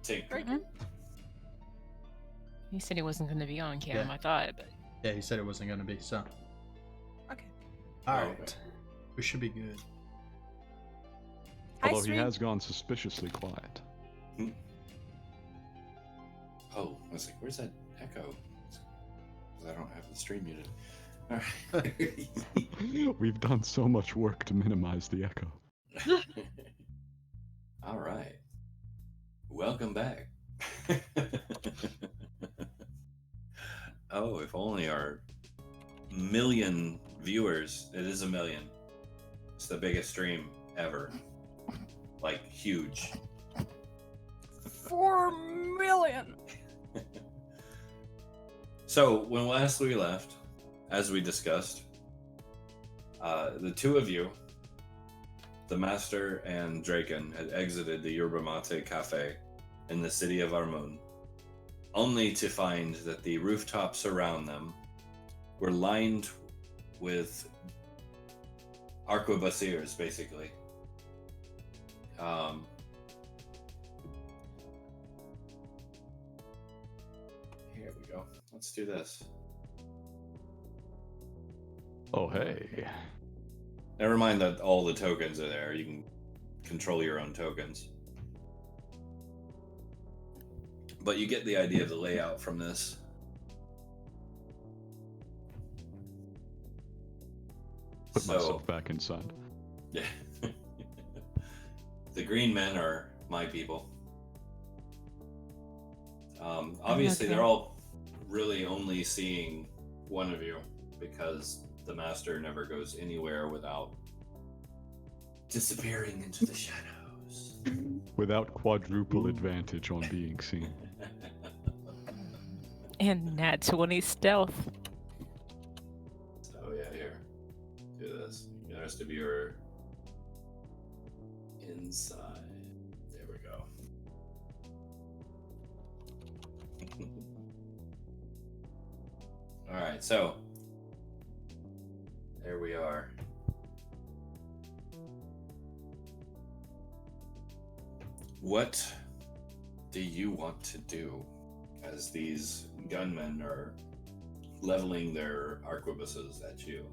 Tinker. Mhm. He said he wasn't going to be on cam, Yeah. I thought, but... Yeah, he said it wasn't going to be, so. Okay. Alright. okay. We should be good. Hi, Although he stream. has gone suspiciously quiet. Oh, I was like, where's that echo? Because I don't have the stream muted. Alright. We've done so much work to minimize the echo. Alright. Welcome back. Oh, if only our million viewers. It is 1 million. It's the biggest stream ever. Like, huge. 4 million. So, when last we left, as we discussed, the two of you, the Master and Draken, had exited the Yerba Mate Cafe in the city of Armun, only to find that the rooftops around them were lined with arquebusiers, basically. Here we go. Let's do this. Oh, hey. Never mind that all the tokens are there. You can control your own tokens. But you get the idea of the layout from this. Put myself back inside. Yeah. The green men are my people. Obviously, Okay. they're all really only seeing one of you because the Master never goes anywhere without disappearing into the shadows. Without quadruple advantage on being seen. And nat 20 stealth. So yeah, here. Do this. The rest of you are inside. There we go. Alright, so there we are. What do you want to do as these gunmen are leveling their arquebuses at you?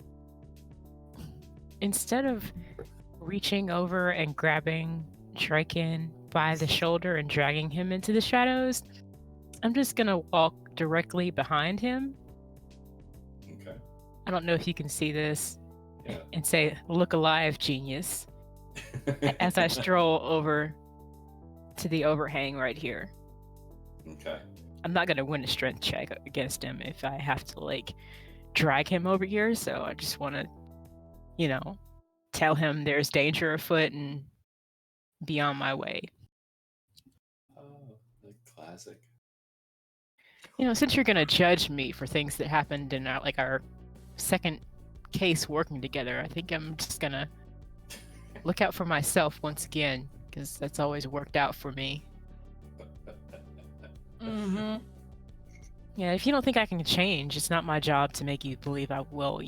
Instead of reaching over and grabbing Draken by the shoulder and dragging him into the shadows, I'm just gonna walk directly behind him. Okay. I don't know if you can see this. Yeah. And say, "Look alive, genius," as I stroll over to the overhang right here. Okay. I'm not gonna win a strength check against him if I have to like drag him over here. So I just want to, tell him there's danger afoot and be on my way. Oh, the classic. Since you're gonna judge me for things that happened in our second case working together, I think I'm just gonna look out for myself once again, because that's always worked out for me. Mm-hmm. Yeah, if you don't think I can change, it's not my job to make you believe I will,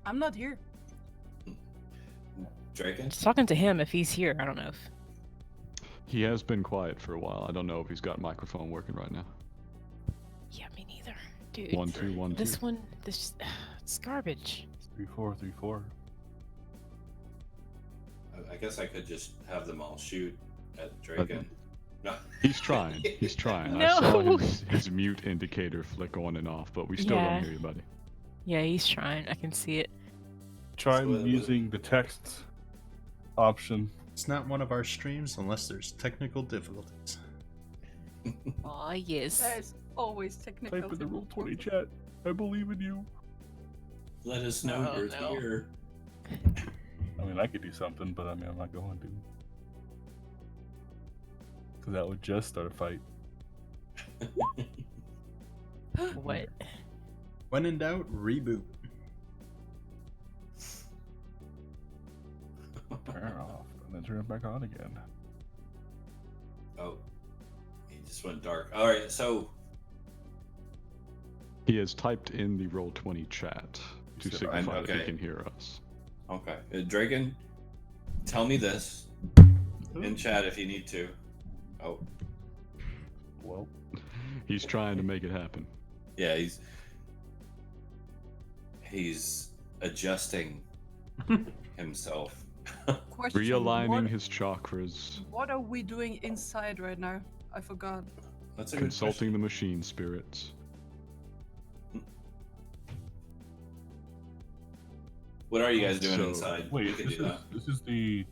I'm not here. Draken? Just talking to him if he's here. I don't know if... He has been quiet for a while. I don't know if he's got microphone working right now. Yeah, me neither. Dude, 1 2 1 2. this it's garbage. 3 4 3 4. I guess I could just have them all shoot at Draken. No. He's trying. He's trying. No. I saw his mute indicator flick on and off, but we still Yeah. don't hear you, buddy. Yeah, he's trying. I can see it. Try So, using the text option. It's not one of our streams unless there's technical difficulties. Oh yes. There's always technical. Type in the Roll 20 chat. I believe in you. Let us know Oh, you're no. here. I mean, I could do something, but I mean, I'm not going to. Because that would just start a fight. What? When in doubt, reboot. Turn it off, and then turn it back on again. Oh, he just went dark. All right, so He has typed in the Roll20 chat to So, signify that okay. he can hear us. okay, Draken, tell me this in chat if you need to. Oh, Well, He's trying to make it happen. Yeah, he's adjusting himself. Question. Realigning his chakras, What are we doing inside right now? I forgot. That's a good consulting the machine spirits. What are you guys doing So- inside? we wait, can this do is, that. this is the...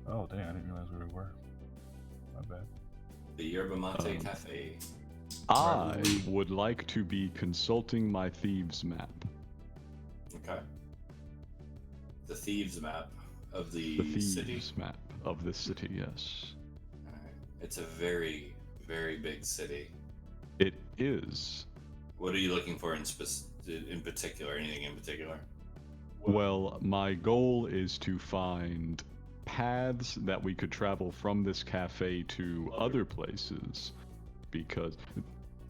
Oh, dang, I didn't realize where we were. My bad. The Yerba Mate Um, Cafe. I would like to be consulting my thieves map. Okay. The thieves map of the, The thieves city. map of the city, yes. Alright. It's a very, very big city. It is. What are you looking for in particular? Anything in particular? Well, my goal is to find paths that we could travel from this cafe to other places, because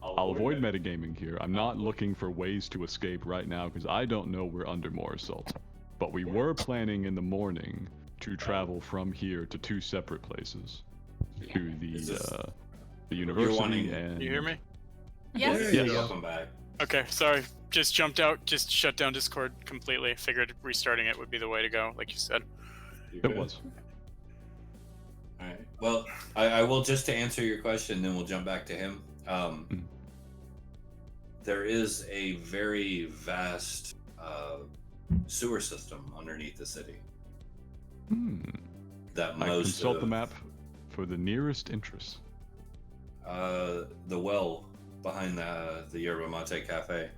I'll avoid metagaming here. I'm not looking for ways to escape right now because I don't know we're under more assault. But we were planning in the morning to travel from here to two separate places, to Is this- the university wanting- and. You hear me? Yes. There you go. Welcome back. Okay, sorry. Just jumped out, just shut down Discord completely. Figured restarting it would be the way to go, like you said. You It good? was. Alright. Well, I will, just to answer your question, then we'll jump back to him. There is a very vast sewer system underneath the city that I most consult of the map for the nearest interest. the well behind the Yerba Mate Cafe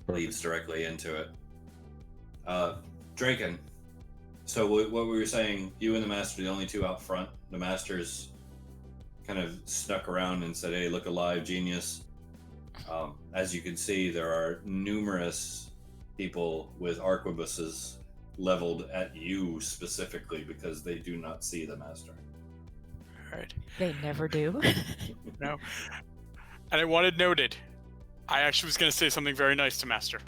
leads directly into it. Draken, so what we were saying, you and the Master are the only two out front. The Master's kind of snuck around and said, "Hey, look alive, genius." As you can see, there are numerous people with arquebuses leveled at you specifically because they do not see the Master. Alright. They never do. No. And I wanted noted, I actually was going to say something very nice to Master.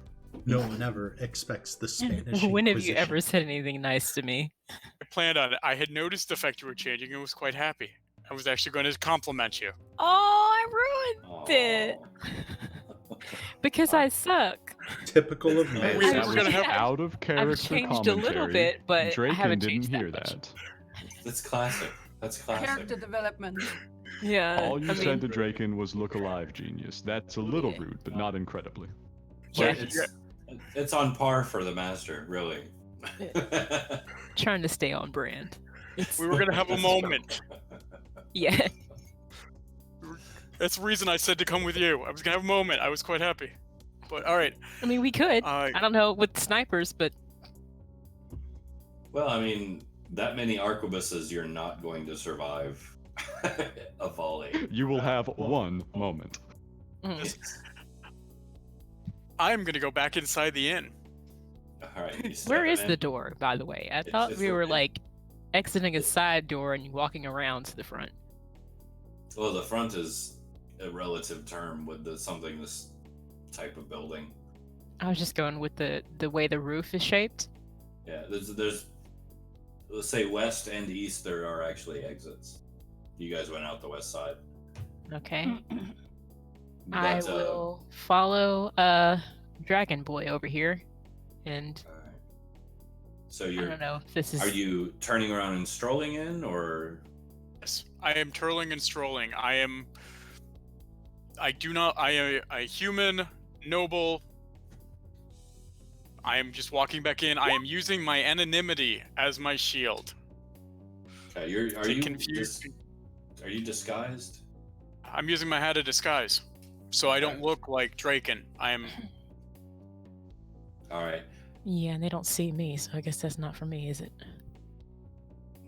No one ever expects the Spanish When have you Inquisition. ever said anything nice to me? I planned on it. I had noticed the effect you were changing and was quite happy. I was actually going to compliment you. Oh, I ruined it Aw. because I suck. Typical of me. Hey, We That were was gonna have- out of character I've changed commentary. a little bit, but I Draken haven't didn't changed hear that much. that. That's classic. That's classic. Character development. Yeah. All you I said mean, to Draken was "look alive, genius." That's a little Yeah. rude, but not incredibly. yeah, But it's on par for the Master, really. trying to stay on brand. It's, We were going to have a moment. yeah. That's the reason I said to come with you. I was going to have a moment. I was quite happy. But alright. I mean, we could. I don't know with snipers, but Well, I mean, that many arquebuses, you're not going to survive a volley. You will have one moment. mm. I'm going to go back inside the inn. All right. you Where stepping is in. the door, by the way? I thought it's we were okay. like exiting a side door and walking around to the front. Well, the front is a relative term with something this type of building. I was just going with the way the roof is shaped. Yeah, there's let's say west and east. There are actually exits. You guys went out the west side. Okay. But, I will follow Dragon Boy over here, and all right. So I you're. don't know if this is. Are you turning around and strolling in, or Yes, I am turling and strolling. I am a human, noble. I am just walking back in. I am using my anonymity as my shield. okay, are To you confuse are you disguised? I'm using my hat of disguise, so I don't Okay. look like Draken. I am. All right. Yeah, and they don't see me, so I guess that's not for me, is it?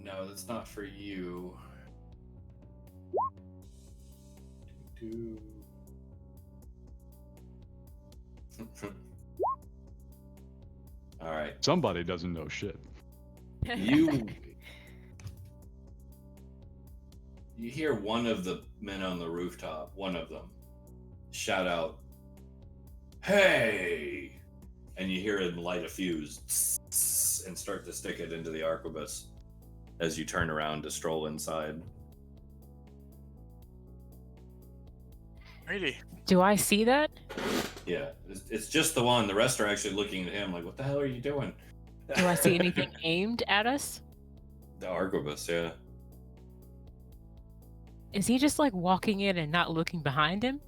No, that's not for you. All right. Somebody doesn't know shit. You hear one of the men on the rooftop, one of them, shout out, "Hey!" And you hear him light a fuse and start to stick it into the arquebus as you turn around to stroll inside. Alrighty. Do I see that? Yeah, it's just the one. The rest are actually looking at him like, "What the hell are you doing?" Do I see anything aimed at us? The arquebus, yeah. Is he just like walking in and not looking behind him?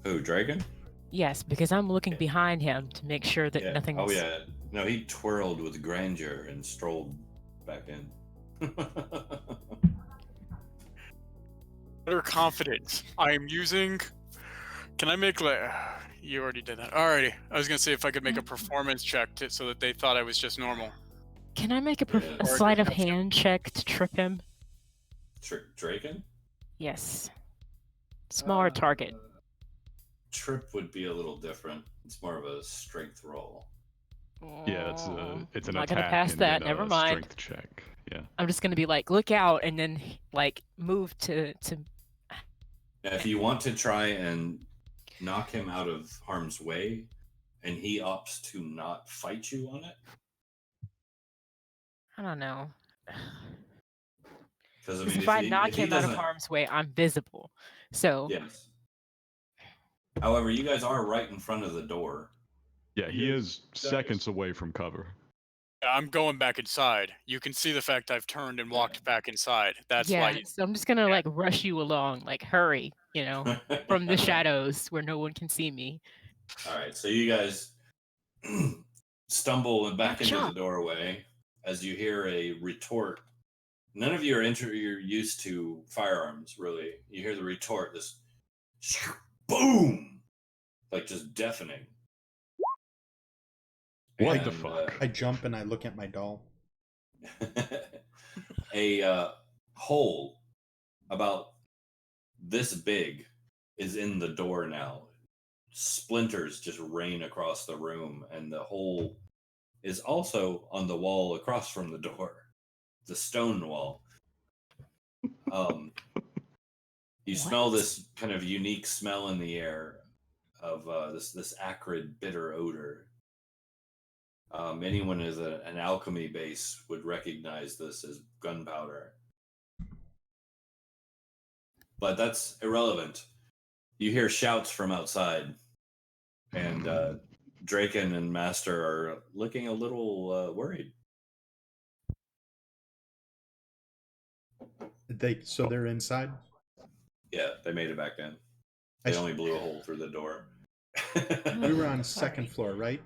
Who, Dragon? Yes, because I'm looking behind him to make sure that Yeah. nothing's. Oh yeah. No, he twirled with grandeur and strolled back in. Utter confidence. I am using. Can I make like? You already did that. Alrighty. I was gonna say if I could make a performance check so that they thought I was just normal. Can I make a, Yeah. a sleight of hand check to trip him? Draken? Yes. Smaller target. Trip would be a little different. It's more of a strength roll. Yeah, it's Oh, an I'm not attack gonna pass and that. then Never a mind. strength check. Yeah. I'm just gonna be like, look out, and then like move to. Now, if you want to try and knock him out of harm's way, and he opts to not fight you on it, I don't know. because I 'Cause mean, if I knock if he him out of doesn't, harm's way, I'm visible. So yes. However, you guys are right in front of the door. Yeah, he is seconds away from cover. I'm going back inside. You can see the fact I've turned and walked back inside. That's yeah, why. so I'm just gonna like rush you along, like hurry, you know, from the shadows where no one can see me. All right, so you guys stumble back into the Chop. doorway as you hear a retort. None of you are you're used to firearms, really. You hear the retort, this boom, like just deafening. What And, the fuck? I jump and I look at my doll. a hole about this big is in the door now. Splinters just rain across the room, and the hole is also on the wall across from the door, the stone wall. You smell this kind of unique smell in the air of this acrid, bitter odor. Anyone with an alchemy base would recognize this as gunpowder. But that's irrelevant. You hear shouts from outside, and Draken and Master are looking a little worried. They're inside? Yeah, they made it back in. They only blew a hole through the door. We were on second floor, right?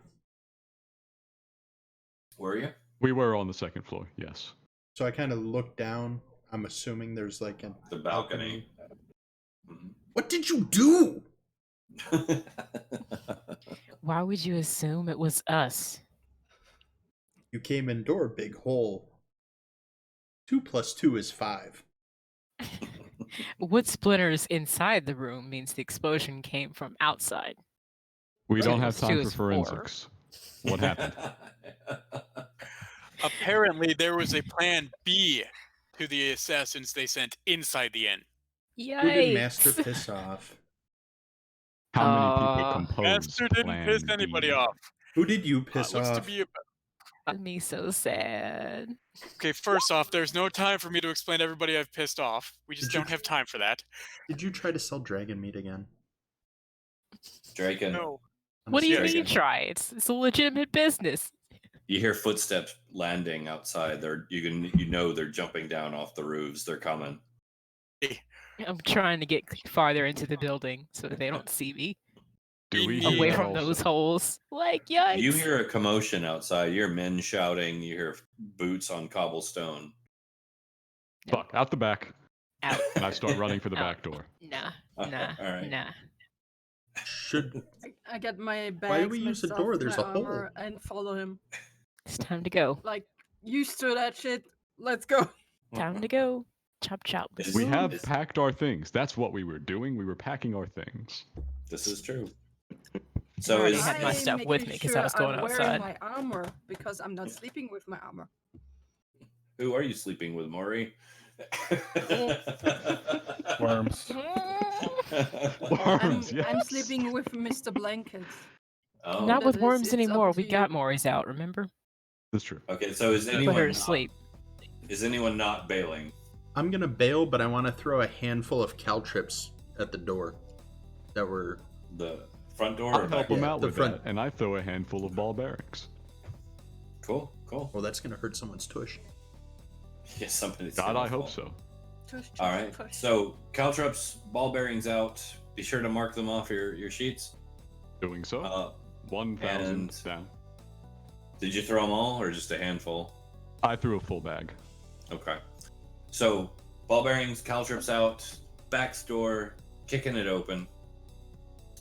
Were you? We were on the second floor, yes. So I kind of look down. I'm assuming there's like the balcony. What did you do? Why would you assume it was us? You came in door, big hole. 2 + 2 is 5. Wood splinters inside the room means the explosion came from outside. We don't have 2 + 2 time for is 4. forensics. What happened? Apparently, there was a plan B to the assassins they sent inside the inn. Yikes! Who did Master piss off? How many people composed Master didn't piss Plan anybody B? off. Who did you piss Looks to off? be Me so sad. Okay, first off, there's no time for me to explain to everybody I've pissed off. We just Did you don't have time for that. Did you try to sell dragon meat again? Draken. No. What do you Dragon. mean try? It's a legitimate business. You hear footsteps landing outside. You know they're jumping down off the roofs. They're coming. I'm trying to get farther into the building so that they don't see me. Do we Away Away hear from also? those holes. Like, yikes! You hear a commotion outside. You hear men shouting. You hear boots on cobblestone. Fuck, out the back. Out. And I start running for the Out. back door. Nah, All right. nah. Should I get my bags, Why do we my use a stuff, door? There's my a hole. armor, and follow him. It's time to go. Like, used to that shit. Let's go. Time to go. Chop chop. Is- We have is- packed our things. That's what we were doing. We were packing our things. This is true. I So already is had my stuff making with me 'cause I was going I'm outside. wearing my armor because I'm not sleeping with my armor. who are you sleeping with, Maury? Worms. Worms, I'm yes. sleeping with Mr. Blankets. Oh, Not with That is- worms it's anymore. up We to got you. Maury's out, remember? That's true. okay. So is Put her anyone to sleep. Is anyone not bailing? I'm gonna bail, but I want to throw a handful of caltrips at the door. that were. The front door I'll or help back them door? out the with front. that, and I throw a handful of ball bearings. Cool, cool. Well, that's gonna hurt someone's tush. Yeah, somebody's God, gonna I hope fall. so. Tush, tush, All right. tush. So Caltrop's ball bearings out. Be sure to mark them off your sheets. Doing so. Uh, 1,000 and- down. did you throw them all, or just a handful? I threw a full bag. Okay. So ball bearings, Caltrop's out. Back door, kicking it open.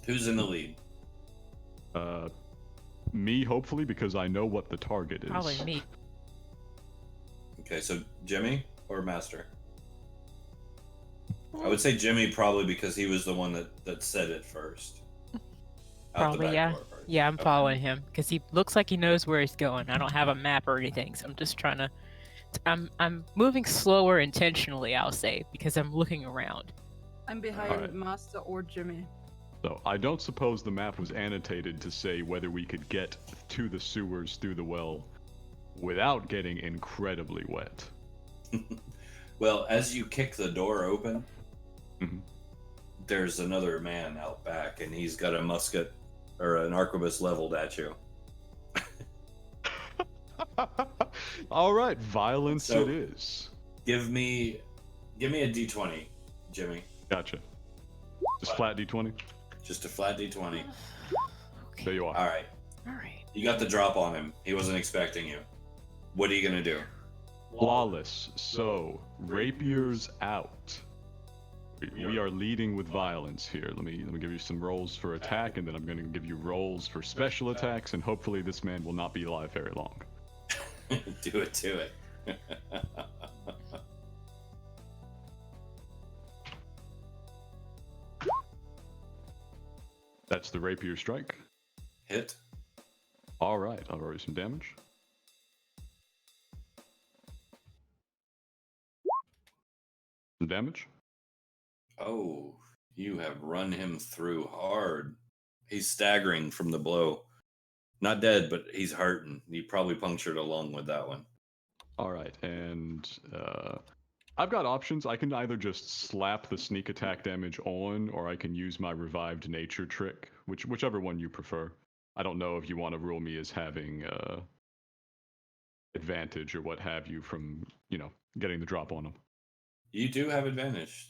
Who's in the lead? Me, hopefully, because I know what the target is. Probably me. Okay, so Jimmy or Master? I would say Jimmy probably because he was the one that said it first. Out the Probably, back yeah. door first. Yeah, I'm Okay. following him because he looks like he knows where he's going. I don't have a map or anything, so I'm just trying to. I'm moving slower intentionally, I'll say, because I'm looking around. I'm behind Alright. Master or Jimmy. So I don't suppose the map was annotated to say whether we could get to the sewers through the well without getting incredibly wet. Well, as you kick the door open, Mhm. there's another man out back, and he's got a musket or an arquebus leveled at you. All right, violence So- it is. Give me a d20, Jimmy. Gotcha. Just flat d20. Just a flat d20. Okay. There you are. All right, All right. you got the drop on him. He wasn't expecting you. What are you gonna do? Flawless. So, rapiers out. We are leading with violence here. Let me give you some rolls for attack, and then I'm going to give you rolls for special attacks, and hopefully this man will not be alive very long. Do it to it. That's the rapier strike. Hit. All right, I'll roll you some damage. Some damage. Oh, you have run him through hard. He's staggering from the blow. Not dead, but he's hurting. He probably punctured a lung with that one. All right, and I've got options. I can either just slap the sneak attack damage on, or I can use my revived nature trick, whichever one you prefer. I don't know if you want to rule me as having advantage or what have you from, getting the drop on him. You do have advantage.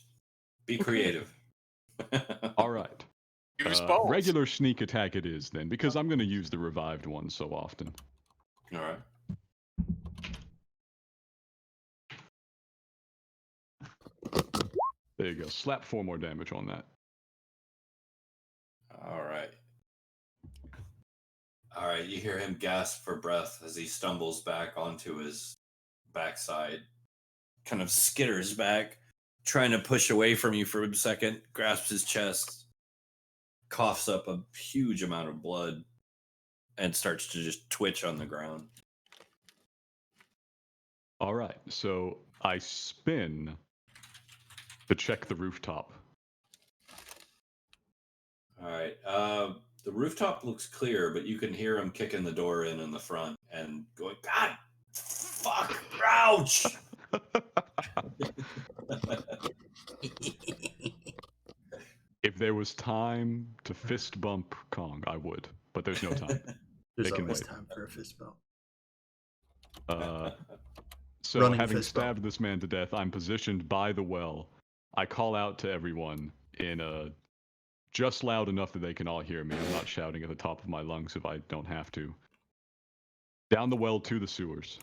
Be creative. All right. Use both. Regular sneak attack it is then, because I'm going to use the revived one so often. All right. There you go. Slap 4 more damage on that. All right. All right. You hear him gasp for breath as he stumbles back onto his backside, kind of skitters back, trying to push away from you for a second, grasps his chest, coughs up a huge amount of blood, and starts to just twitch on the ground. All right. So I spin to check the rooftop. All right. The rooftop looks clear, but you can hear him kicking the door in the front and going, God, fuck, ouch. If there was time to fist bump Kong, I would, but there's no time. There's They can always wait. time for a fist bump. So Running having fist bump. stabbed this man to death, I'm positioned by the well. I call out to everyone in a just loud enough that they can all hear me. I'm not shouting at the top of my lungs if I don't have to. Down the well to the sewers.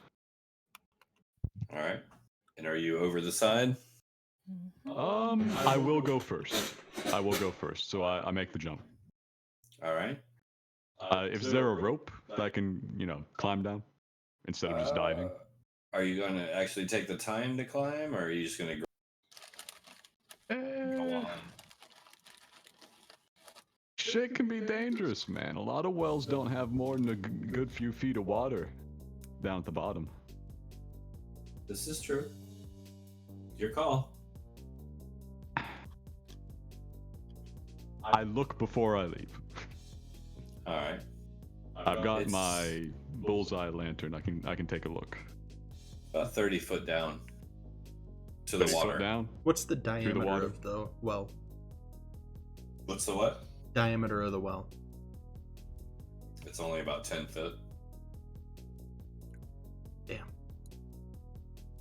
All right. And are you over the side? I will go first. I will go first, so I make the jump. All right. Is there a rope that I can, climb down instead of just diving? Are you going to actually take the time to climb, or are you just going to go on? Shit can be dangerous, man. A lot of wells don't have more than a good few feet of water down at the bottom. This is true. Your call. I look before I leave. All right. I've got It's my bullseye lantern. I can take a look. about 30 foot down to the 30 foot water. down. What's the diameter water. of the well? What's the what? Diameter of the well. It's only about 10 feet. Damn.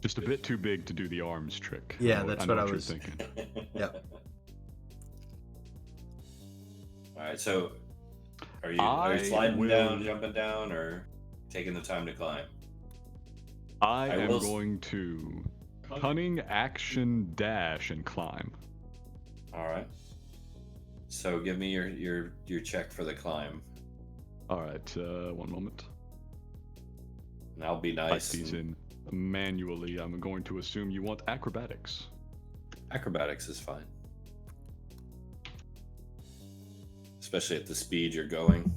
Just a bit too big to do the arms trick. Yeah, know- that's know what I you're was- thinking. Yep. All right, so are you I sliding will- down, jumping down, or taking the time to climb? I I am will- going to cunning action dash and climb. All right. So give me your check for the climb, All right, one moment. and I'll be Type nice. these and- in manually. I'm going to assume you want acrobatics. Acrobatics is fine, especially at the speed you're going.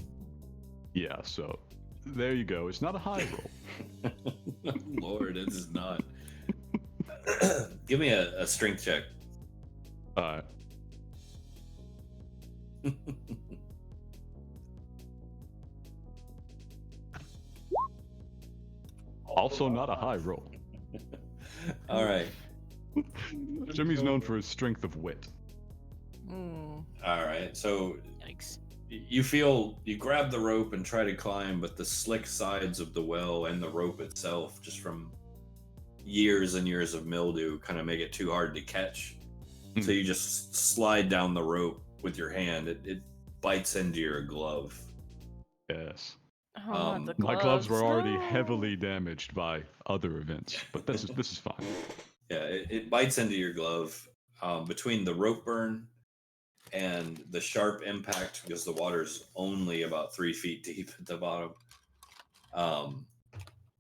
Yeah, so there you go. It's not a high roll. Lord, it is not. Give me a strength check. All right. Also not a high roll. All right. Jimmy's known for his strength of wit. Mm, All right. So yikes. you grab the rope and try to climb, but the slick sides of the well and the rope itself, just from years and years of mildew, kind of make it too hard to catch. So you just slide down the rope with your hand. It bites into your glove. Yes. Oh, the My gloves were already no. heavily damaged by other events, but this is fine. Yeah, it bites into your glove. Between the rope burn and the sharp impact, because the water's only about 3 feet deep at the bottom,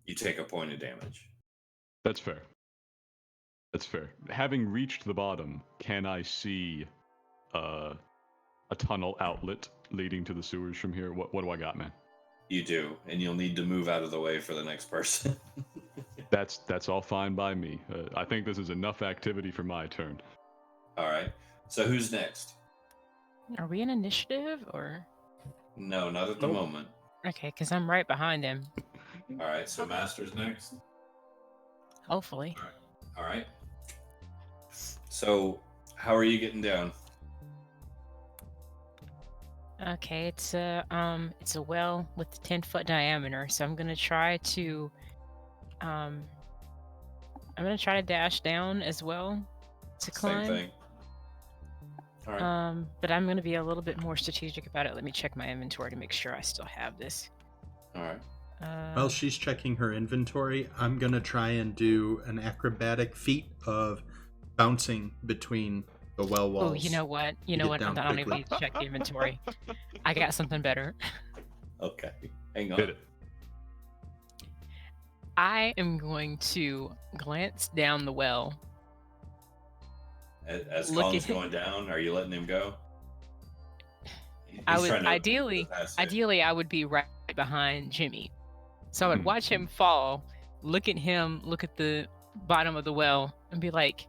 you take a point of damage. That's fair. That's fair. Having reached the bottom, can I see a tunnel outlet leading to the sewers from here? What do I got, man? You do, and you'll need to move out of the way for the next person. That's all fine by me. I think this is enough activity for my turn. All right. So who's next? Are we in initiative or? No, not at the Nope. moment. Okay, because I'm right behind him. All right. So Master's next. Hopefully. All right. So how are you getting down? Okay, it's a well with a 10-foot diameter, so I'm gonna try to dash down as well to climb. Same thing. All right. But I'm gonna be a little bit more strategic about it. Let me check my inventory to make sure I still have this. All right. While she's checking her inventory, I'm gonna try and do an acrobatic feat of bouncing between the well walls. Oh, you know what? You know get what? I down don't even quickly. need to check the inventory. I got something better. Okay. Hang on. Hit it. I am going to glance down the well. As Look Colin's at- going down, are you letting him go? I He's would trying to ideally, pass it. I would be right behind Jimmy. So I would Hmm. watch him fall, look at him, look at the bottom of the well, and be like,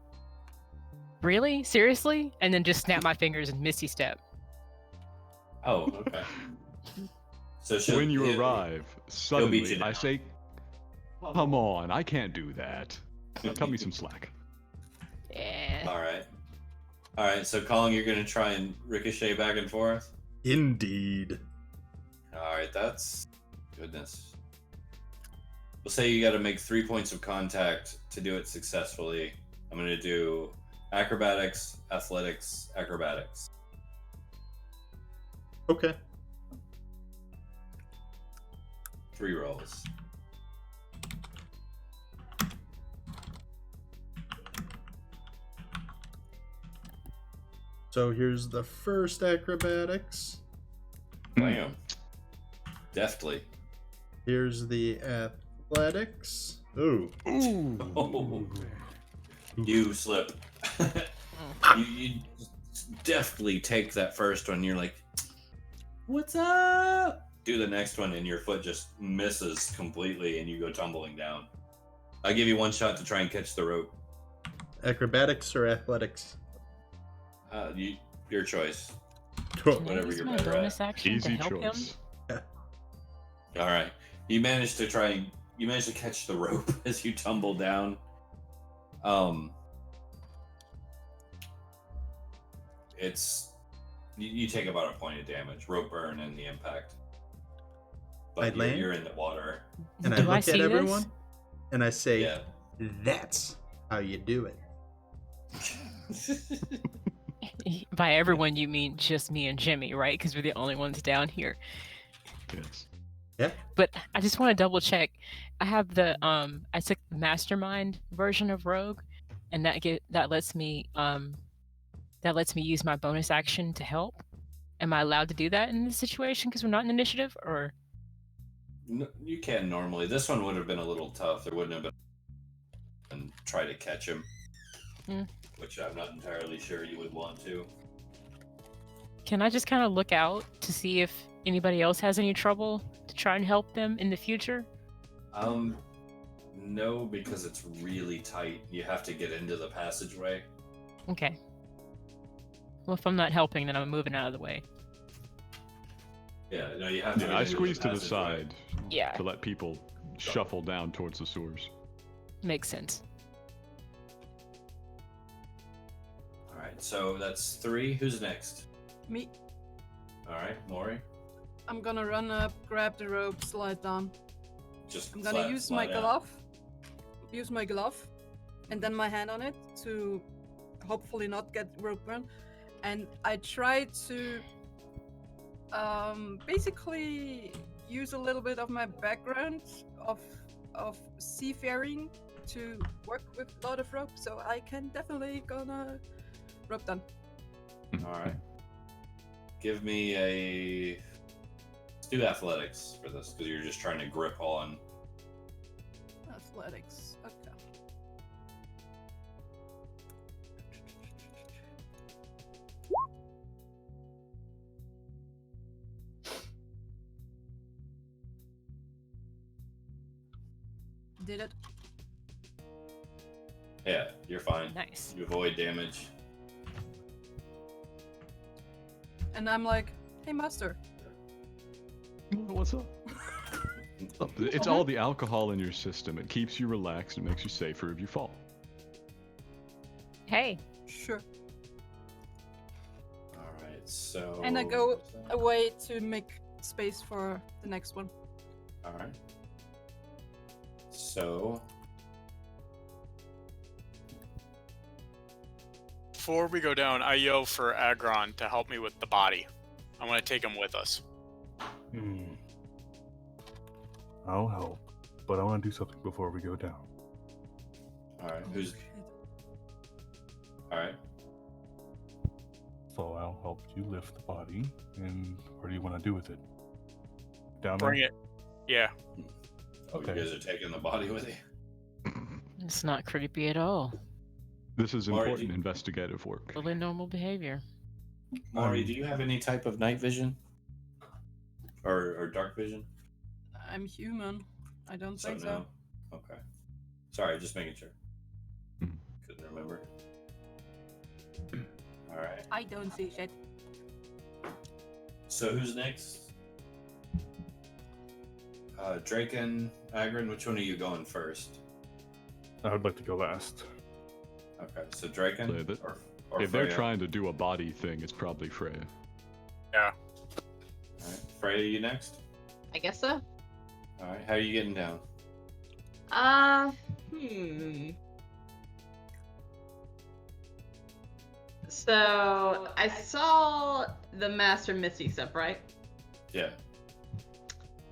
"Really? Seriously?" And then just snap my fingers and misty step. Oh, okay. So When you he'll- arrive, beat suddenly you I down. say, "Come on, I can't do that. Cut me some slack." Yeah. All right. All right. So Colin, you're gonna try and ricochet back and forth. Indeed. All right. That's goodness. We'll say you got to make 3 points of contact to do it successfully. I'm gonna do acrobatics, athletics, acrobatics. Okay. 3 rolls. So here's the first acrobatics. Bam. Deftly. Here's the athletics. Ooh. Oh, you slip. you deftly take that first one. You're like, "What's up?" Do the next one, and your foot just misses completely, and you go tumbling down. I give you 1 shot to try and catch the rope. Acrobatics or athletics? Your choice. Can I whatever use you're my better at. bonus action Easy to help him? choice. All right, you managed to catch the rope as you tumble down. It's You take about a point of damage, rope burn, and the impact. But I land? you're in the water. And I Do look I at see everyone and I say, Yeah. "That's how you do it." this? By everyone, you mean just me and Jimmy, right? Because we're the only ones down here. Yes. Yeah. But I just want to double check. I have the I took the mastermind version of Rogue, and that lets me use my bonus action to help. Am I allowed to do that in this situation because we're not in initiative, or? No, you can normally. This one would have been a little tough. There wouldn't have been and try to catch him, which I'm not entirely sure you would want to. Can I just kind of look out to see if anybody else has any trouble to try and help them in the future? No, because it's really tight. You have to get into the passageway. Okay. Well, if I'm not helping, then I'm moving out of the way. Yeah, no, you have to. Yeah, get I into squeeze to the passageway. side Yeah, to let people shuffle down towards the sewers. makes sense. All right, so that's 3. Who's next? Me. All right, Maury. I'm gonna run up, grab the rope, slide down. Just I'm gonna use my slide out. glove. Use my glove, and then my hand on it to hopefully not get rope burn. And I try to basically use a little bit of my background of seafaring to work with a lot of rope, so I can definitely gonna rope down. All right. Give me a. Let's do athletics for this because you're just trying to grip on. Athletics. Okay. Did it? Yeah, you're fine. Nice. You avoid damage. And I'm like, hey, master. What's up? It's all the alcohol in your system. It keeps you relaxed and makes you safer if you fall. Hey. Sure. All right, so. And I go away to make space for the next one. All right. So. Before we go down, I yell for Agron to help me with the body. I want to take him with us. I'll help, but I want to do something before we go down. All right. Who's? All right. So I'll help you lift the body, and what do you want to do with it? Down Bring there? it. Yeah. Oh, Okay. you guys are taking the body with you. It's not creepy at all. This is Maury, important investigative work. Totally normal behavior. Maury, do you have any type of night vision? Or dark vision? I'm human. I don't think so. No. Okay. Sorry, just making sure. Mhm. Couldn't remember. All right. I don't see shit. So who's next? Drake and Agrin, which one are you going first? I would like to go last. Okay, so Draken So that- or If they're Freya? trying to do a body thing, it's probably Freya. Yeah. All right. Freya, you next? I guess so. All right, how are you getting down? So I saw the master Misty step, right? Yeah.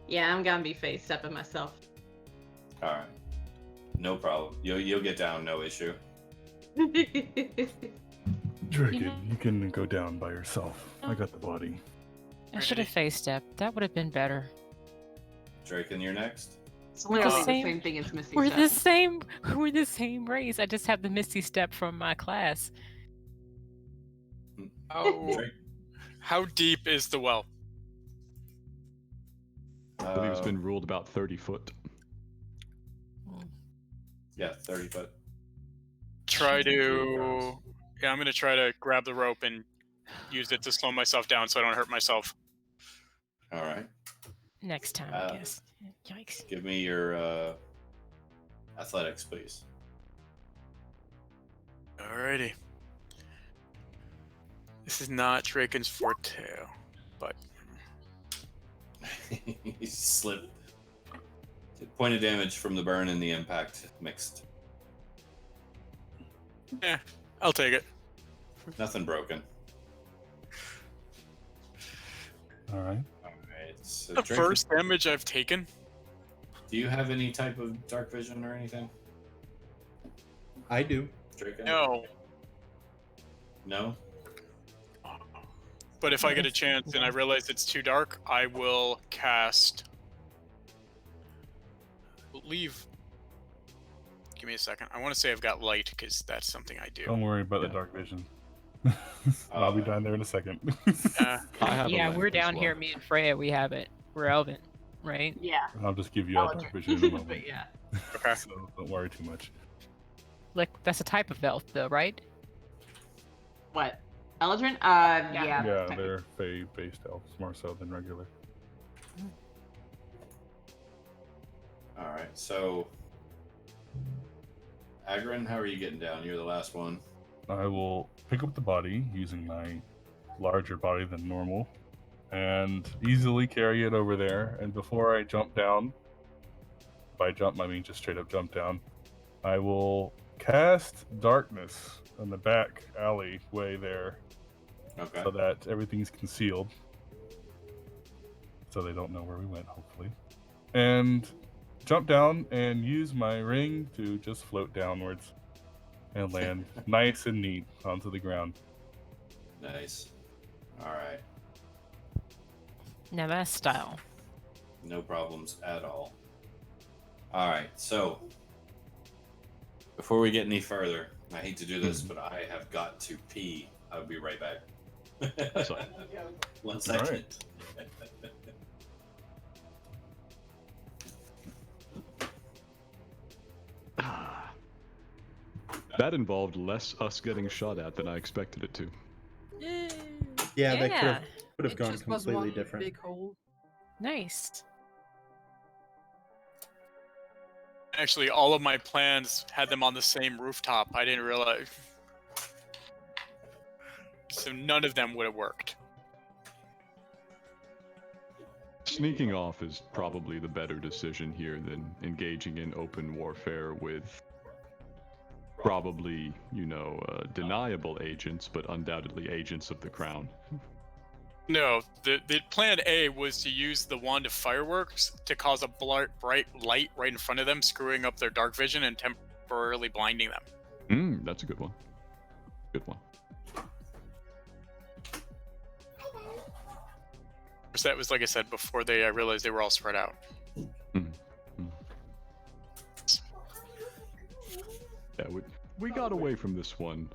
Yeah, I'm gonna be face stepping myself. All right. No problem. You'll get down, no issue. Draken, you can go down by yourself. I got the body. I should have face stepped. That would have been better. Draken, you're next. It's literally the same- same thing as Misty We're step. the same. We're the same race. I just have the Misty Step from my class. How, Drake. how deep is the well? I believe it's been ruled about 30 foot. Yeah, 30 foot. Try Pretty to. gross. Yeah, I'm gonna try to grab the rope and use it to slow myself down so I don't hurt myself. All right. Next time, Uh, I guess. Yikes. Give me your athletics, please. Alrighty. This is not Draken's forte, but He slipped. Point of damage from the burn and the impact mixed. yeah, I'll take it. Nothing broken. All right. Alright, so The Draken, first damage I've taken. do you have any type of dark vision or anything? I do. Draken? No, No? but if I get a chance and I realize it's too dark, I will cast. Leave. Give me a second. I want to say I've got light because that's something I do. Don't worry about the Yeah. dark vision. I'll be down there in a second. Uh, I have a Yeah, lamp we're as down well. here. Me and Freya, we have it. We're Elven, right? Yeah. I'll just give you a dark vision in a moment. But yeah. Okay. So don't worry too much. Like that's a type of elf, though, right? What? Eldrin? Yeah. Yeah. Yeah, technically. they're Fey-based elves, more so than regular. Alright, so. Agrin, how are you getting down? You're the last one. I will pick up the body using my larger body than normal and easily carry it over there. And before I jump down, by jump I mean just straight up jump down, I will cast darkness in the back alleyway there Okay. so that everything's concealed. So they don't know where we went, hopefully. And jump down and use my ring to just float downwards and land nice and neat onto the ground. Nice. Alright. Now that's style. No problems at all. Alright, so. Before we get any further, I hate to do this, but I have got to pee. I'll be right back. That's fine. 1 second. Alright. That involved less us getting shot at than I expected it to. Yay! Yeah, that Yeah. could have It gone just was completely one different. Big hole. Nice. Actually, all of my plans had them on the same rooftop. I didn't realize. So none of them would have worked. Sneaking off is probably the better decision here than engaging in open warfare with probably, deniable agents, but undoubtedly agents of the crown. No, the plan A was to use the wand of fireworks to cause a bright light right in front of them, screwing up their dark vision and temporarily blinding them. That's a good one. Good one. So that was, like I said, before they realized they were all spread out. Yeah, we got away from this one.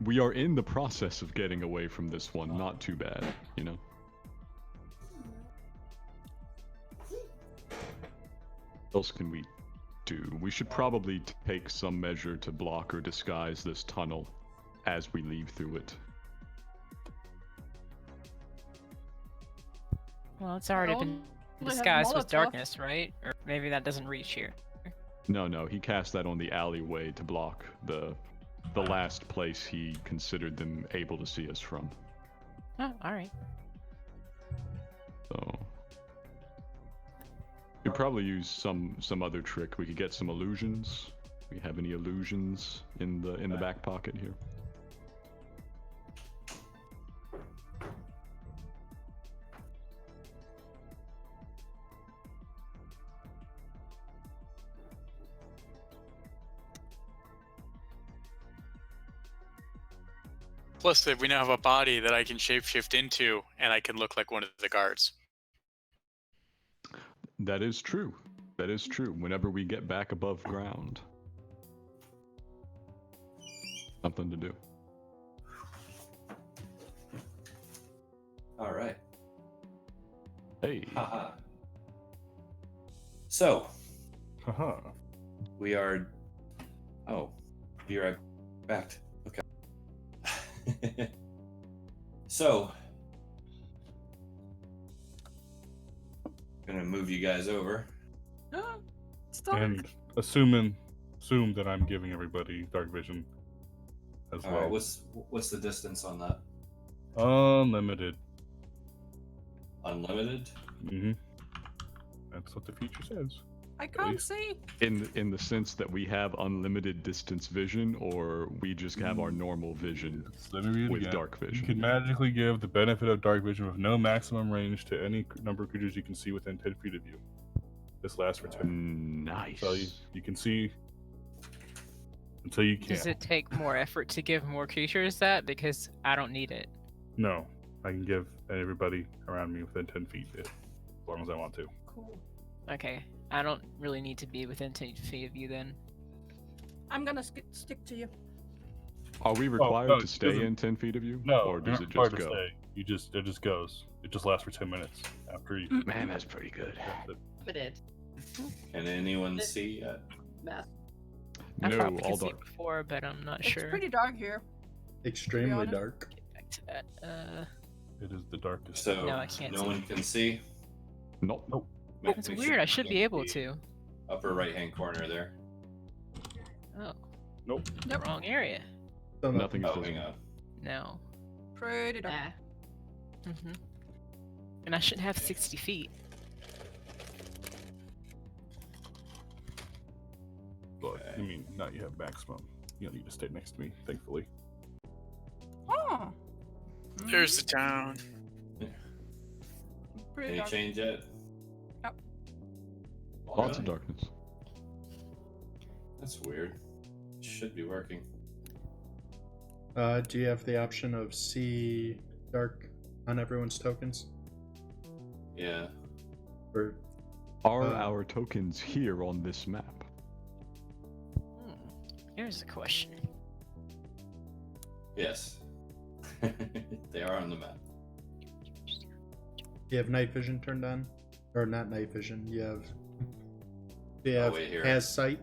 We are in the process of getting away from this one. Not too bad, you know? What else can we do? We should probably take some measure to block or disguise this tunnel as we leave through it. Well, it's already been only have disguised with Molotov. darkness, right? Or maybe that doesn't reach here. No, he cast that on the alleyway to block the last place he considered them able to see us from. Oh, all right. So we'd probably use some other trick. We could get some illusions. We have any illusions in the back pocket here? Plus, we now have a body that I can shapeshift into, and I can look like one of the guards. That is true. That is true. Whenever we get back above ground. Something to do. Alright. Hey. Haha. So, Haha. we are. Oh, be right back. Okay. So, gonna move you guys over. Stop. And assume that I'm giving everybody dark vision as All well. right. What's the distance on that? Unlimited. Unlimited? Mm-hmm. That's what the future says. I can't least- see. In the sense that we have unlimited distance vision, or we just have our normal vision Let me read it with again. dark You vision. can magically give the benefit of dark vision with no maximum range to any number of creatures you can see within 10 feet of you. This lasts for 10. Nice. So you can see until you can't. Does it take more effort to give more creatures that? Because I don't need it. No, I can give everybody around me within 10 feet as long as I want to. Cool. Okay. I don't really need to be within 10 feet of you then. I'm gonna stick to you. Are we required no, to it stay doesn't- in 10 feet of you? No, Or does you're it not just required go? to stay. It just goes. It just lasts for 10 minutes after you. Man, that's pretty good. That's it. Limited. Can anyone see yet? Math. I No, probably all could see dark. before, but I'm not It's sure. pretty dark here. Extremely honest. dark. Get back to that. It is the darkest. So No, I can't no see. one can see. Nope. That's weird. I should be able to. Upper right hand corner there. Oh. Nope. The wrong area. So Nothing is Oh, hang visible. on. No. Pretty dark. Nah. And I should have 60 feet. But Okay. I mean, now you have maximum. You don't need to stay next to me, thankfully. Oh. There's the town. Pretty Any dark. change yet? Yep. Lots of Really? darkness. That's weird. Should be working. Do you have the option of see dark on everyone's tokens? Yeah. Or Are Uh, our tokens here on this map? Here's a question. Yes. They are on the map. do you have night vision turned on? Or not night vision, you have... Do you Oh, have wait, here. has sight?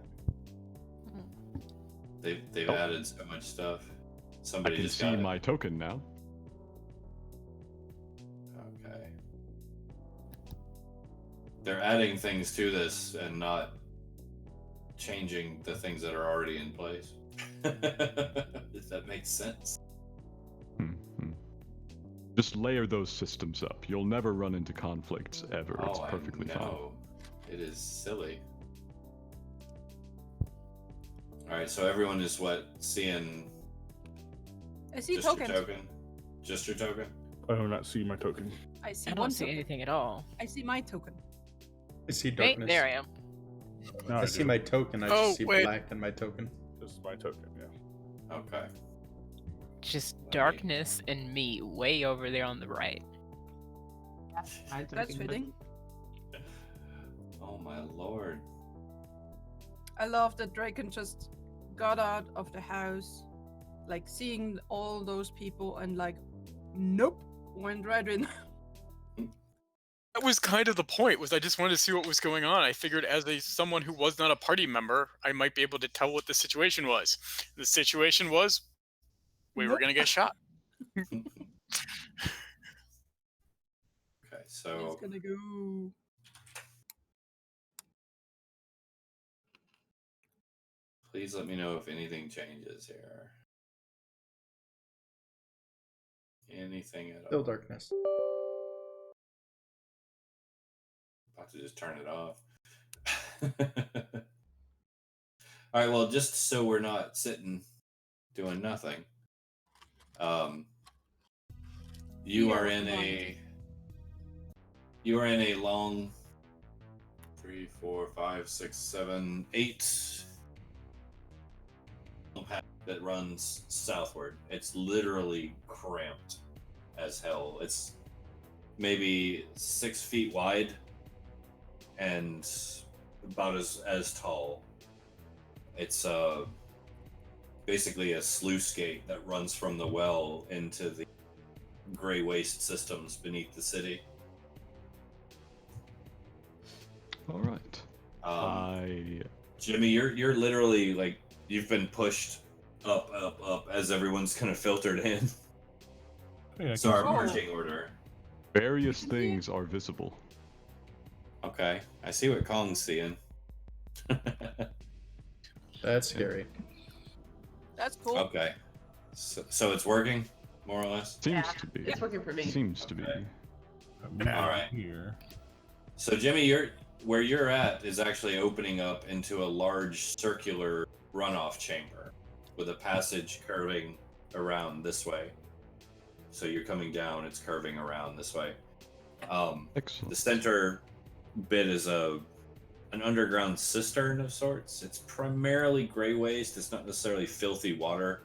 They've Oh. added so much stuff. I Somebody can just see got it. my token now. Okay. They're adding things to this and not changing the things that are already in place. If that makes sense. Mhm. Just layer those systems up. You'll never run into conflicts ever. It's Oh, perfectly I fine. know. It is silly. Alright, so everyone is what? Seeing I see just tokens. your token? Just your token? I do not see my token. I see I one don't see token. anything at all. I see my token. I see Hey, darkness. there I am. Now I see my token, I Oh, just see wait. black in my token. This is my token, yeah. Okay. Just darkness and me way over there on the right. That's fitting. Oh my lord. I love that Draken just got out of the house, like seeing all those people and like, nope, went right in. That was kind of the point. Was I just wanted to see what was going on. I figured, as someone who was not a party member, I might be able to tell what the situation was. The situation was, we were Nope. gonna get shot. Okay, He's so gonna go. please let me know if anything changes here. Anything at all. Still darkness. About to just turn it off. All right, well, just so we're not sitting doing nothing. You are in a long 3, 4, 5, 6, 7, 8 path that runs southward. It's literally cramped as hell. It's maybe 6 feet wide and about as tall. It's basically a sluice gate that runs from the well into the gray waste systems beneath the city. All right. Jimmy, you're literally like you've been pushed up as everyone's kind of filtered in. Hey, I So can our see your- marching order. Various things are visible. Okay, I see what Kong's seeing. That's scary. That's cool. Okay, so it's working. more or less. Seems Yeah, to be. it's working for me. Seems to be. All right. Here. So Jimmy, where you're at is actually opening up into a large circular runoff chamber with a passage curving around this way. So you're coming down, it's curving around this way. Excellent. The center bit is an underground cistern of sorts. It's primarily gray waste. It's not necessarily filthy water.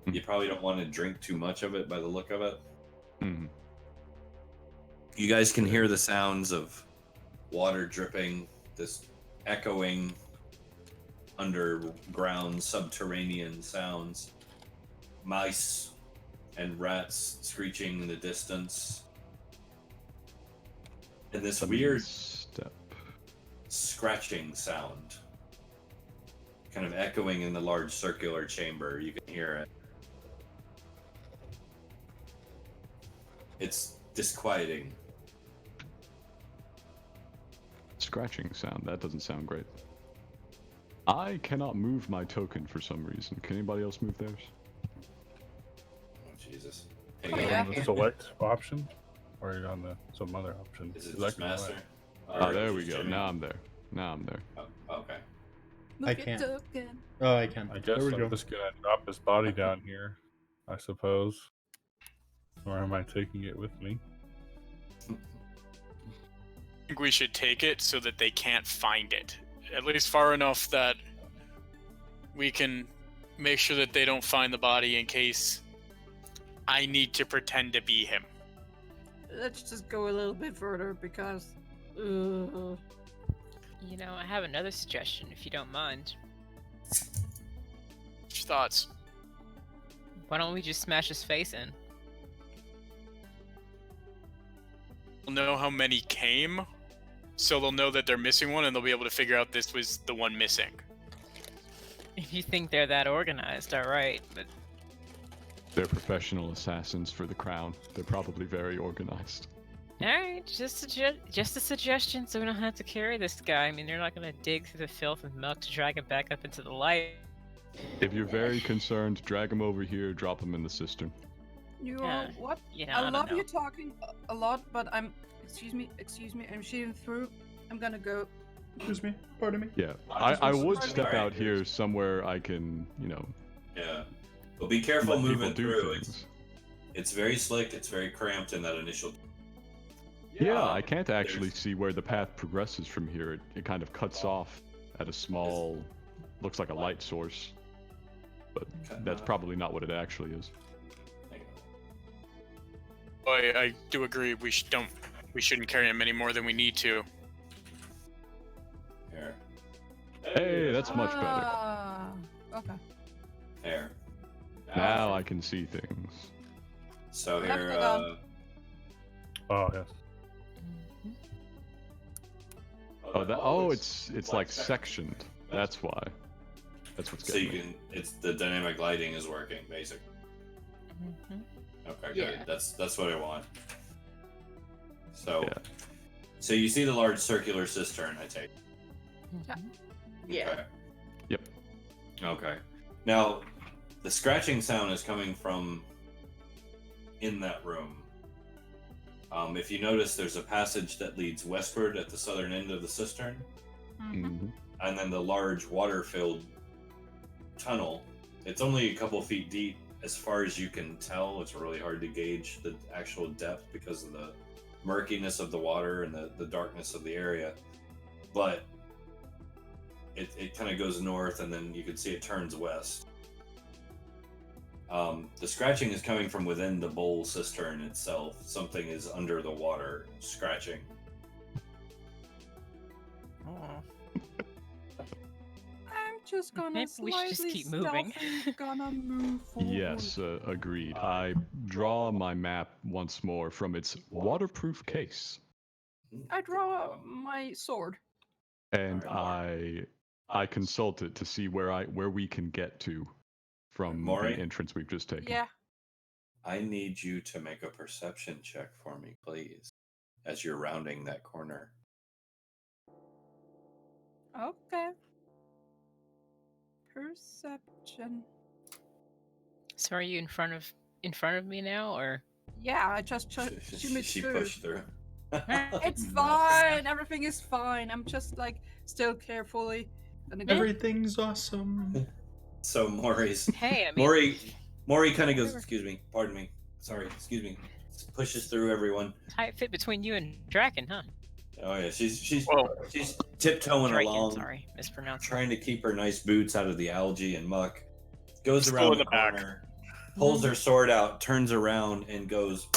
You probably don't want to drink too much of it by the look of it. Mhm. You guys can hear the sounds of water dripping, this echoing underground subterranean sounds, mice and rats screeching in the distance, and this weird Step. scratching sound kind of echoing in the large circular chamber. You can hear it. It's disquieting. Scratching sound. That doesn't sound great. I cannot move my token for some reason. Can anybody else move theirs? Oh, Jesus. Oh, Hey, yeah. On the select option, or are you on the some other option? Is it 'Cause I just can master? select. Oh, Or there is we it go. Jimmy? Now I'm there. Now I'm there. Oh, okay. I Move your can't. token. Oh, I can. I guess There we I'm go. just gonna drop his body down here, I suppose. Or am I taking it with me? I think we should take it so that they can't find it. At least far enough that we can make sure that they don't find the body in case I need to pretend to be him. Let's just go a little bit further because. You know, I have another suggestion, if you don't mind. What's your thoughts? Why don't we just smash his face in? We'll know how many came, so they'll know that they're missing one, and they'll be able to figure out this was the one missing. If you think they're that organized, alright, but They're professional assassins for the crown. They're probably very organized. alright, just a suggestion so we don't have to carry this guy. I mean, they're not gonna dig through the filth and muck to drag him back up into the light. If you're very concerned, drag him over here, drop him in the cistern. You Yeah, all what? You know, I don't love know. you talking a lot, but I'm. Excuse me. I'm shooting through. I'm gonna go. Excuse me. Pardon me. Yeah, I would Alright. step out here somewhere I can, Yeah. But be careful let people moving do through. things. It's very slick. It's very cramped in that initial. Yeah, Um, I can't actually there's- see where the path progresses from here. It kind of cuts off at a small, looks like a light source, but that's probably not what it actually is. I do agree. We shouldn't carry him any more than we need to. Here. Hey, that's much better. Ah, okay. Here. Now I can see things. So Left here, it on. Oh yes. Oh, it's like sectioned. That's why. That's what's so getting you me. can. It's the dynamic lighting is working, basically. Mhm. Okay, Yeah. good. That's what I want. So, Yeah. so you see the large circular cistern, I take. Mhm. Yeah. Okay. Yep. Okay. Now, the scratching sound is coming from in that room. If you notice, there's a passage that leads westward at the southern end of the cistern, Mhm. and then the large water-filled tunnel. It's only a couple feet deep, as far as you can tell. It's really hard to gauge the actual depth because of the murkiness of the water and the darkness of the area. But it kind of goes north, and then you can see it turns west. The scratching is coming from within the bowl cistern itself. Something is under the water scratching. Oh. I'm just gonna Maybe we should slightly just keep moving. stealthily gonna move forward. Yes, agreed. I draw my map once more from its waterproof case, I draw my sword. and I consult it to see where we can get to from Maury? the entrance we've just taken. Yeah. I need you to make a perception check for me, please, as you're rounding that corner. Okay. Perception. So are you in front of in front of me now, or? Yeah, I just shimmied She through. pushed through. It's fine. Everything is fine. I'm just like still carefully gonna go. Everything's awesome. So Maury's Hey, I mean, Maury kind of goes, Whatever. excuse me, pardon me, sorry, excuse me, pushes through everyone. tight fit between you and Draken, huh? Oh yeah, she's Whoa. tiptoeing Draken, along, sorry, mispronounced. trying to keep her nice boots out of the algae and muck. Goes Still around in the the back. corner, pulls her sword out, turns around, and goes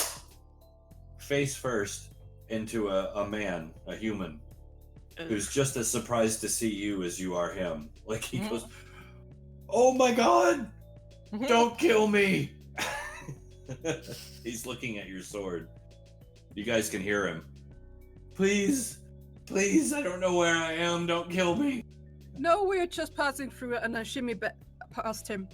face first into a man, a human, who's just as surprised to see you as you are him. Like he goes, "Oh my God! Don't kill me!" He's looking at your sword. You guys can hear him. Please, please, I don't know where I am. Don't kill me. No, we're just passing through and I shimmy past him.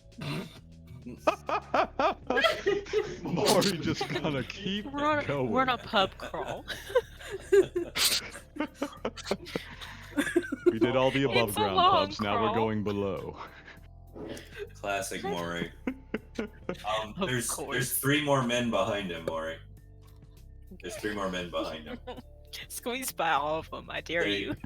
Maury just gonna keep going. We're on a pub crawl. We did all the above It's a ground long pubs. Now we're crawl. going below. Classic Maury. Of There's course. 3 more men behind him, Maury. There's 3 more men behind him. Squeeze by all of them, I dare They- you.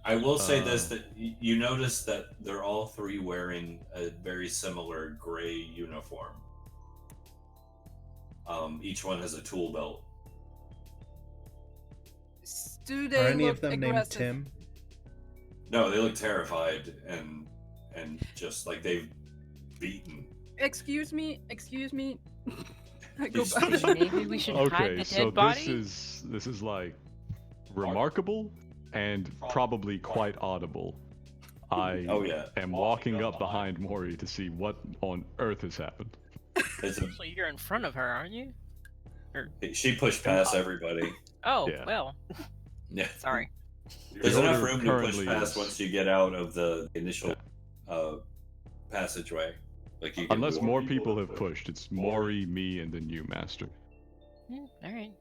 I will say this, that you notice that they're all 3 wearing a very similar gray uniform. Each one has a tool belt. Do they Are any look of them named aggressive? Tim? No, they look terrified and just like they've beaten. Excuse me. I go He's- back. Maybe we should hide Okay, the so dead body. this is like remarkable and probably quite audible. I Oh yeah, am walking up behind Maury to see what on earth has happened. it's a, Actually, you're in front of her, aren't you? she pushed past everybody. Oh, Yeah. well, Yeah, sorry. there's The enough order room to push currently past is- once you get out of the initial passageway. Like you can Unless more people have pushed, it's Maury, me, and then you, Master. All right,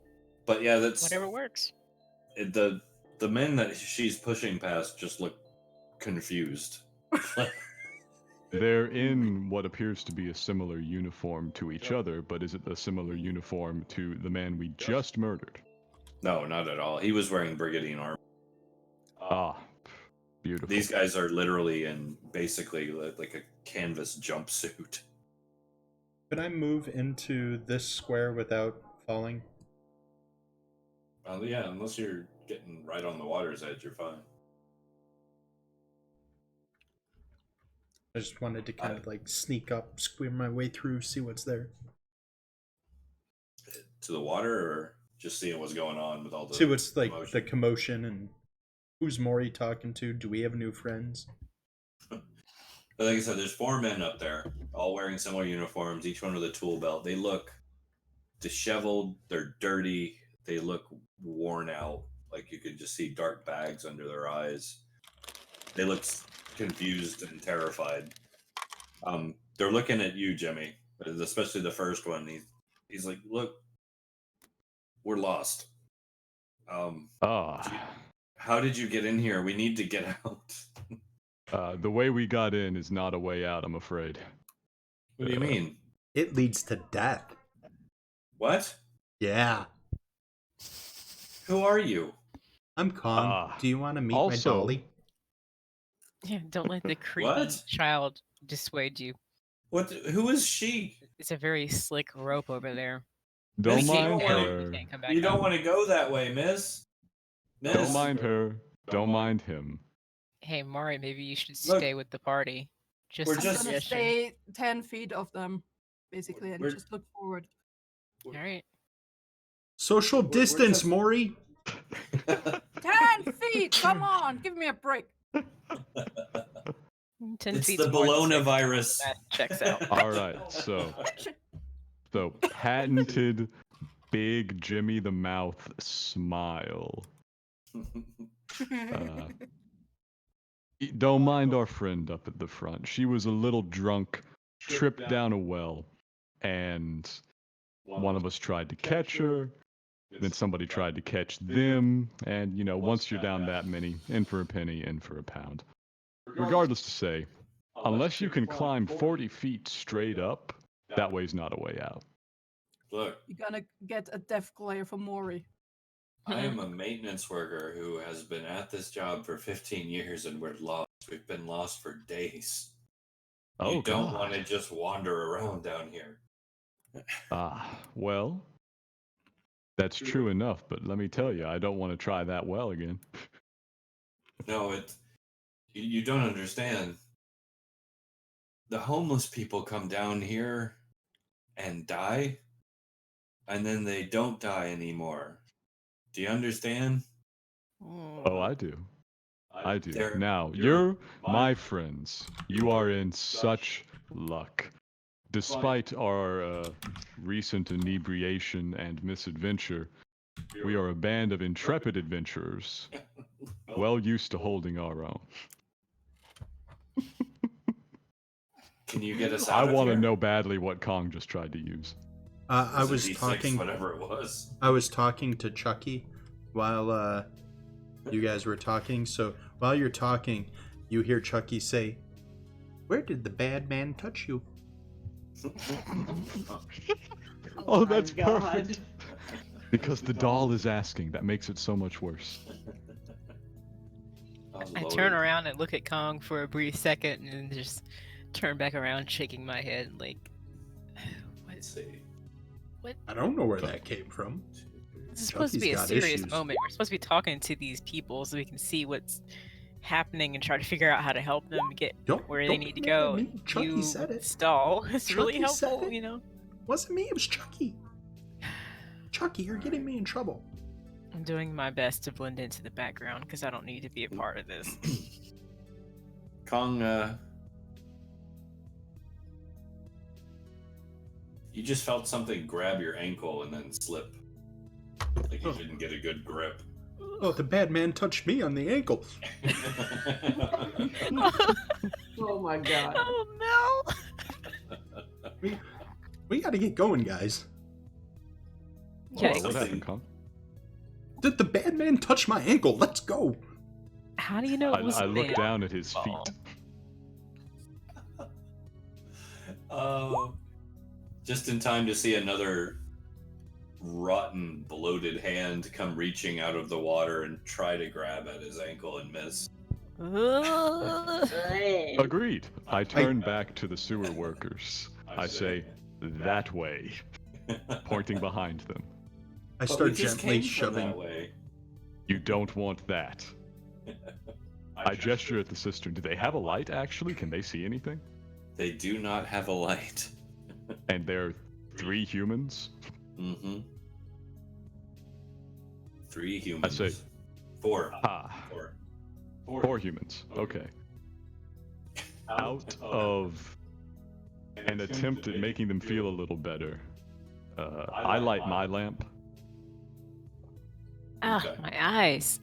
But yeah, that's whatever works. the men that she's pushing past just look confused. They're in what appears to be a similar uniform to each other, but is it a similar uniform to the man we just murdered? No, not at all. He was wearing brigandine armor. Ah, beautiful. These guys are literally in basically like a canvas jumpsuit. Could I move into this square without falling? Yeah, unless you're getting right on the water's edge, you're fine. I just wanted to kind of like sneak up, squeeze my way through, see what's there. To the water, or just seeing what's going on with all the See what's like commotion? the commotion and who's Maury talking to? Do we have new friends? But like I said, there's 4 men up there, all wearing similar uniforms, each one with a tool belt. They look disheveled, they're dirty, they look worn out. Like you could just see dark bags under their eyes. They look confused and terrified. They're looking at you, Jimmy, especially the first one. He's like, "Look, we're lost. Ah, How did you get in here? We need to get out." the way we got in is not a way out, I'm afraid. What do you mean? It leads to death. What? Yeah. Who are you? I'm Kong. Ah, Do you want to meet my also- dolly? Yeah, don't let the creepy What? child dissuade you. What? Who is she? It's a very slick rope over there. Don't Miss, you mind don't wanna- You her. can't come back You don't up. want to go that way, miss. Don't mind her. Don't mind him. Hey, Mari, maybe you should Look, stay with the party. Just we're a I'm just- gonna suggestion. stay 10 feet of them, basically, and We're- just look forward. All right. Social We're distance, just- Maury. 10 feet! Come on, give me a break. 10 It's feet's the more than Bologna safe. virus. That checks out. All right, so patented big Jimmy the Mouth smile. Don't mind our friend up at the front. She was a little drunk, tripped down a well, and one of us tried to catch her. Then somebody tried to catch them, and once you're down that many, in for a penny, in for a pound. Regardless to say, unless you can climb 40 feet straight up, that way's not a way out. Look, You're gonna get a death glare from Maury. I am a maintenance worker who has been at this job for 15 years and we're lost. We've been lost for days. Oh, You don't God. want to just wander around down here. Well, that's true enough, but let me tell you, I don't want to try that well again. No, you don't understand. The homeless people come down here and die, and then they don't die anymore. Do you understand? Oh, I do. I do. They're- Now, you're my friends. You are in such luck. Despite our recent inebriation and misadventure, we are a band of intrepid adventurers, well used to holding our own. Can you get us I out of want to here? know badly what Kong just tried to use. I This was is D6, talking. whatever it was. I was talking to Chucky while you guys were talking. So while you're talking, you hear Chucky say, "Where did the bad man touch you?" Oh, my that's God. perfect. Because the doll is asking. That makes it so much worse. Oh, I Lord. turn around and look at Kong for a brief second and then just turn back around, shaking my head like, Let's see. I don't know where that came from. this is supposed to be Chucky's a got serious issues. moment. We're supposed to be talking to these people so we can see what's happening and try to figure out how to help them get where they Don't need to be mad at go. me. Chucky You said it. stall. It's really Chucky said helpful, it. you know. Wasn't me. It was Chucky. Chucky, you're getting me in trouble. I'm doing my best to blend into the background because I don't need to be a part of this. Kong, you just felt something grab your ankle and then slip. Like you didn't get a good grip. Oh, the bad man touched me on the ankle. Oh my God. Oh no! We gotta get going, guys. Okay, What happened, Kong? Did the bad man touch my ankle? Let's go. how do you know it was I a look man? down at his feet. Just in time to see another rotten, bloated hand come reaching out of the water and try to grab at his ankle and miss. Agreed. I turn back to the sewer workers. I say, that way, pointing behind them. I But start we just gently came from shoving. that way. You don't want that. I gesture at the cistern. Do they have a light, actually? Can they see anything? They do not have a light. And they're 3 humans? Mm-hmm. 3 humans. I say, 4. Ah, 4. 4 humans. Okay. Out of an attempt at making them feel a little better, I light my lamp. Ah, Okay. my eyes.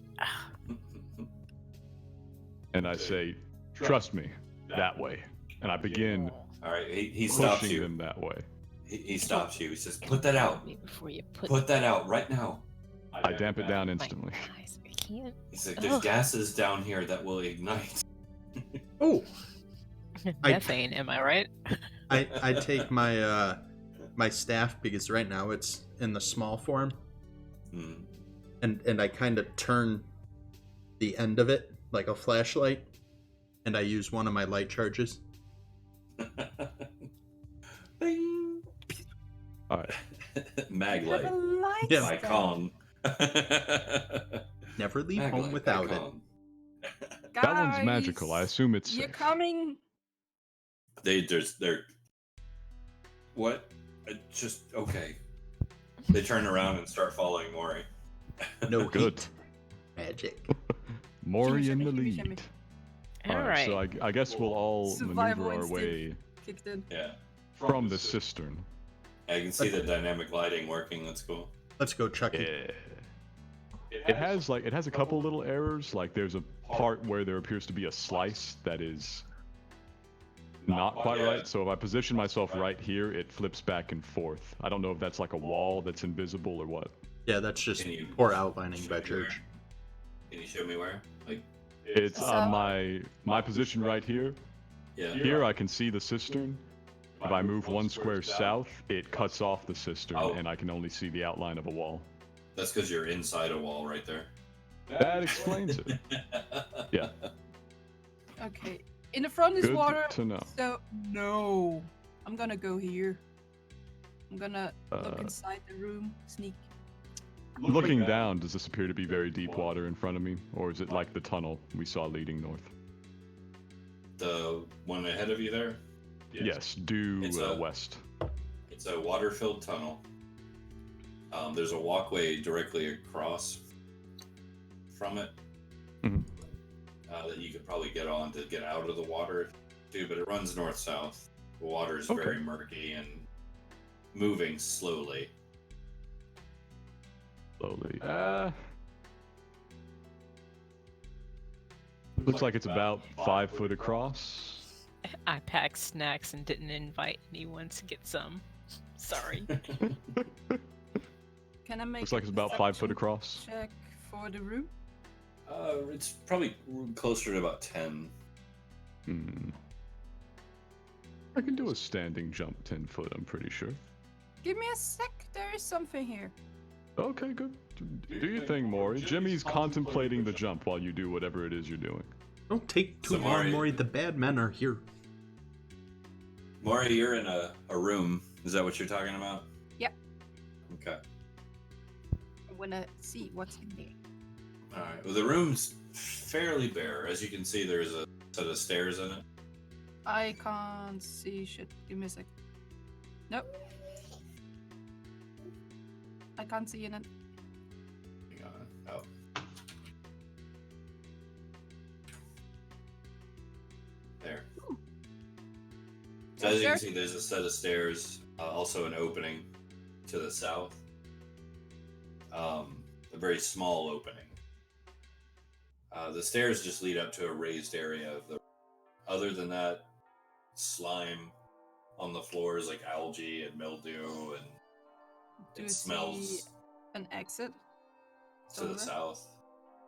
And I say, trust me, that way. And I begin All right, he stops pushing you. them that way. He stops you. He says, "Put that out. Me before you put Put that out right now." I damp it down my instantly. eyes. I can't. He's like, "There's Ugh. gases down here that will ignite." Oh, Methane, am I right? I take my my staff because right now it's in the small form, Hmm. and I kind of turn the end of it like a flashlight, and I use one of my light charges. Bing. All right. Mag Have light a light Yeah. by stand. Kong. Never leave Mag home light by without it. Kong. That one's magical. I Guys, assume it's You're safe. coming. They're what? Just okay. They turn around and start following Maury. No Good. heat. Magic. Maury in Shimmy, the shimmy, lead. shimmy. All Alright, right. so I guess we'll all Survival maneuver our instinct. way Kicked in. Yeah, from the cistern. I can see the dynamic lighting working. That's cool. Let's go, Chucky. It has a couple little errors. Like there's a part where there appears to be a slice that is not quite Yeah. right. So if I position myself right here, it flips back and forth. I don't know if that's like a wall that's invisible or what. Yeah, that's just Can you poor outlining show by me where? church. Can you show me where? Like, It's So- my position right here. yeah. Here I can see the cistern, If I move 1 square south, it cuts off the cistern, Oh. and I can only see the outline of a wall. That's because you're inside a wall right there. That explains it. Yeah. Okay. In the front is Good water. to know. So no, I'm gonna go here. I'm gonna look Uh, inside the room, sneak. Looking down, does this appear to be very deep water in front of me, or is it like the tunnel we saw leading north? The one ahead of you there? Yes, due It's a- west. It's a water-filled tunnel. There's a walkway directly across from it Mhm. that you could probably get on to get out of the water, too. But it runs north-south. The water is Okay. very murky and moving slowly. Slowly. Looks like it's about 5 foot across. I packed snacks and didn't invite anyone to get some. Sorry. Can I make? Looks like it's a about 5 foot perception across. Check for the room. It's probably closer to about 10. Hmm. I can do a standing jump 10 foot, I'm pretty sure. Give me a sec. There is something here. Okay, good. Do your thing, Maury. Jimmy's contemplating the jump while you do whatever it is you're doing. Don't take too So, long, Maury- Maury. The bad men are here. Maury, you're in a room. Is that what you're talking about? Yep. Okay. I wanna see what's in there. All right. Well, the room's fairly bare. As you can see, there's a set of stairs in it. I can't see shit. Give me a sec. Nope. I can't see in it. Hang on. Oh. There. So as you can see, there's a set of stairs, also an opening to the south. A very small opening. The stairs just lead up to a raised area of the. Other than that, slime on the floors like algae and mildew, and Do you it see smells an exit? to the somewhere? south.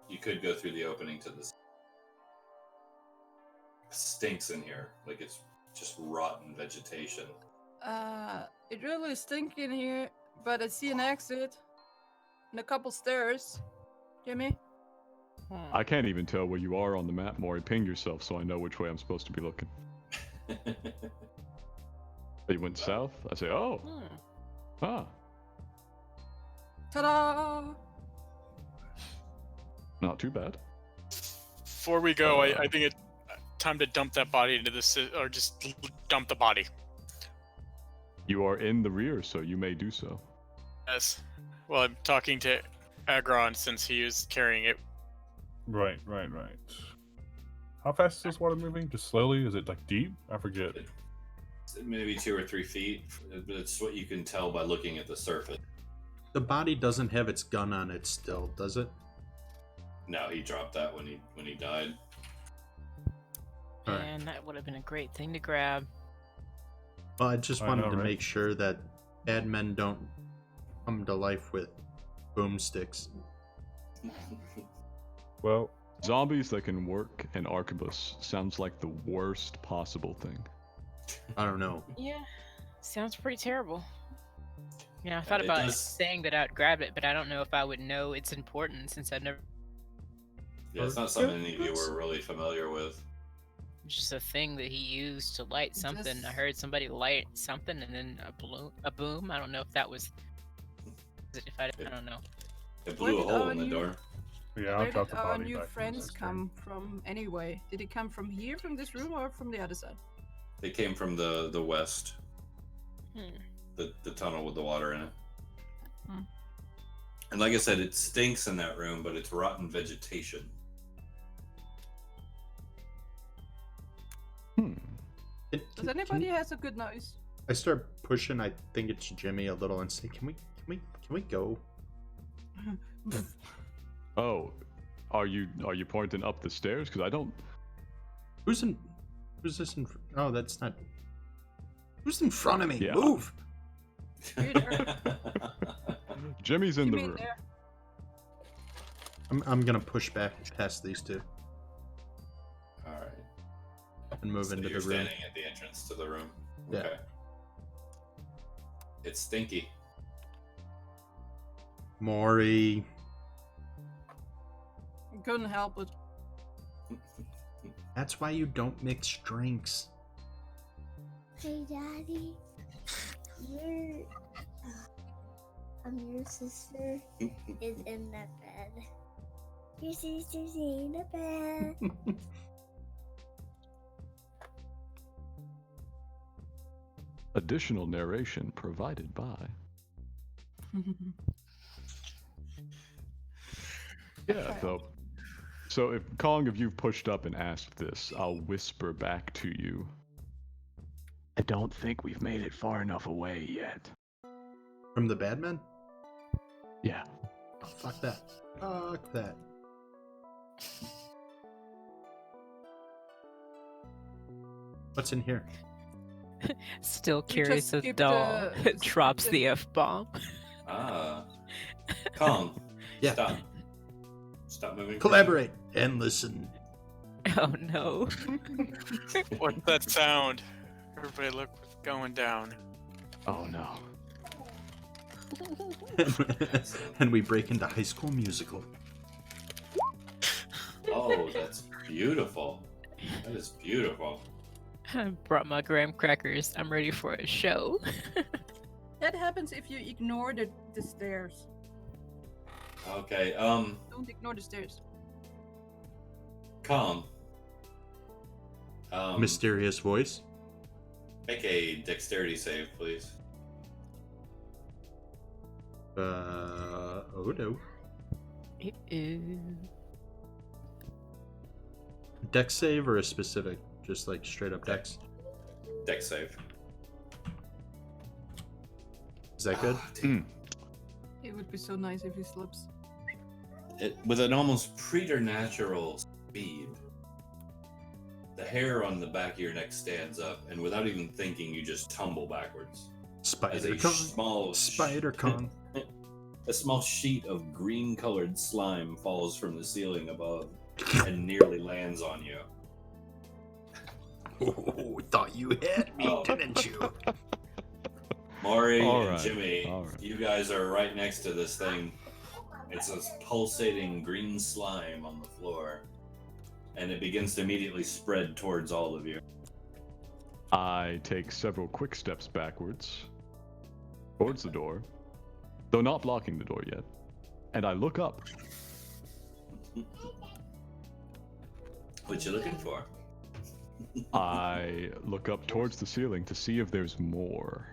You could go through the opening to the. Stinks in here, like it's just rotten vegetation. It really stinks in here, but I see an exit and a couple stairs. Jimmy? I can't even tell where you are on the map, Maury. Ping yourself so I know which way I'm supposed to be looking. You went south? I say, oh. Ah. Ta-da! Not too bad. Before we go, I think it's time to dump that body into the or just dump the body. You are in the rear, so you may do so. Yes. Well, I'm talking to Agron since he is carrying it. Right. How fast is this water moving? Just slowly? Is it like deep? I forget. Maybe 2 or 3 feet. But it's what you can tell by looking at the surface. The body doesn't have its gun on it still, does it? No, he dropped that when he died. Alright. And that would have been a great thing to grab. Well, I just I wanted know, to right? make sure that bad men don't come to life with boomsticks. Well, Zombies that can work an arquebus sounds like the worst possible thing. I don't know. Yeah, sounds pretty terrible. Yeah, I thought it about does- saying that I'd grab it, but I don't know if I would know its importance since I've never. Yeah, it's not something any of you were really familiar with. Just a thing that he used to light something. I Just- heard somebody light something and then a boom. I don't know if that was. If I don't know. It Where blew a did hole our in the new- door. yeah, I'll Where drop did the our body new back in the friends cistern. come from anyway? Did it come from here, from this room, or from the other side? They came from the west. Hmm. The tunnel with the water in it. Hmm. And like I said, it stinks in that room, but it's rotten vegetation. Does anybody has a good nose? I start pushing. I think it's Jimmy a little and say, "Can we go?" Oh, are you pointing up the stairs? Because I don't. Who's this in? Oh, that's not. Who's in front of me? Yeah. Move! You're there. Jimmy's in You the mean room. there? I'm gonna push back past these two All right. and move So into you're the room. standing at the entrance to the room. Yeah. Okay. It's stinky. Maury. Couldn't help it. That's why you don't mix drinks. Hey, Daddy. Your, your sister is in that bed. Your sister's in the bed. Additional narration provided by. Yeah, so if Kong, if you've pushed up and asked this, I'll whisper back to you. I don't think we've made it far enough away yet. From the bad men? Yeah. Oh, fuck that. Fuck that. What's in here? Still We curious just as skipped, doll skipped drops it. the F-bomb. Kong. Yeah. Stop. Stop moving. Collaborate and listen. Oh no. What's that sound? Everybody look what's going down. Oh no. And we break into High School Musical. Oh, that's beautiful. That is beautiful. I brought my graham crackers. I'm ready for a show. That happens if you ignore the stairs. Okay, Don't ignore the stairs. Kong. Mysterious voice. Make a dexterity save, please. Oh no. It is. Dex save or a specific? Just like straight up dex? Dex save. Is that good? It would be so nice if he slips. With an almost preternatural speed, the hair on the back of your neck stands up, and without even thinking, you just tumble backwards. As Spider a Kong. small Spider Kong. a small sheet of green-colored slime falls from the ceiling above and nearly lands on you. Oh, thought you had me, didn't you? Maury All and right, Jimmy, all right. you guys are right next to this thing. It's a pulsating green slime on the floor, and it begins to immediately spread towards all of you. I take several quick steps backwards towards the door, though not blocking the door yet, and I look up. What you looking for? I look up towards the ceiling to see if there's more.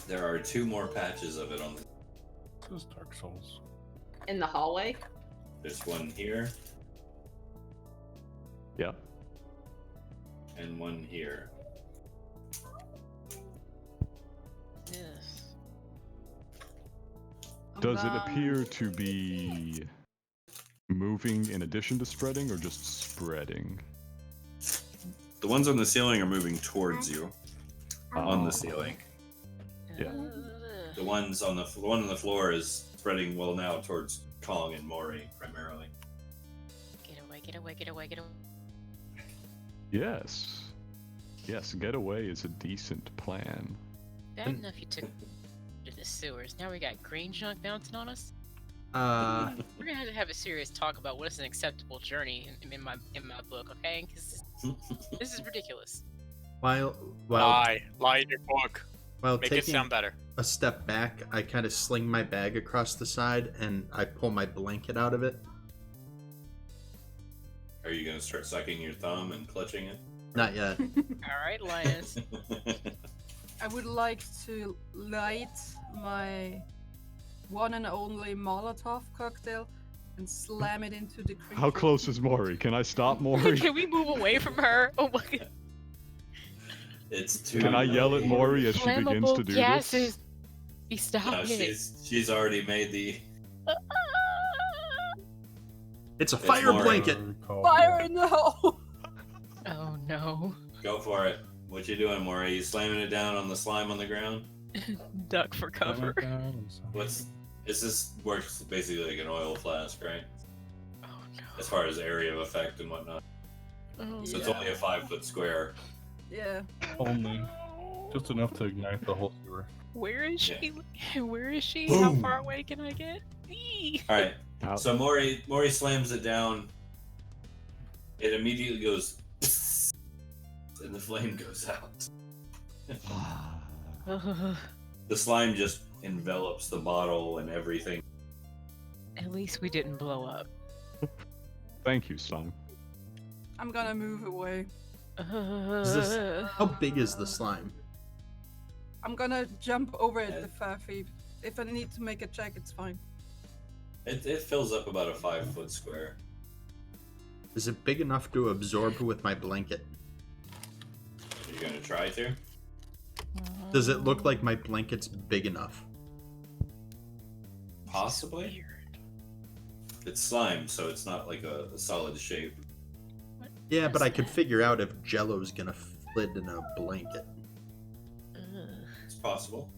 There are 2 more patches of it on the. This is Dark Souls. In the hallway? There's one here Yeah. and one here. Yes. Does it appear to be moving in addition to spreading, or just spreading? The ones on the ceiling are moving towards you. On Oh. the ceiling. Yeah. The one on the floor is spreading well now towards Kong and Mori primarily. Get away, get away, get away, get away. Yes. Yes, getaway is a decent plan. Bad enough you took to the sewers. Now we got green junk bouncing on us. We're gonna have to have a serious talk about what is an acceptable journey in my book, okay? Because this is ridiculous. While Lie in your book. while Make it taking sound better. a step back, I kind of sling my bag across the side and I pull my blanket out of it. Are you gonna start sucking your thumb and clutching it? Not yet. All right, Linus. I would like to light my one and only Molotov cocktail and slam it into the creature. How close is Maury? Can I stop Maury? Can we move away from her? Oh my god. It's too. Can I yell at Maury as she begins Flammable to do gases. this? We stop No, it. she's already made the. It's a It's fire more- blanket. Fire in the hole! Oh no. Go for it. What you doing, Maury? You slamming it down on the slime on the ground? Duck for cover. This works basically like an oil flask, right? Oh no. As far as area of effect and whatnot. Oh, So it's Yeah. only a 5-foot square. Yeah. Only. Just enough to ignite the whole sewer. Where is she? Where is she? Boom. How far away can I get? Eee. All right. How- So Maury slams it down. It immediately goes, and the flame goes out. The slime just envelops the bottle and everything. At least we didn't blow up. Thank you, slime. I'm gonna move away. How big is the slime? I'm gonna jump over it the 5 feet. If I need to make a check, it's fine. It fills up about a 5-foot square. Is it big enough to absorb with my blanket? Are you gonna try to? Does it look like my blanket's big enough? Possibly. It's slime, so it's not like a solid shape. Yeah, but I could figure out if Jello's gonna fit in a blanket. It's possible.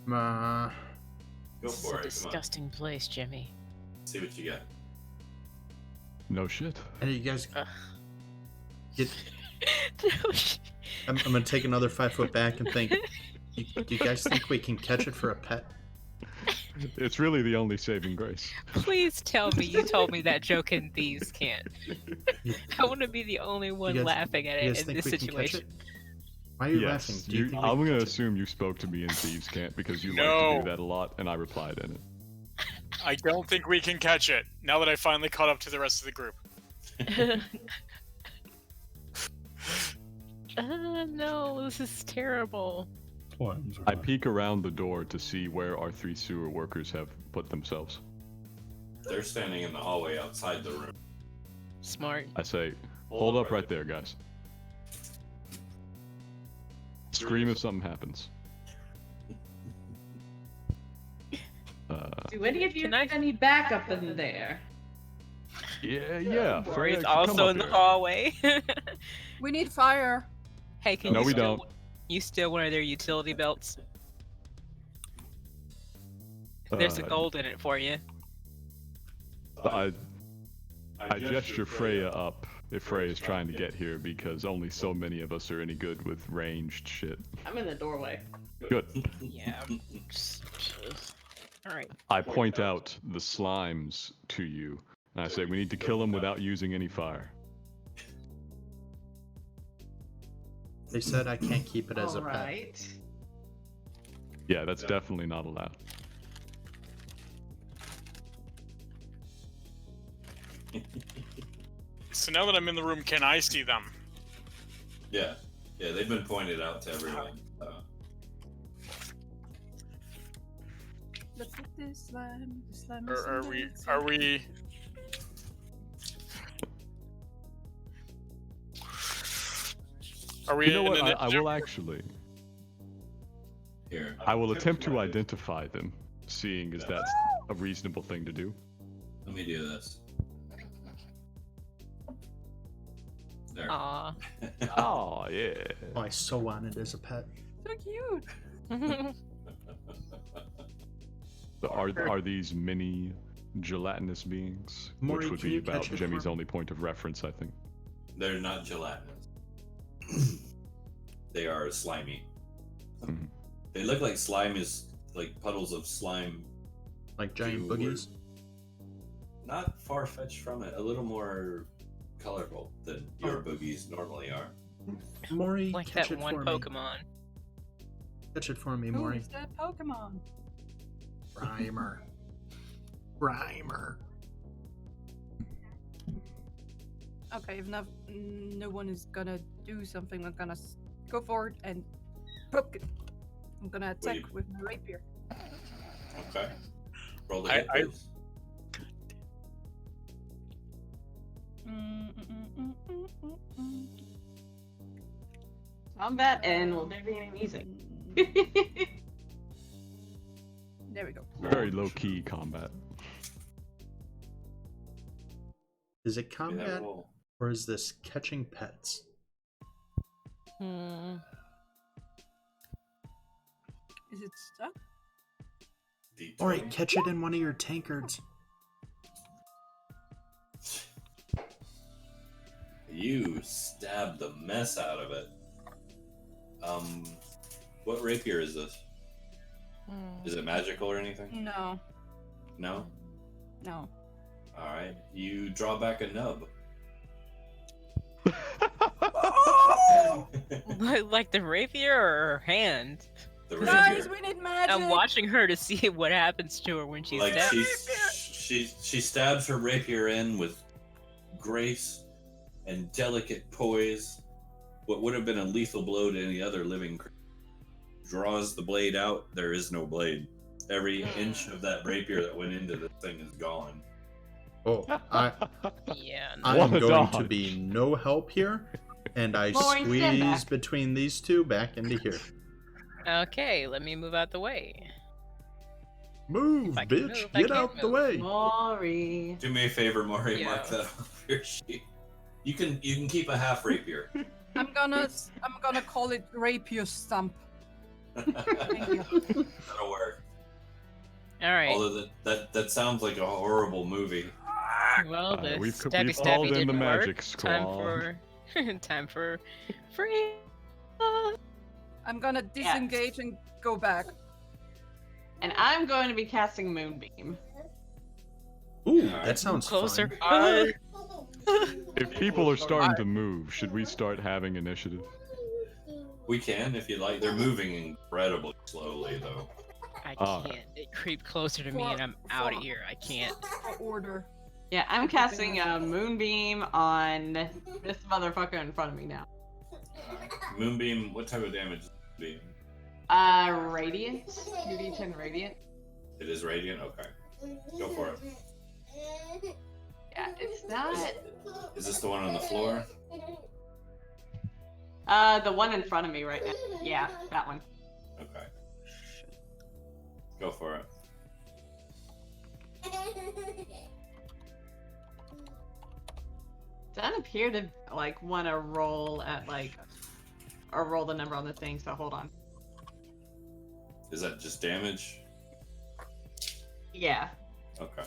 Go This is for a it. Come on. disgusting place, Jimmy. See what you got. No shit. Hey, you guys, get, No shit. I'm gonna take another 5 foot back and think. Do you guys think we can catch it for a pet? It's really the only saving grace. Please tell me you told me that joke and thieves can't. I want to be the only one guys- laughing at You it guys in think this we can catch situation. it? Why are you laughing? Yes, Do you think we I'm can gonna catch it? assume you spoke to me in Thieves Camp because you like No. to do that a lot, and I replied in it. I don't think we can catch it, now that I finally caught up to the rest of the group. No, this is terrible. Slimes are I not- peek around the door to see where our 3 sewer workers have put themselves. They're standing in the hallway outside the room. Smart. I say, hold up right there, guys. Scream if something happens. Do any of you Can I- have any backup in there? Yeah, Freya, Rory's come up also in the here. hallway. We need fire. Hey, can No, you we steal, don't. You steal one of their utility belts? There's a gold in it for you. I gesture Freya up if Freya's trying to get here because only so many of us are any good with ranged shit. I'm in the doorway. Good. Yeah. All right. I point out the slimes to you, and I say we need to kill them without using any fire. They said I can't keep it as a pet. Alright. Yeah, that's definitely not allowed. So now that I'm in the room, can I see them? Yeah, they've been pointed out to everyone. Look at this slime. The slime Or is are we? amazing. Are we? Are we You know in what? an I will actually. Here, I will attempt to identify them, seeing as that's a reasonable thing to do. let me do this. There. Aw. Oh yeah. Oh, I so want it as a pet. So cute. So are these mini gelatinous beings? Maury, Which would can be you about catch it Jimmy's for me? only point of reference, I think. They're not gelatinous. They are slimy. Mhm. They look like slime is like puddles of slime. Like giant Dude. boogies. Not far fetched from it. A little more colorful than your boogies normally are. Maury, Like catch that it one for Pokemon. me. Catch it for me, Who Maury. is that Pokemon? Primer. Primer. Okay, if no one is gonna do something, I'm gonna go forward and poke it. I'm gonna What do attack you- with my rapier. Okay. Roll the I- hit, I- please. Combat and will there be any music? There we go. Very low key combat. Is it Give me that combat roll. or is this catching pets? Hmm. Is it stuck? D20. Alright, catch it in one of your tankards. You stab the mess out of it. What rapier is this? Is it magical or anything? No, No? no. Alright. You draw back a nub. Like the rapier or her hand? The Guys, rapier. we need magic. I'm watching her to see what happens to her when she's Like stabbed. she stabs her rapier in with grace and delicate poise. What would have been a lethal blow to any other living creature. Draws the blade out. There is no blade. Every inch of that rapier that went into this thing is gone. Oh, Yeah. I What am a going to dodge. be no help here, and I Lauren, stand squeeze back. between these two back into here. Okay, let me move out the way. Move, If I can bitch! move, I Get can't out the move. way. Maury. Do me a favor, Maury. Yeah. Mark that off your sheet. You can keep a half rapier. I'm gonna call it rapier stump. Thank you. That'll work. All right. Although that sounds like a horrible movie. Well, the we've stabby called stabby in the didn't work. magic Time squad. for time for free. I'm gonna disengage and go back. And I'm going to be casting Moonbeam. Ooh, Alright. that sounds Closer. fun. If people are starting to move, should we start having initiative? We can, if you like. They're moving incredibly slowly, though. I All can't. They creep closer to me, and I'm out of here. I can't. For order. Yeah, I'm casting a Moonbeam on this motherfucker in front of me now. Moonbeam, what type of damage is it? Radiant. 2d10 Radiant. It is radiant? Okay. Go for it. Yeah, it's not. Is this the one on the floor? The one in front of me right now. Yeah, that one. Okay. Go for it. Doesn't appear to like want to roll at like, or roll the number on the thing. So hold on. Is that just damage? Yeah. Okay.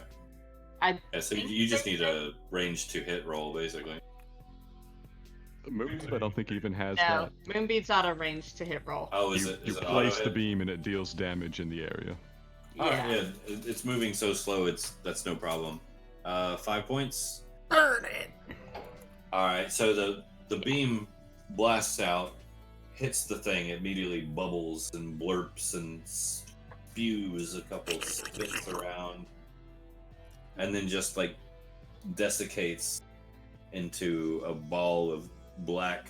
I Yeah, so you just need a range to hit roll, basically. Moonbeam, I don't think even has no. Moonbeam's not a range to hit roll. Oh, that. You it place auto the hit? beam and it deals damage in the area. Oh, Yeah. yeah, it's moving so slow, that's no problem. 5 points. Burn it. Alright, so the beam blasts out, hits the thing, it immediately bubbles and blurps and spews a couple spits around, and then just like desiccates into a ball of black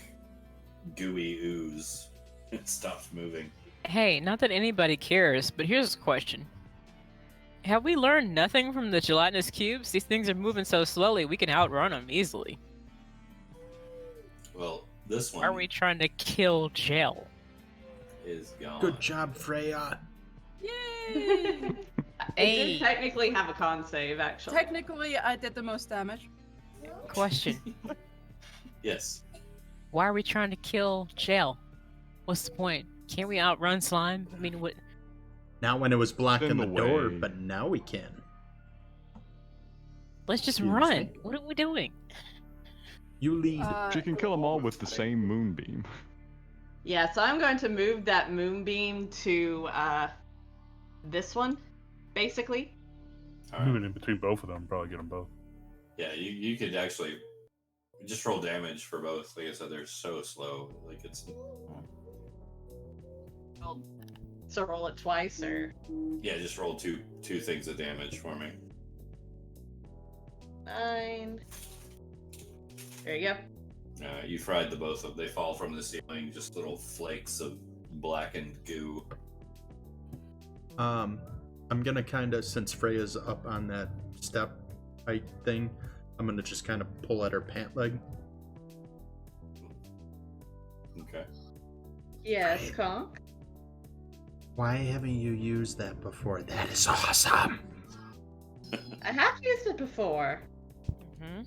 gooey ooze. It stops moving. Hey, not that anybody cares, but here's a question. Have we learned nothing from the gelatinous cubes? These things are moving so slowly, we can outrun them easily. Well, this one Why are we trying to kill Gel? is gone. Good job, Freya. Yay! I Hey. did technically have a con save, actually. Technically, I did the most damage. Question. Yes. Why are we trying to kill Gel? What's the point? Can't we outrun slime? I mean, what? Not when it was blocking In the the door, way. but now we can. Let's just Excuse run. me? What are we doing? You lead. She can kill them all with the same moonbeam. Yeah, so I'm going to move that Moonbeam to this one, basically. Alright. Moving in between both of them, probably get them both. Yeah, you could actually just roll damage for both. Like I said, they're so slow. Like it's So roll it twice, or yeah, just roll two things of damage for me. 9. There you go. You fried the both of them. They fall from the ceiling, just little flakes of blackened goo. I'm gonna kind of, since Freya's up on that step height thing, I'm gonna just kind of pull at her pant leg. Okay. Yes, Conk. Why haven't you used that before? That is awesome. I have used it before. Hmm?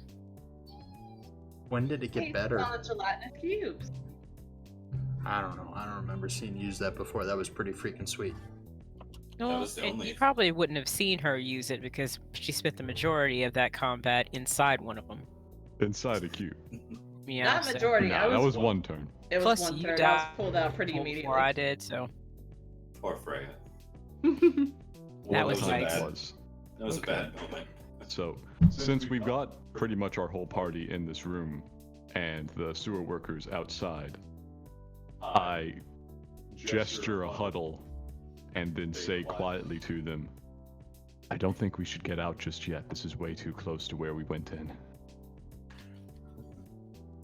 When did it get It's better? on the gelatinous cubes. I don't know. I don't remember seeing you use that before. That was pretty freaking sweet. No, was the and only- you probably wouldn't have seen her use it because she spent the majority of that combat inside one of them. Inside a cube. Yeah. Not so- majority. Nah, I that was one. one turn. It was Plus, one you turn. I was died pulled out pretty before immediately. I did, so Poor Freya. That was a nice. bad. was. That was Okay. a bad moment. So, since we've got pretty much our whole party in this room and the sewer workers outside, I gesture a huddle and then say quietly to them, I don't think we should get out just yet. This is way too close to where we went in.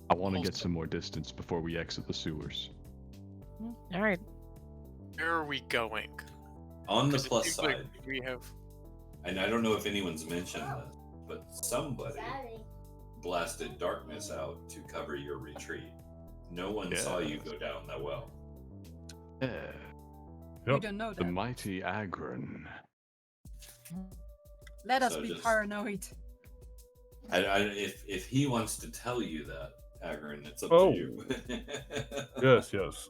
I want to get some more distance before we exit the sewers. all right. Where are we going? On the 'Cause it plus seems like side, we have. and I don't know if anyone's mentioned this, but somebody blasted darkness out to cover your retreat. No one saw you go down that well. Yeah, We Yep. don't know the that. mighty Agron. Let us So be just- paranoid. If he wants to tell you that, Agron, it's up Oh. to you. Yes, yes.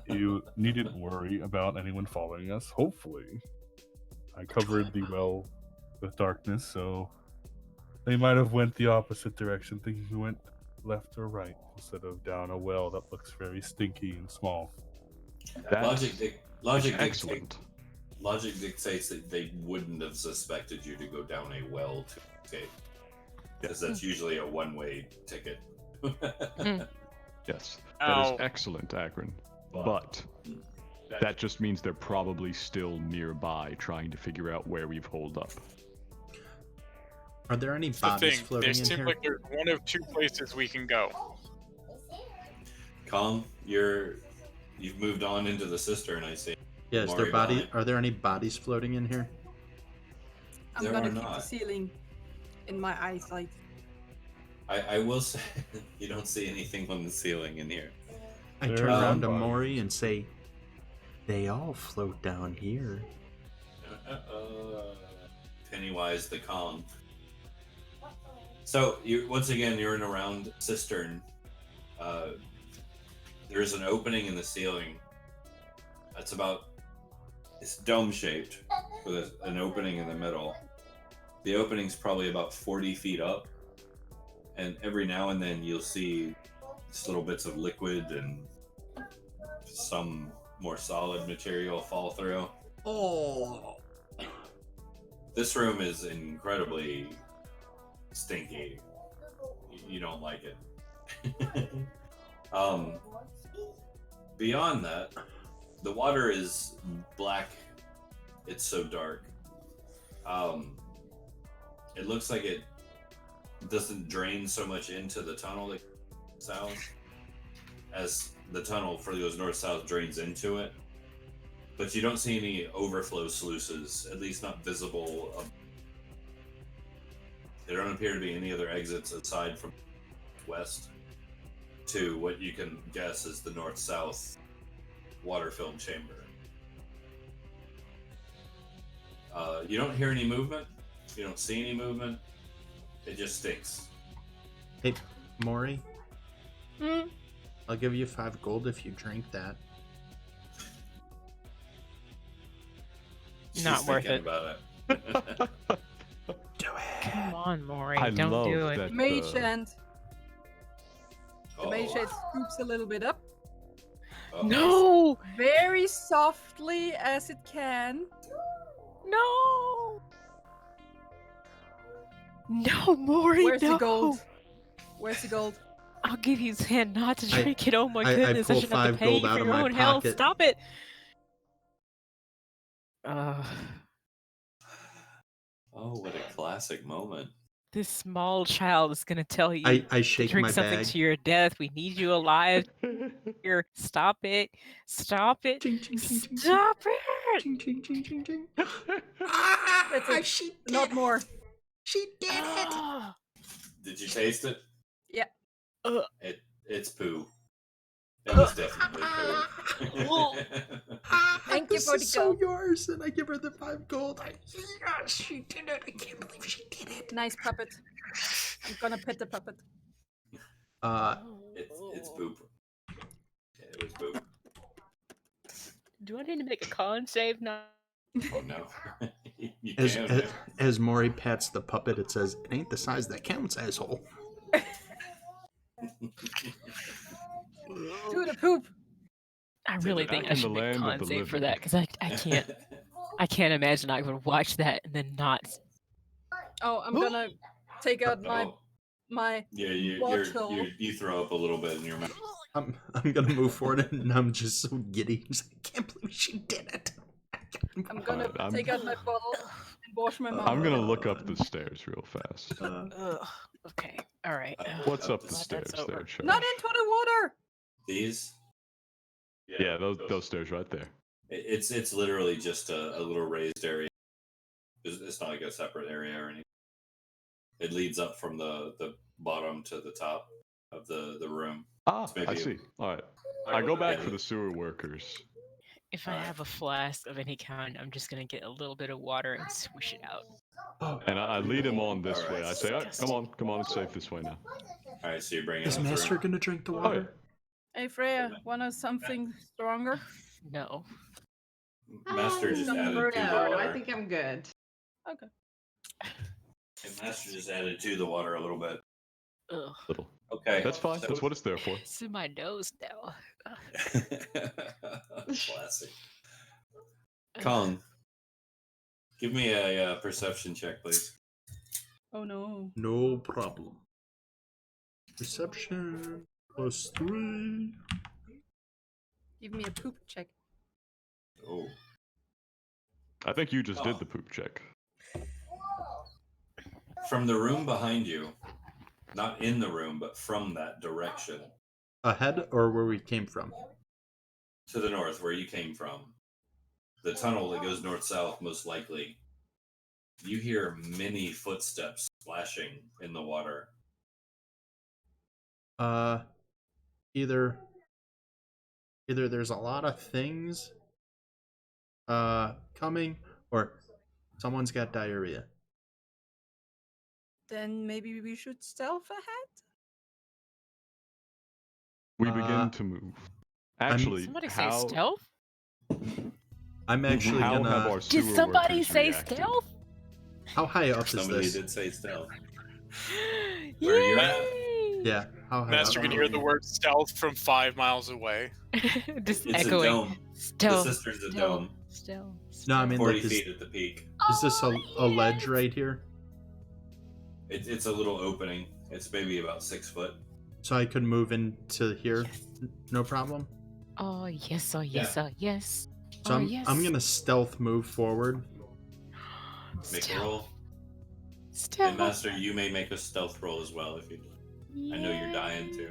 You needn't worry about anyone following us. Hopefully, I covered the well with darkness, so they might have went the opposite direction, thinking we went left or right instead of down a well that looks very stinky and small. That's Logic excellent. Logic dictates that they wouldn't have suspected you to go down a well to escape, because that's usually a one-way ticket. Yes, that Ow. is excellent, Agron. But that just means they're probably still nearby trying to figure out where we've holed up. Are there any That's the bodies thing. floating There in seems here? like there's one of two places we can go. Calm, you've moved on into the cistern, I see. Yeah, is Maury there body? behind. Are there any bodies floating in here? I'm There gonna are keep the not. ceiling in my eyesight. I will say, you don't see anything on the ceiling in here. I There turn are around to bodies. Maury and say, "They all float down here." Pennywise the Kong. So once again you're in a round cistern. There's an opening in the ceiling. It's dome shaped with an opening in the middle. The opening's probably about 40 feet up, and every now and then you'll see just little bits of liquid and some more solid material fall through. Oh. This room is incredibly stinky. You don't like it. Beyond that, the water is black. It's so dark. It looks like it doesn't drain so much into the tunnel that south as the tunnel for those north-south drains into it. But you don't see any overflow sluices, at least not visible. There don't appear to be any other exits aside from west to what you can guess is the north-south water-filled chamber. You don't hear any movement. You don't see any movement. It just stinks. Hey, Maury, Hmm? I'll give you 5 gold if you drink that. She's Not worth thinking it. about it. Do it. Come on, Maury. I Don't love do it. that. Mage hand. The Oh, mage hand scoops a little bit up, oh. No! very softly as it can. No! No, Maury, Where's no! the gold? Where's the gold? I'll give you his hand not to I- drink it. Oh my I goodness, I pull shouldn't have 5 to pay gold you out for of your my own health. pocket. Stop it! Oh, what a classic moment. This small child is gonna tell you I to shake drink my something bag. to your death. We need you alive here. Stop it! Stop it! Ching, ching, ching, ching, Stop it! ching, ching, ching, ching, ching. That's it. She did Not it. more. She did it. Ah. Did you taste it? Yeah. It's poo. It was definitely poo. Thank you This for is the so gold. yours, and I give her the 5 gold. Yes, she did it. I can't believe she did it. Nice puppet. I'm gonna pet the puppet. It's poop. Yeah, it was poop. Do I need to make a con save now? Oh no. You As, can. as Maury pats the puppet, it says, "It ain't the size that counts, asshole." To the poop. I really think back I in the should make land of con the save for living. that because I can't imagine I would watch that and then not. Oh, I'm gonna take out my Oh, my yeah, bottle. you throw up a little bit in your mouth. I'm gonna move forward, and I'm just so giddy. I can't believe she did it. I'm gonna Alright, take out my bottle and wash my mouth. I'm gonna look up the stairs real fast. Ugh. Okay. All right. What's up the Glad stairs that's there, over. Chad? Not into the water. These? Yeah, those stairs right there. It's literally just a little raised area. It's not like a separate area or anything. It leads up from the bottom to the top of the room. Ah, maybe I a- see. All right. I go back Yeah. for the sewer workers. If I Alright. have a flask of any kind, I'm just gonna get a little bit of water and swish it out. And I lead him on this way. Alright. I say, "Oh, come on, it's safe this way now." All right, so you bring it Is up Master through. gonna drink the Oh, water? Hey Freya, want something stronger? No. Master just added to the No, water. I think I'm good. Okay. And Master just added to the water a little bit. Ugh. Little. Okay. That's fine. That's what it's there for. It's in my nose now. Classic. Kong, give me a perception check, please. Oh no. No problem. Perception +3. Give me a poop check. Oh. I think you just did the poop check. From the room behind you, not in the room, but from that direction, Ahead or where we came from? to the north, where you came from, the tunnel that goes north-south, most likely, you hear many footsteps splashing in the water. Either there's a lot of things coming, or someone's got diarrhea. Then maybe we should stealth ahead? We begin to move. Actually, Somebody say how stealth? I'm actually how have gonna. our sewer Did somebody workers say reacted? stealth? How high up Somebody is this? did say stealth. Where are you at? Yay! Yeah. How high Master up? can hear the word stealth from 5 miles away. Just It's echoing. a dome. Stealth. The sister's a stealth, dome. Stealth. No, I mean, 40 like, feet at the peak. is this a ledge right here? It's a little opening. It's maybe about 6 foot. So I could move into here, no problem. Oh yes, oh yes, oh yes. So Oh I'm yes. gonna stealth move forward. Make a Stealth. roll. Stealth. And Master, you may make a stealth roll as well if you. I know you're dying to.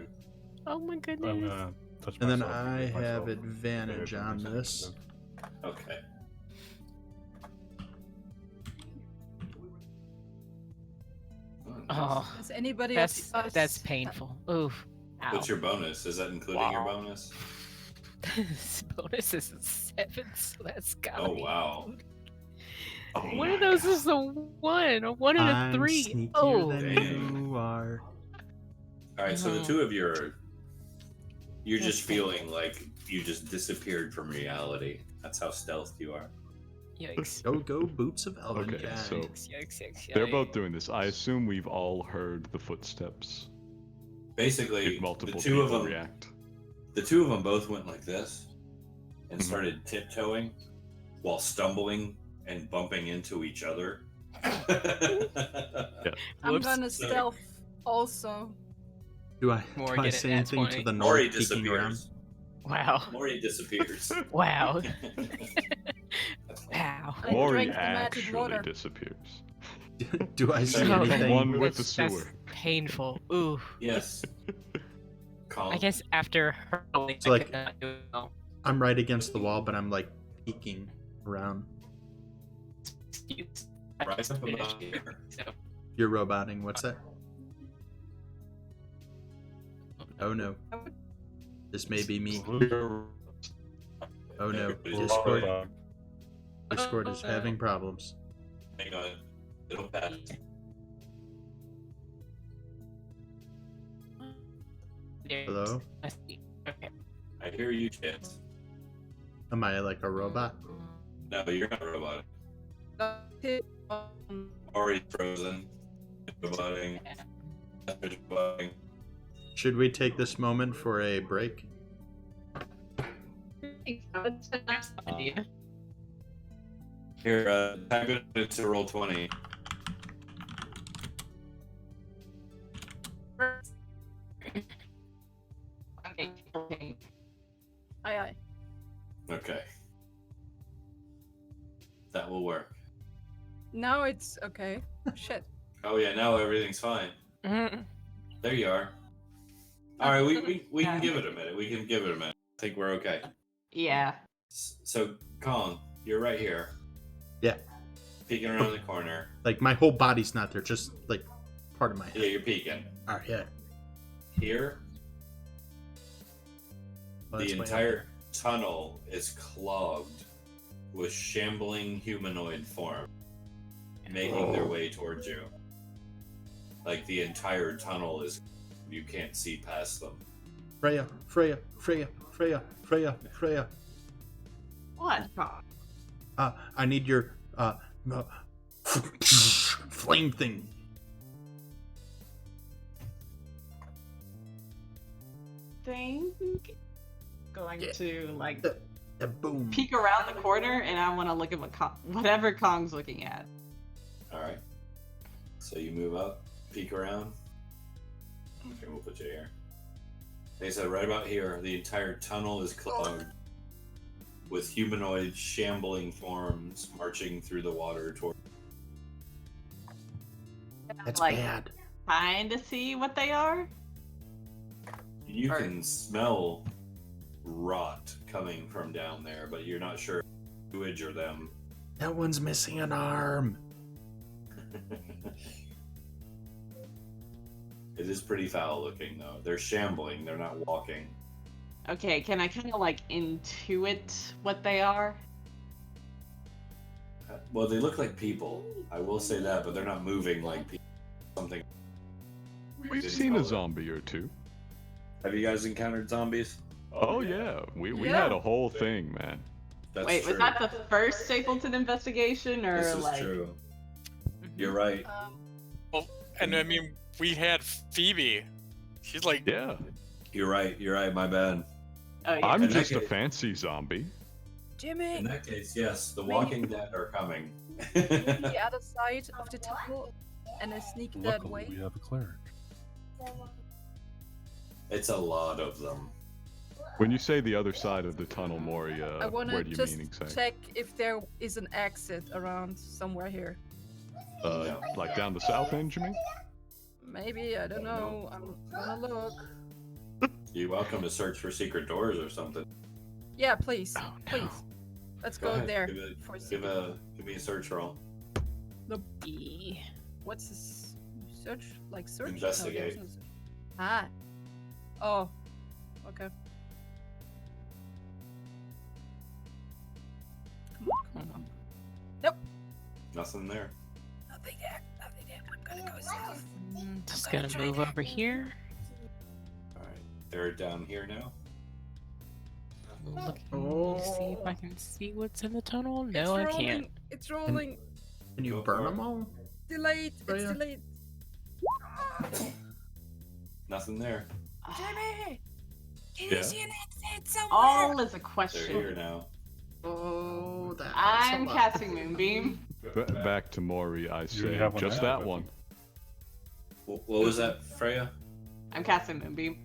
Oh my I'm goodness. gonna touch And then myself and I give have myself advantage on negative this. Okay. Oh, Does anybody that's else that's painful. Oof. Ow. What's your bonus? Is that including your Wow. bonus? This bonus is a 7, so that's gotta Oh be. wow. Oh One my of those God. is a 1, a 1 and a I'm 3. sneakier Oh, than Dang. you are. All right, so the Mhm. two of you are. You're That's just feeling like you just disappeared from reality. That's how stealthed you are. yikes. Go boots of Elven Okay, kind. so Yikes. they're both doing this. I assume we've all heard the footsteps. Basically, If multiple the two of people them. react. The two of them both went like this, and Mhm. started tiptoeing, while stumbling and bumping into each other. I'm Whoops. gonna So- stealth also. Do I Morgan say at anything 20. to the Mori north peeking around? disappears. Wow. Mori disappears. Wow. Wow. I Maury drank the magic actually water. disappears. Do I see Oh, anything? one with the That's sewer. painful. Ooh. Yes. Calm. I guess after hurling, So, I like- could not do it well. I'm right against the wall, but I'm like peeking around. Excuse. Rise up above here. So, You're roboting. What's that? Oh no. This may be me. Oh no. Discord is having problems. Hang on. It'll pass. there's- Hello? I see. Okay. I hear you, Chance. Am I like a robot? No, you're not roboting. Already frozen. Roboting. Roboting. Should we take this moment for a break? That's a nice idea. Here, type it to roll 20. Okay. Aye, aye. Okay. That will work. Now it's okay. Shit. Oh yeah, now everything's fine. Mhm. There you are. All right, we can give it a minute. We can give it a minute. I think we're okay. Yeah. So, Kong, you're right here, Yeah. peeking around the corner. Like my whole body's not there, just like part of my Yeah, head. you're peeking. All right, yeah. Here, Well, the that's my entire tunnel is clogged with shambling humanoid form making their way towards you. Like the entire tunnel is, you can't see past them. Freya. What? I need your flame thing. Think going Yeah. to like Boom. peek around the corner, and I want to look at whatever Kong's looking at. All right. So you move up, peek around. Okay, we'll put you here. They said right about here, the entire tunnel is clogged with humanoid shambling forms marching through the water toward. That's like, bad. Trying to see what they are. You Or- can smell rot coming from down there, but you're not sure if it's sewage or them. That one's missing an arm. It is pretty foul looking though. They're shambling, they're not walking. Okay, can I kind of like intuit what they are? Well, they look like people. I will say that, but they're not moving like people. Something. We've Didn't seen call a it. zombie or two. Have you guys encountered zombies? Oh yeah, we Yeah. had a whole thing, man. That's Wait, true. was that the first Stapleton investigation, or This is like? true. You're right. And I mean, we had Phoebe. She's like, Yeah, You're right. You're right. My bad. Oh yeah. I'm In that just a case- fancy zombie. In Jimmy, that case, yes, the Maybe- Walking Dead are coming. the other side of the temple, and I sneak that Luckily, way. we have a cleric. It's a lot of them. When you say the other side of the tunnel, I Moria, want where to do you just mean exactly? check if there is an exit around somewhere here. Like down the south end, you mean? Maybe, I don't know. I'm gonna look. You're welcome to search for secret doors or something. Yeah, please. Oh, no. Please. Let's Go go ahead, there. Give, for give me a search roll. E. What's this? Search? Like search? No, Investigate. there's no search. Ah. Oh. Okay. Come on. Nothing there. Nothing there. Nothing there. I'm gonna go south. Just gonna move over here. All right, they're down here now. Looking to see if I can see what's in the tunnel. No, I It's rolling. can't. It's rolling. Can you Go burn for it. them all? Delayed. It's Freya? delayed. Nothing there. Jimmy! Can Yeah. you see an exit somewhere? All is a They're question. here now. Oh, that. I'm casting Moonbeam. Back to Mori, I say, have one just now, that but- one. What was that, Freya? I'm casting Moonbeam.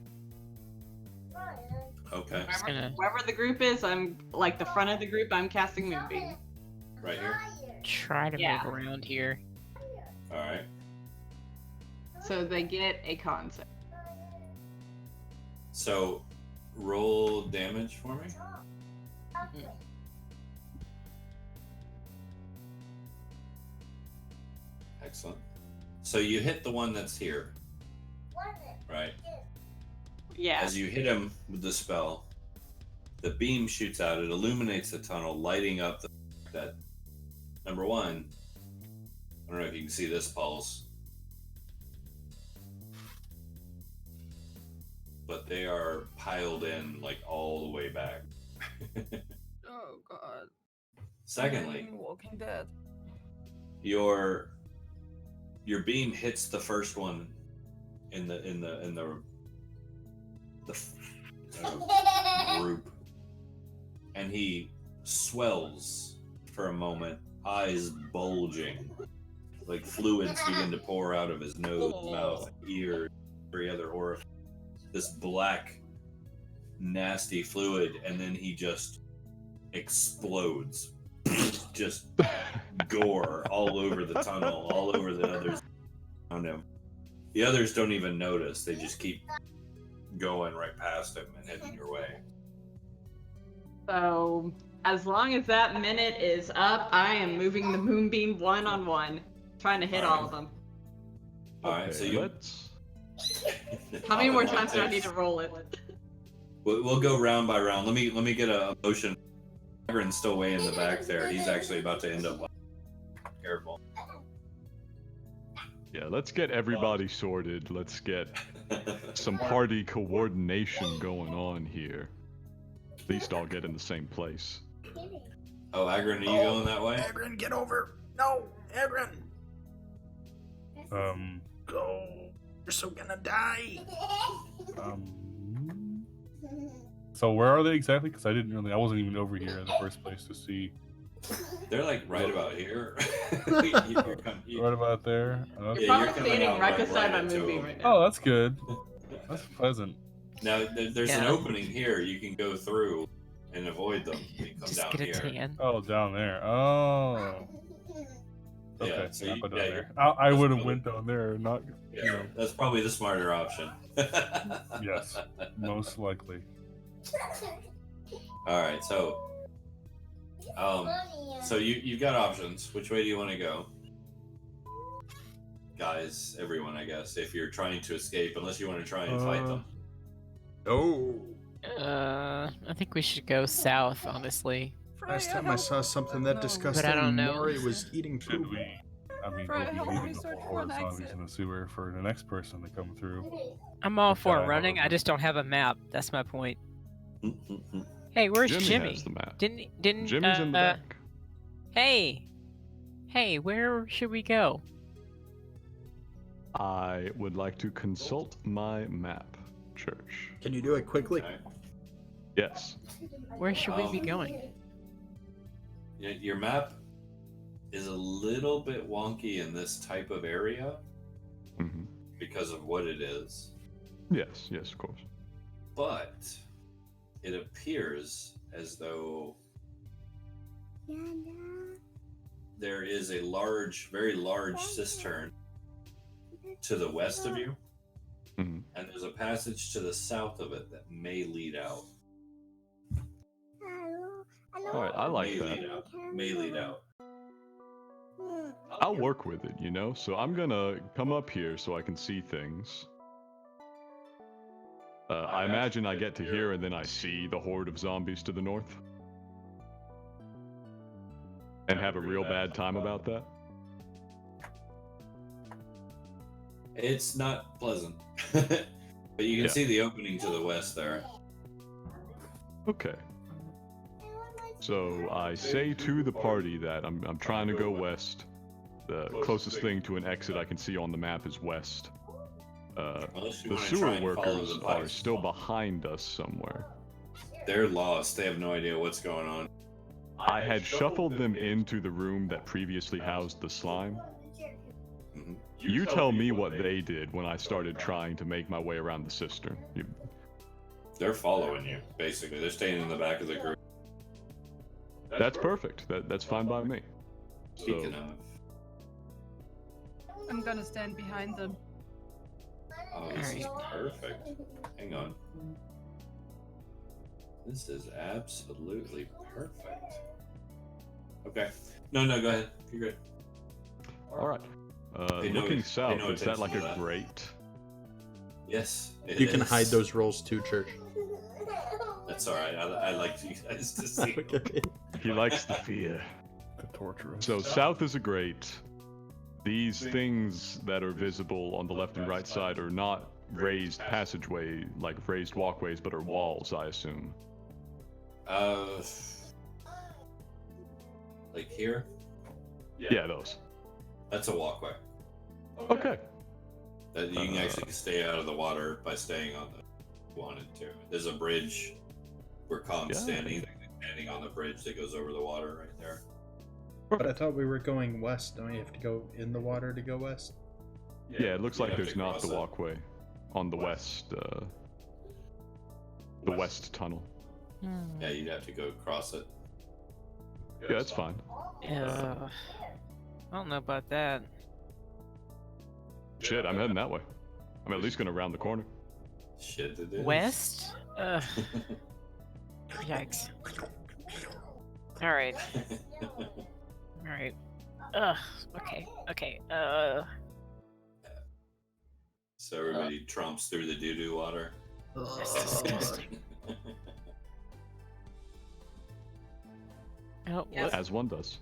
Okay, Just gonna Wherever the group is, I'm like the front of the group. I'm casting Moonbeam. right here. try to Yeah. move around here. All right. So they get a concept. So, roll damage for me. Excellent. So you hit the one that's here, right? Yeah. As you hit him with the spell, the beam shoots out. It illuminates the tunnel, lighting up that. Number one, I don't know if you can see this pulse, but they are piled in like all the way back. Oh god. Secondly, Walking Dead. your beam hits the first one in the group, and he swells for a moment, eyes bulging, like fluids begin to pour out of his nose, mouth, ears, every other orifice. This black, nasty fluid, and then he just explodes. Just gore all over the tunnel, all over the others around him. The others don't even notice. They just keep going right past him and heading your way. So, as long as that minute is up, I am moving the moonbeam one-on-one, trying to hit all of them. Alright, so you... let's... How many more times do I need to roll it? We'll go round by round. Let me get a motion. Agron's still way in the back there. He's actually about to end up. Careful. Yeah, let's get everybody sorted. Let's get some party coordination going on here. At least all get in the same place. Oh, Agron, are you going that way? Agron, get over! No, Agron! Go. You're so gonna die. So where are they exactly? Because I wasn't even over here in the first place to see. They're like right about here. Right about there. Okay. You're probably standing right beside my into moonbeam him. right now. Oh, that's good. That's pleasant. Now, there's an Yeah. opening here. You can go through and avoid them. You come Just down get a here. tan. Oh, down there. Oh. Okay, Yeah, so I'll you- go down yeah, there. you're- I would have that's went down there, not. Yeah, You know. that's probably the smarter option. Yes, most likely. All right, so you've got options. Which way do you want to go, guys? Everyone, I guess. If you're trying to escape, unless you want to try and fight them. Oh. I think we should go south, honestly. Last time I saw something that disgusting, But I don't know. Maury was eating Should poop. we? I mean, Right, we'll be help me leaving the search whole for horde an of zombies exit. in the sewer for the next person to come through. I'm all Okay, for I know running. what I we're just don't have a map. That's my point. Mm-hmm. Hey, where's Jimmy Jimmy? has the map. Didn't Jimmy's in the back. Hey, where should we go? I would like to consult my map, Church. Can you do it quickly? Okay. Yes. Where should we be going? Your map is a little bit wonky in this type of area Mm-hmm. because of what it is, Yes, of course. but it appears as though there is a very large cistern to the west of you, Mhm. and there's a passage to the south of it that may lead out. Alright, I like may that. Lead out. May lead out. I'll work with it, you know? So I'm gonna come up here so I can see things. I imagine I get to here and then I see the horde of zombies to the north. And have a real bad time about that. It's not pleasant, but you can Yeah. see the opening to the west there. Okay. So I say to the party that I'm trying to go west. The closest thing to an exit I can see on the map is west. Unless you The want to try sewer and follow workers the are pipes. still behind us somewhere. They're lost. They have no idea what's going on. I had shuffled them into the room that previously housed the slime. Mhm. You tell me what they did when I started trying to make my way around the cistern. They're following you, basically. They're staying in the back of the group. That's perfect. That's fine by me. Speaking So, of, I'm gonna stand behind them. oh, this is Alright. perfect. Hang on. This is absolutely perfect. Okay. No, go ahead. You're good. alright. Pay no- Looking pay south, no is that like attention a to that. grate? Yes. it You can is. hide those rolls too, Church. That's alright. I like you guys to see. Okay. He likes the fear. The torturous. So south is a grate. These things that are visible on the left and right side are not raised passageway, like raised walkways, but are walls, I assume. Like here? Yeah, those. That's a walkway. Okay. That you can actually stay out of the water by staying on wanted to. There's a bridge where Kong's standing on the bridge that goes over the water right there. But I thought we were going west. Don't you have to go in the water to go west? Yeah, it looks You like have there's to not cross the it. walkway on the west tunnel. Yeah, you'd have to go across it. Yeah, that's fine. I don't know about that. Shit, I'm heading that way. I'm at least gonna round the corner. Shit, it is. West? Ugh. Yikes. Alright. Alright. Ugh. Okay. So everybody trumps through the doo-doo water. That's disgusting. Oh, Yes. As one does.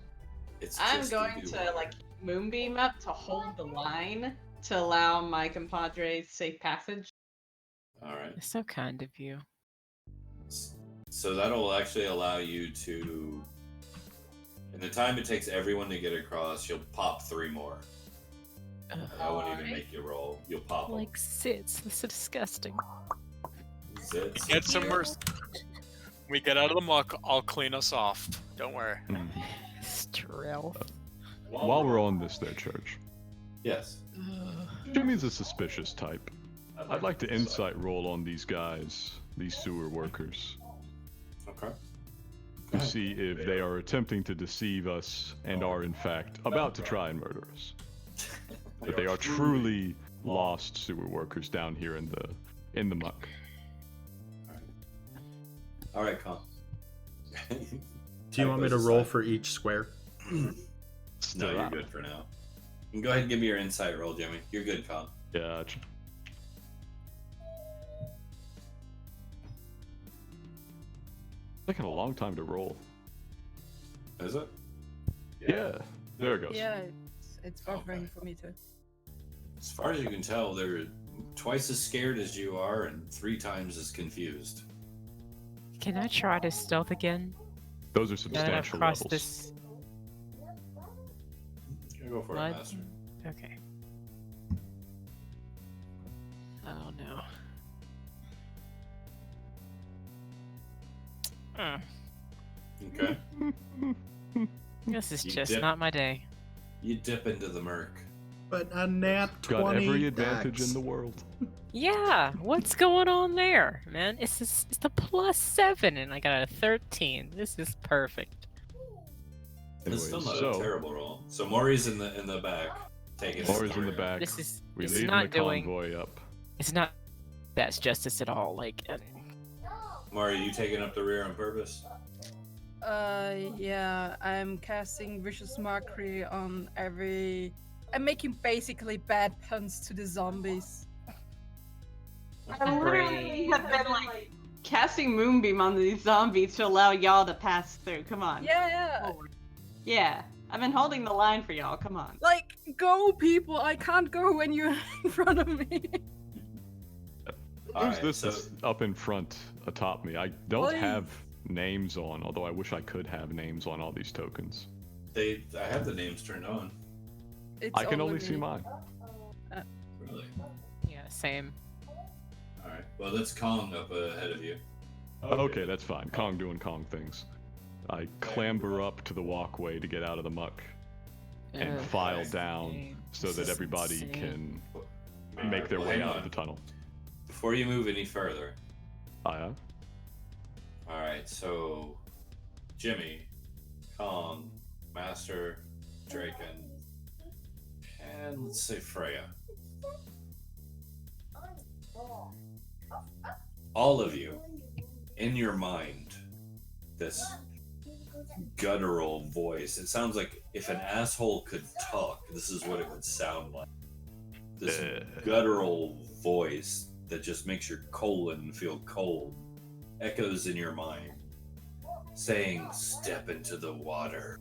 It's I'm just going doo-doo to water. like moonbeam up to hold the line to allow my compadres safe passage. All right. that's so kind of you. So that'll actually allow you to, in the time it takes everyone to get across, you'll pop 3 more. I won't even make you roll. You'll pop them. Like sits. This is disgusting. Zits. Get some mercy. When we get out of the muck, I'll clean us off. Don't worry. Mhm. Strelth. While we're on this there, Church, Yes. Jimmy's a suspicious type. I'd like to insight roll on these guys, these sewer workers, Okay. to see if they are attempting to deceive us and are in fact about to try and murder us. That they are truly lost sewer workers down here in the muck. All right, Con. Do you want me to roll for each square? No, you're good for now. You can go ahead and give me your insight roll, Jimmy. You're good, Con. Gotcha. Taking a long time to roll. Is it? Yeah, there it goes. Yeah, it's buffering for me too. As far as you can tell, they're twice as scared as you are and 3 times as confused. Can I try to stealth again? Those are Now that I've substantial crossed levels. this Go for mud. it, Master. Okay. Oh no. Okay. This is You just dip. not my day. You dip into the murk. But a nat 20. Got every advantage dex. in the world. Yeah, what's going on there, man? It's the +7 and I got a 13. This is perfect. It's still Anyways, not a so terrible roll. So Maury's in the back. Taking his Maury's in the target. back. This is We it's lead not the doing convoy up. it's not that's justice at all. Like Maury, you taking up the rear on purpose? Yeah, I'm casting Vicious Mockery on every. I'm making basically bad puns to the zombies. I literally have been like casting moonbeam on these zombies to allow y'all to pass through. Come on. Yeah. Yeah. I've been holding the line for y'all. Come on. Like, go, people! I can't go when you're in front of me. All Who's right, this so that's up in front atop me? I don't Oi. have names on, although I wish I could have names on all these tokens. I have the names turned on. It's I can only see me. mine. Really? yeah, same. All right. Well, that's Kong up ahead of you. Okay, that's fine. Kong doing Kong things. I clamber up to the walkway to get out of the muck and Ugh, file Nice. down insane. so This that is everybody insane. can make their Well, way hang out on. of the tunnel. Before you move any further, Yeah. all right. So, Jimmy, Kong, Master, Draken, and let's say Freya. All of you, in your mind, this guttural voice. It sounds like if an asshole could talk, this is what it would sound like. This guttural voice that just makes your colon feel cold echoes in your mind, saying, "Step into the water.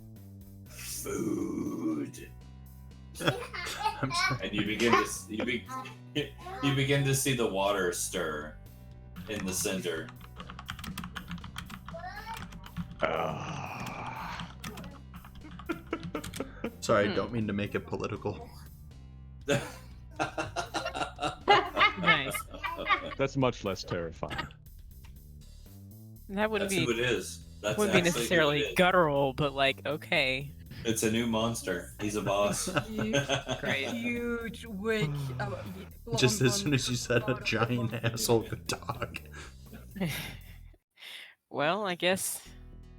Food." I'm sorry. And you begin to you begin to see the water stir in the center. Sorry, don't mean to make it political. Nice. That's much less terrifying. That wouldn't That's be who it is. That's wouldn't be actually who it necessarily is. guttural, but like okay. It's a new monster. He's a boss. Great. Huge wig. Just blonde as soon one as you said a part of the giant monkey. asshole dog. Well, I guess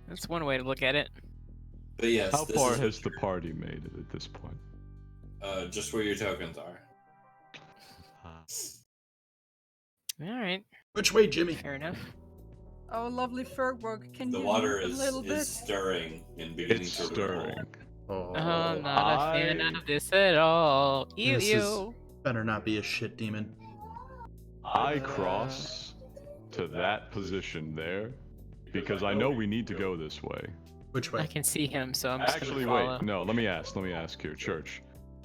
that's one way to look at it. But yes, How this far is has the party made it at this point? just where your tokens are. All right, Which way, Jimmy? fair enough. Our lovely Fergwork, can The you water move a little is bit? stirring and beginning It's to stirring. ripple. Oh, I'm not a fan I- of this at all. Ew, This is- ew. better not be a shit demon. I cross to that position there because I know we need to go this way. Which I way? can see him, so I'm just Actually, gonna follow. wait. No, let me ask here, Church.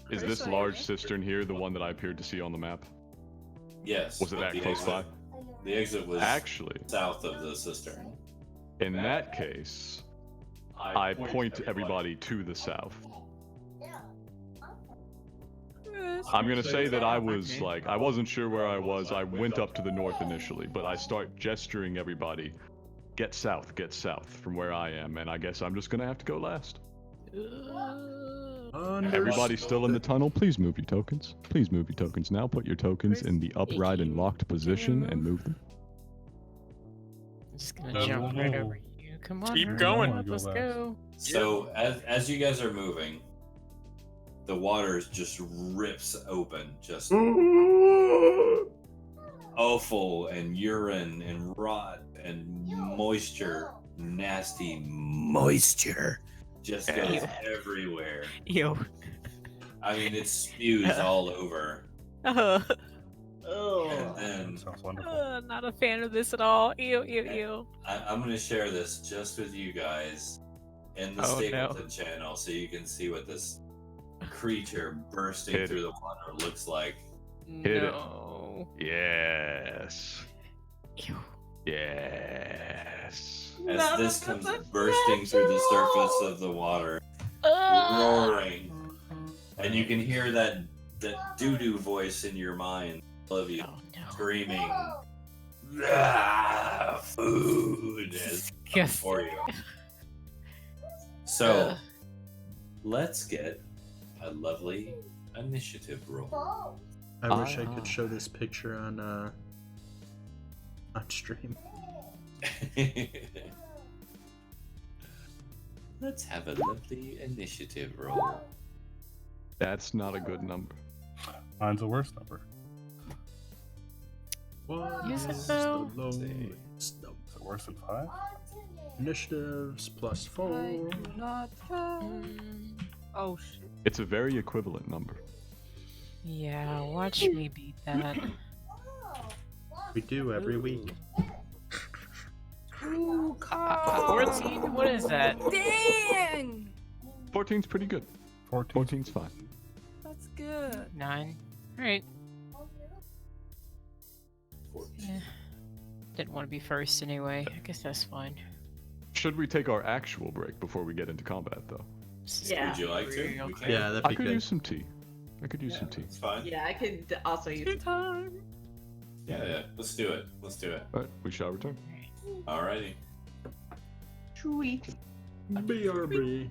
Is this large cistern here the one that I appeared to see on the map? Yes. Was it but that the close exit- by? The exit was Actually, south of the cistern. in that case, I point everybody to the south. I'm gonna say that I was Okay. like, I wasn't sure where I was. I went up to the north initially, but I start gesturing everybody, get south from where I am, and I guess I'm just gonna have to go last. Everybody still in the tunnel, please move your tokens. Please move your tokens now. Put your tokens in the upright and locked position and move them. I'm just gonna No, jump no, right no. over you. Come on, Keep hurry going. up, let's go. So as you guys are moving, the water just rips open, just offal and urine and rot and moisture, nasty moisture, just goes Ew. everywhere. Ew. I mean, it spews all over. And then Sounds wonderful. Not a fan of this at all. Ew, ew, ew. I'm going to share this just with you guys in the Oh, no. Stapleton channel so you can see what this creature bursting Hit through it. the water looks like. Hit it. No. Yes. Ew. Yes. As this comes bursting through the surface of the water, roaring. And you can hear that doo-doo voice in your mind, all of you Oh no. screaming, "Ah, food is coming Yes. for you." So, let's get a lovely initiative roll. I wish I could show this picture on stream. Let's have a lovely initiative roll. That's not a good number. Mine's the worst number. What Yes, is though. the lowest number? Is it worse than 5? Initiatives plus I 4. do not have. Oh shit. It's a very equivalent number. Yeah, watch me beat that. We do every week. Ooh, 14? What is that? dang! 14's pretty good. 14. 14's fine. That's good. 9. Alright. Yeah. Didn't want to be first anyway. I guess that's fine. Should we take our actual break before we get into combat, though? Yeah. Would you like to? Real We quick. can. Yeah, that'd I be could good. use some tea. I could use some tea. It's fine. Yeah, I could also use Time. Yeah. Let's do it. Let's do it. Alright, we shall return. Alrighty. Chewy. BRB.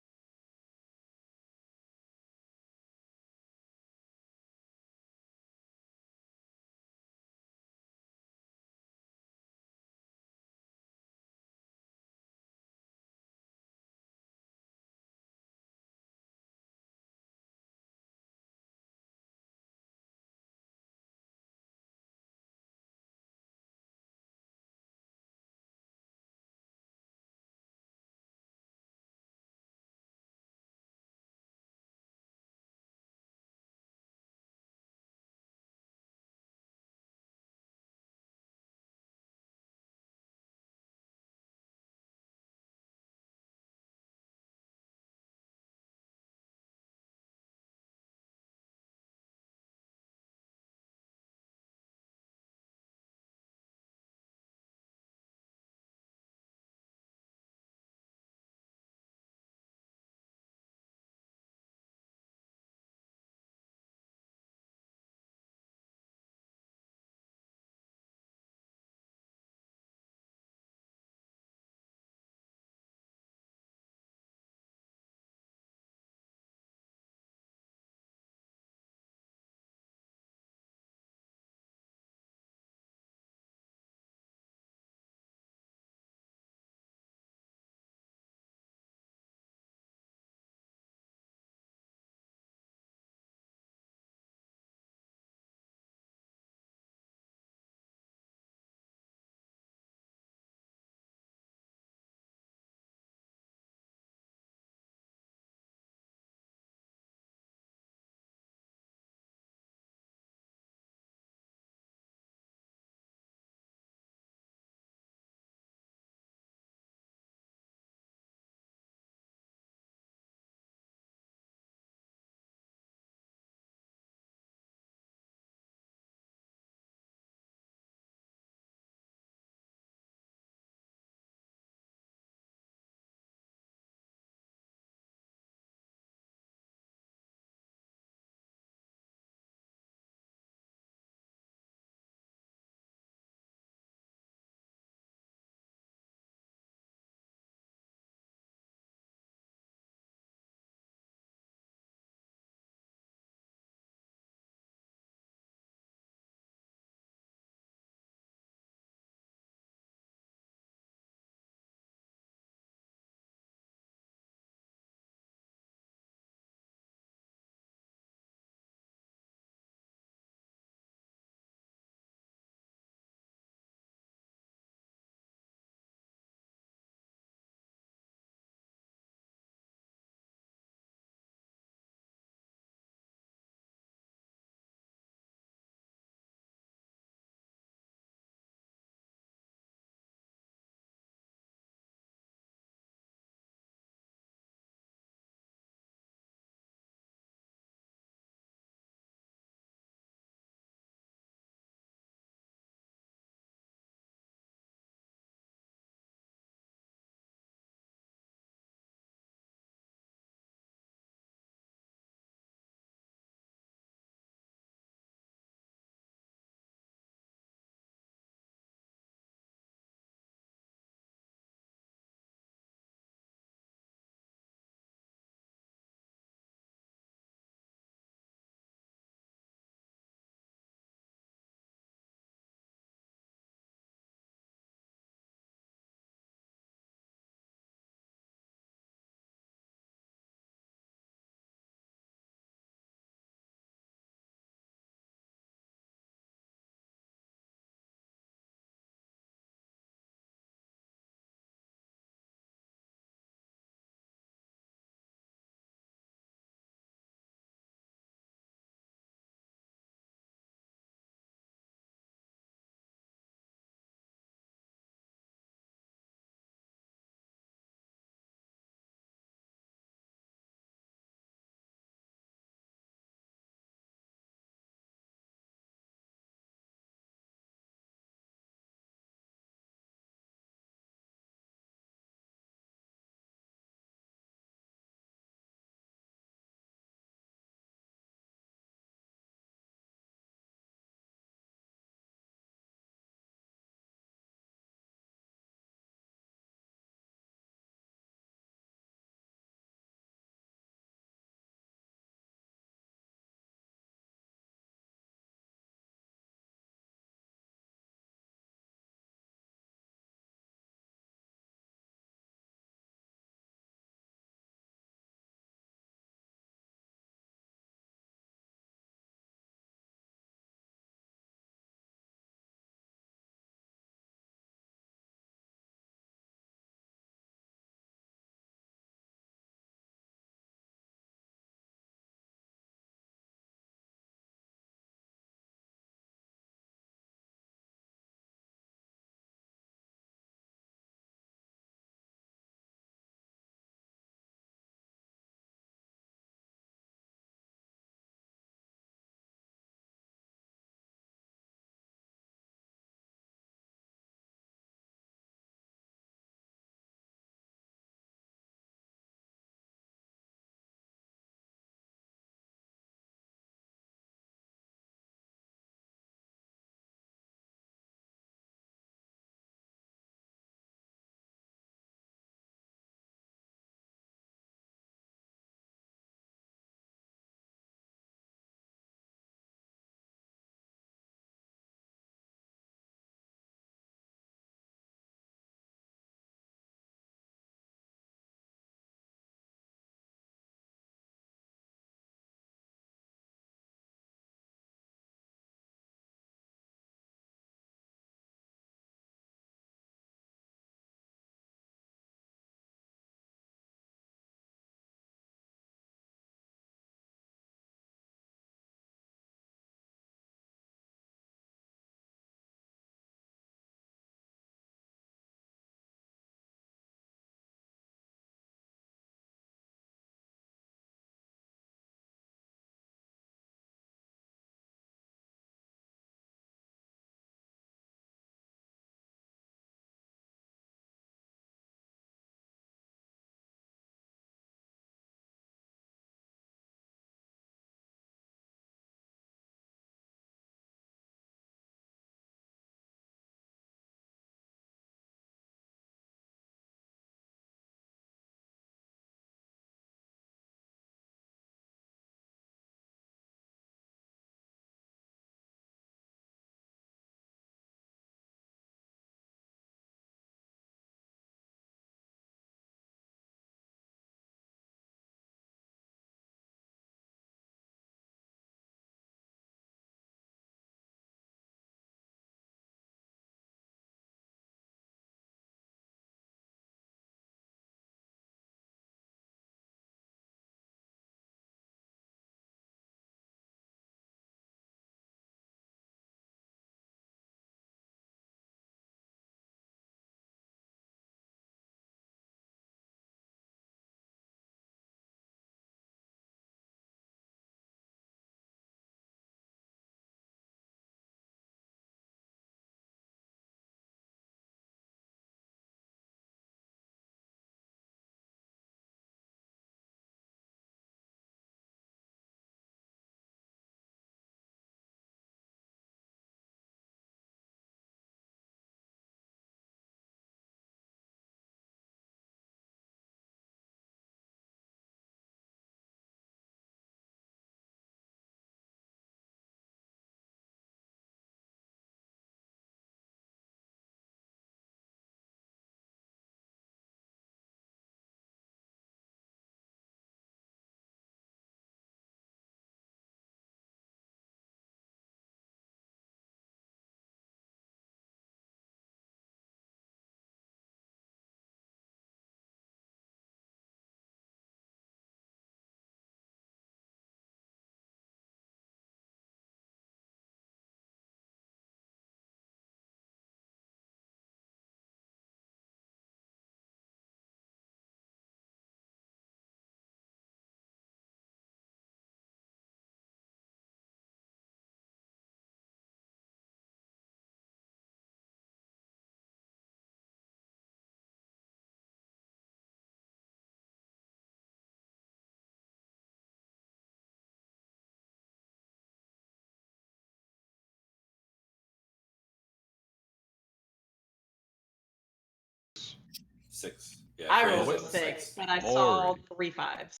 6. Yeah, I Freya's rolled on a 6, but I Maury. saw 3 5s.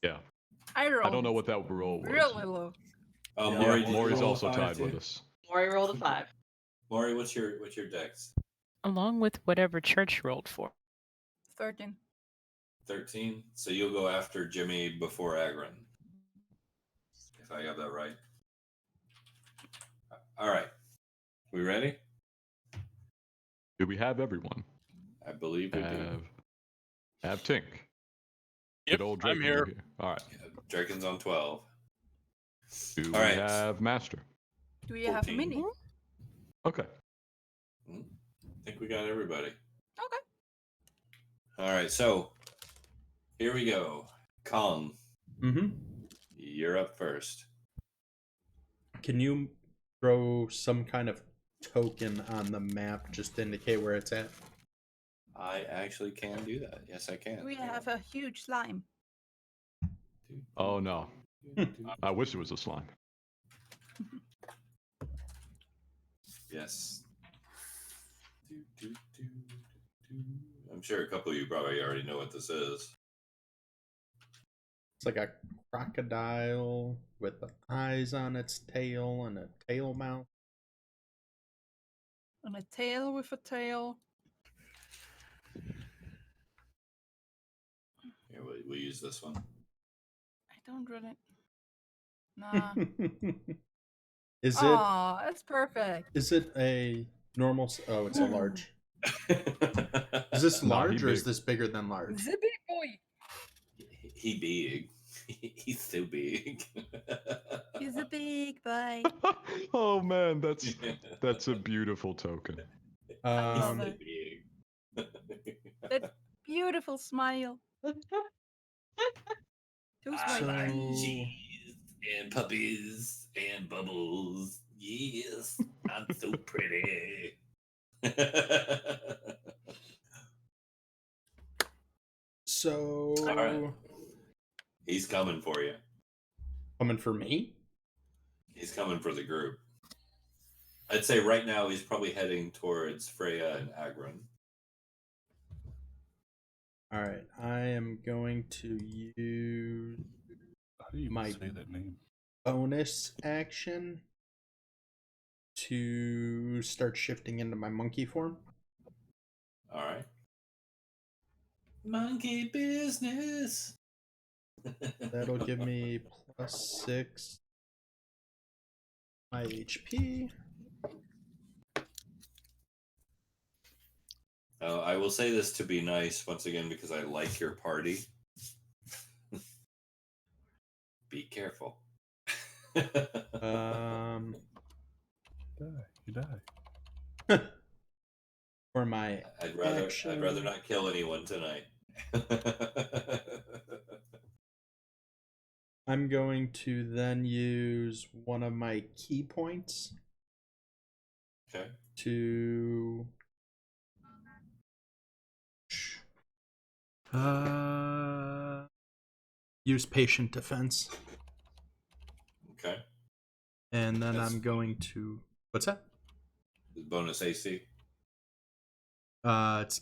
Yeah. I rolled I don't know what that roll was. really low. Oh, Yeah, Maury, did you Maury's roll a also 5 tied too? with us. Maury rolled a 5. Maury, what's your dex? Along with whatever church rolled for. 13. 13. So you'll go after Jimmy before Agron. If I got that right. All right. We ready? Do we have everyone? I believe we do. Have Tink. Yep, Good old I'm Draken here. over All right. Yeah, Draken's on 12. Do All we right. have Master? Do you have a 14. mini? Okay. I think we got everybody. Okay. All right, so here we go. Kong, Mm-hmm. you're up first. Can you throw some kind of token on the map just to indicate where it's at? I actually can do that. Yes, I can. Do we have a huge slime? Oh, no. I wish it was a slime. Yes. I'm sure a couple of you probably already know what this is. It's like a crocodile with the eyes on its tail and a tail mouth. And a tail with a tail. Here, we'll use this one. I don't really. Nah. Is it? Aw, that's perfect. Is it a normal? Oh, it's a large. Is this No, large he or is big. this bigger than large? It's a big boy. He big. He's so big. He's a big boy. Oh man, that's a beautiful token. love He's it. so big. That beautiful smile. Too I sweet. like So- cheese and puppies and bubbles. Yes, I'm so pretty. So All right. He's coming for you. coming for me? He's coming for the group. I'd say right now he's probably heading towards Freya and Agron. All right, I am going to use How do you My- say that name? bonus action to start shifting into my monkey form. All right. Monkey business. That'll give me +6 my HP. I will say this to be nice once again because I like your party. Be careful. You die. For my I'd rather action, not kill anyone tonight. I'm going to then use one of my key points Okay. to use patient defense, Okay. and then That's- I'm going to what's that? Bonus AC. It's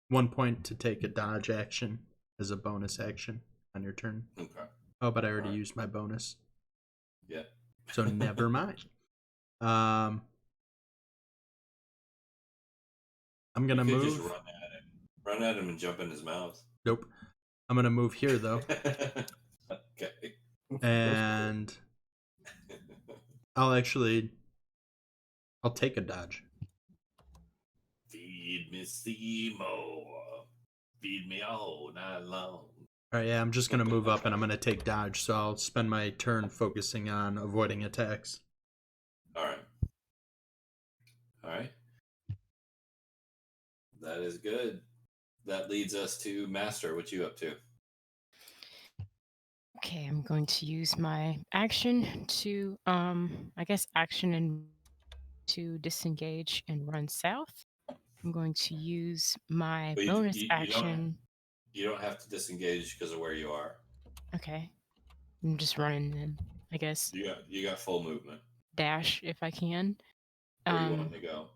1 point to take a dodge action as a bonus action on your turn. Okay. Oh, but I already Alright. used my bonus, Yeah. so never mind. I'm gonna You could move. just run at him and jump in his mouth. Nope. I'm gonna move here though, Okay. and I'll take a dodge. Feed me Seymour. Feed me all night long. All right, yeah, I'm just gonna move up and I'm gonna take dodge, so I'll spend my turn focusing on avoiding attacks. All right. All right. That is good. That leads us to Master. What you up to? Okay, I'm going to use my action to, I guess, action and to disengage and run south. I'm going to use my But bonus you action. You don't have to disengage because of where you are. Okay, I'm just running then, I guess. You got full movement. Dash if I can. Where you want to go?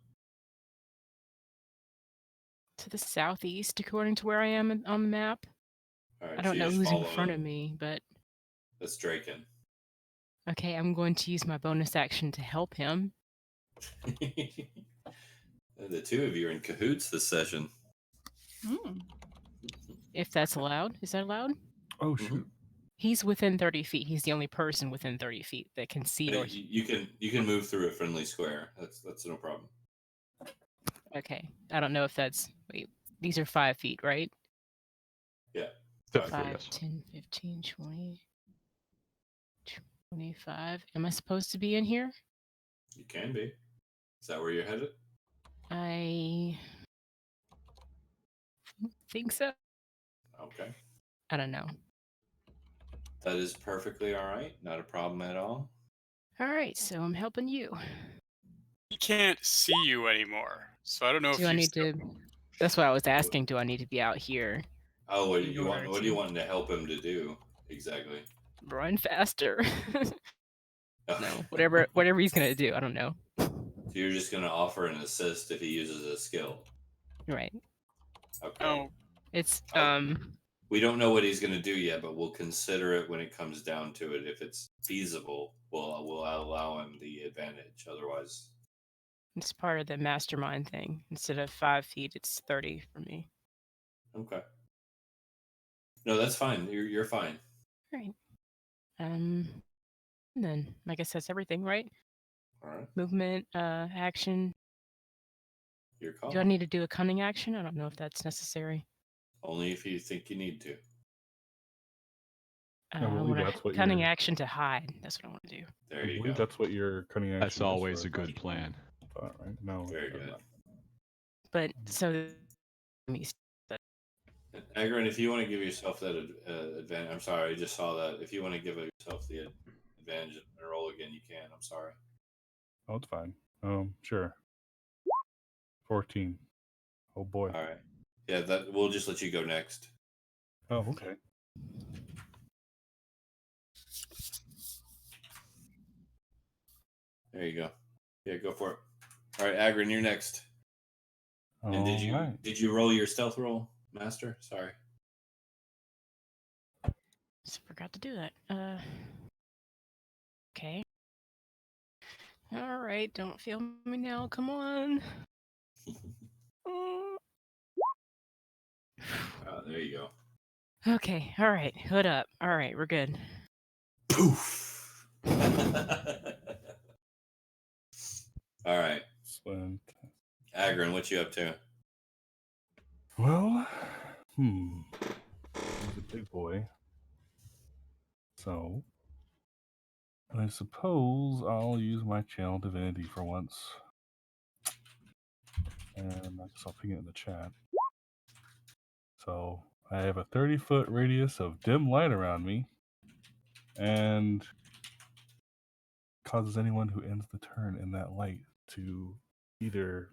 to the southeast, according to where I am on the map. All right, I don't so you know just who's in follow front him. of me, but That's Draken. okay, I'm going to use my bonus action to help him. The two of you are in cahoots this session. If that's allowed. Is that allowed? Oh Mhm. shoot! He's within 30 feet. He's the only person within 30 feet that can see or You can move through a friendly square. That's no problem. Okay. I don't know if that's wait. These are 5 feet, right? Yeah. Typically, 5, yes. 10, 15, 20, 25. Am I supposed to be in here? You can be. Is that where you're headed? I think so. Okay. I don't know. That is perfectly all right. Not a problem at all. All right, so I'm helping you. He can't see you anymore, so I don't know Do if I you need still... to? That's what I was asking. Do I need to be out here? Oh, what do In you want? order What do to- you want to help him to do exactly? Run faster. Oh. No, whatever he's gonna do. I don't know. So you're just gonna offer an assist if he uses a skill. Right. Okay. Oh, It's Oh. We don't know what he's gonna do yet, but we'll consider it when it comes down to it. If it's feasible, we'll allow him the advantage. Otherwise, it's part of the mastermind thing. Instead of 5 feet, it's 30 for me. okay. No, that's fine. You're fine. All right. And then I guess that's everything, right? All right. Movement, action. Your call. Do I need to do a cunning action? I don't know if that's necessary. Only if you think you need to. I I believe want a that's what cunning your action to hide. That's what I want to do. There I you believe go. that's what your cunning action That's is always for a good mastermind. plan. Right? No. Very never good. mind. But so me Agron, if you want to give yourself that advantage, I'm sorry, I just saw that. If you want to give yourself the advantage and roll again, you can. I'm sorry. Oh, it's fine. Sure. 14. Oh boy. All right. Yeah, that we'll just let you go next. Oh, okay. There you go. Yeah, go for it. All right, Agron, you're next. And did you roll your stealth roll, Master? Sorry. just forgot to do that. Okay. All right, don't feel me now. Come on. There you go. Okay, all right, hood up. All right, we're good. Poof. All right, Excellent. Agron, what you up to? Well, he's a big boy. So, I suppose I'll use my channel divinity for once. And I guess I'll ping it in the chat. So, I have a 30-foot radius of dim light around me. And causes anyone who ends the turn in that light to either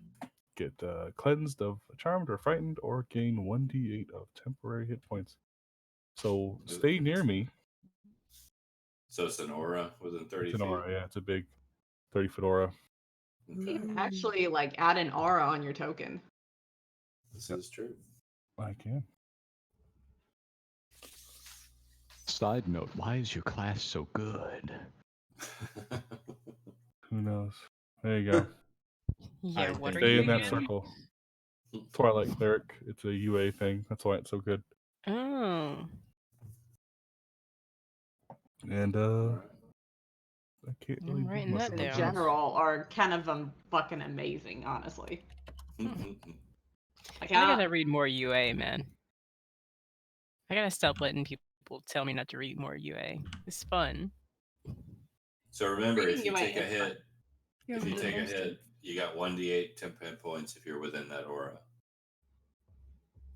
get cleansed of charmed or frightened or gain 1d8 of temporary hit points. So stay near me. So it's an aura within 30 It's an feet. aura, yeah, it's a big 30-foot aura. Okay. You can actually like add an aura on your token. This is true. I can. Side note, why is your class so good? Who knows? There you go. Yeah, what are Stay you in that again? circle. Twilight Cleric. It's a UA thing. That's why it's so good. Oh. And I can't really I'm do writing much that of In it. down. general, are kind of fucking amazing, honestly. Like I gotta read more UA, man. I gotta stop letting people tell me not to read more UA. It's fun. So remember, Reading if you UA take a is fun. hit, if you take a hit, you got 1d8 temp hit points if you're within that aura.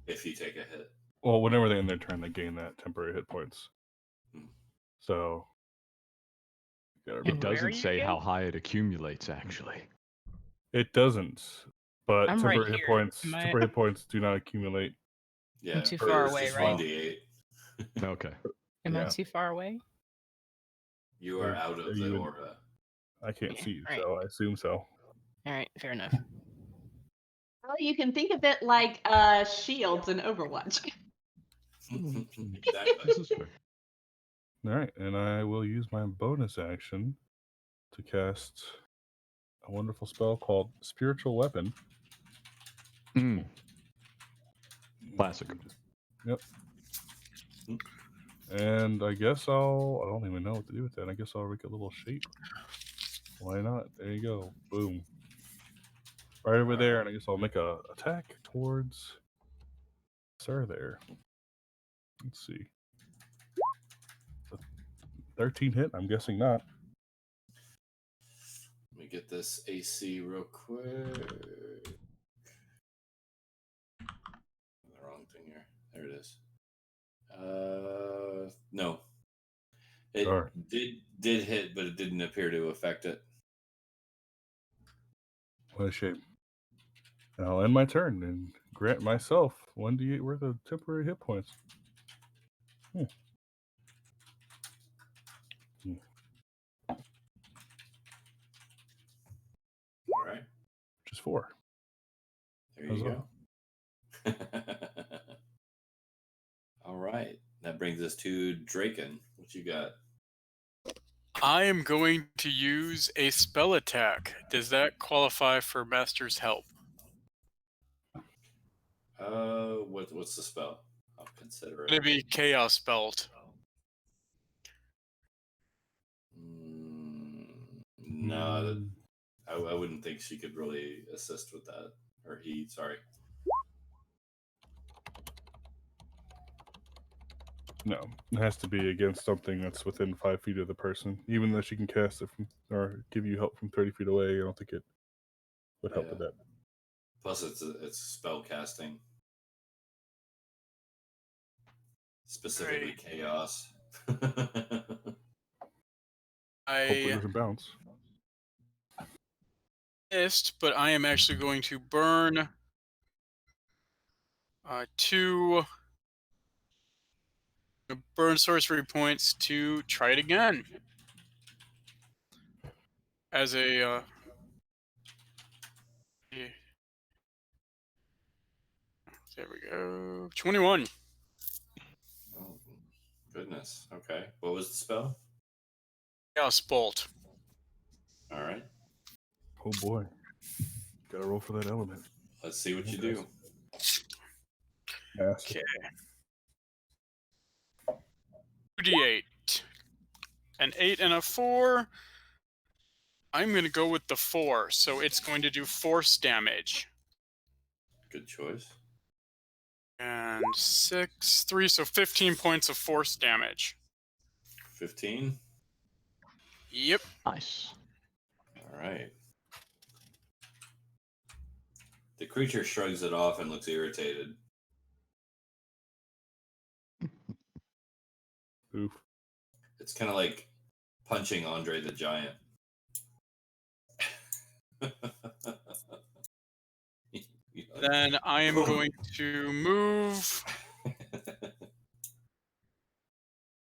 If you take a hit. Well, whenever they end their turn, they gain that temporary hit points. Hmm. So It where are doesn't you say again? how high it accumulates, actually. it doesn't. But I'm right temporary hit here. points. Am I- Temporary hit points do not accumulate. Yeah, too or far it's away, just right? 1d8. Okay. Am I Yeah. too far away? You are out of the aura. I can't Yeah, see you, right. so I assume so. All right, fair enough. Well, you can think of it like shields in Overwatch. Exactly. This is fair. All right, and I will use my bonus action to cast a wonderful spell called Spiritual Weapon. Mm. Classic. Yep. And I guess I don't even know what to do with that. I guess I'll make a little shape. Why not? There you go. Boom. Right over there, and I guess I'll make a attack towards Sir there. Let's see. 13 hit? I'm guessing not. Let me get this AC real quick. The wrong thing here. There it is. No. It Darn. did hit, but it didn't appear to affect it. What a shame. And I'll end my turn and grant myself 1d8 worth of temporary hit points. Hmm. All right. Which is 4. There you Huzzah. go. All right. That brings us to Draken. What you got? I am going to use a spell attack. Does that qualify for Master's Help? What's the spell? I'll consider It'd it. be Chaos Belt. No, I wouldn't think she could really assist with that. Or he, sorry. No, it has to be against something that's within 5 feet of the person. Even though she can cast it from, or give you help from 30 feet away, I don't think it would help with that. Plus, it's spell casting. Specifically, chaos. Hopefully I it doesn't bounce. missed, but I am actually going to burn 2 burn sorcery points to try it again. As a there we go. 21. Oh, goodness. Okay. What was the spell? Chaos Bolt. All right. Oh boy. Gotta roll for that element. Let's see what you do. Massive. Okay. 2d8. An 8 and a 4. I'm going to go with the 4, so it's going to do force damage. Good choice. And 6, 3, so 15 points of force damage. 15? Yep. Nice. All right. The creature shrugs it off and looks irritated. Oof. It's kind of like punching Andre the Giant. Then I am going to move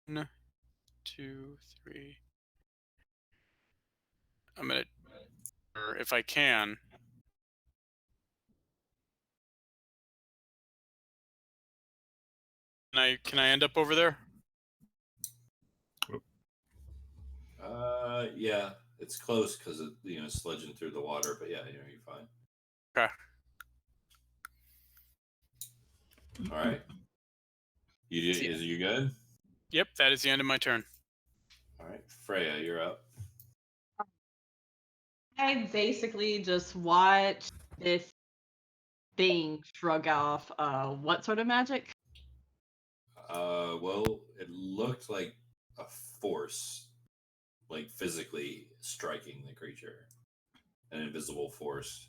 1, 2, 3. I'm gonna, or if I can. Can I end up over there? Yeah, it's close because it's sledging through the water, but yeah, you're fine. Okay. All right. Is you good? Yep, that is the end of my turn. All right, Freya, you're up. I basically just watched this thing shrug off. What sort of magic? Well, it looked like a force, like physically striking the creature, an invisible force.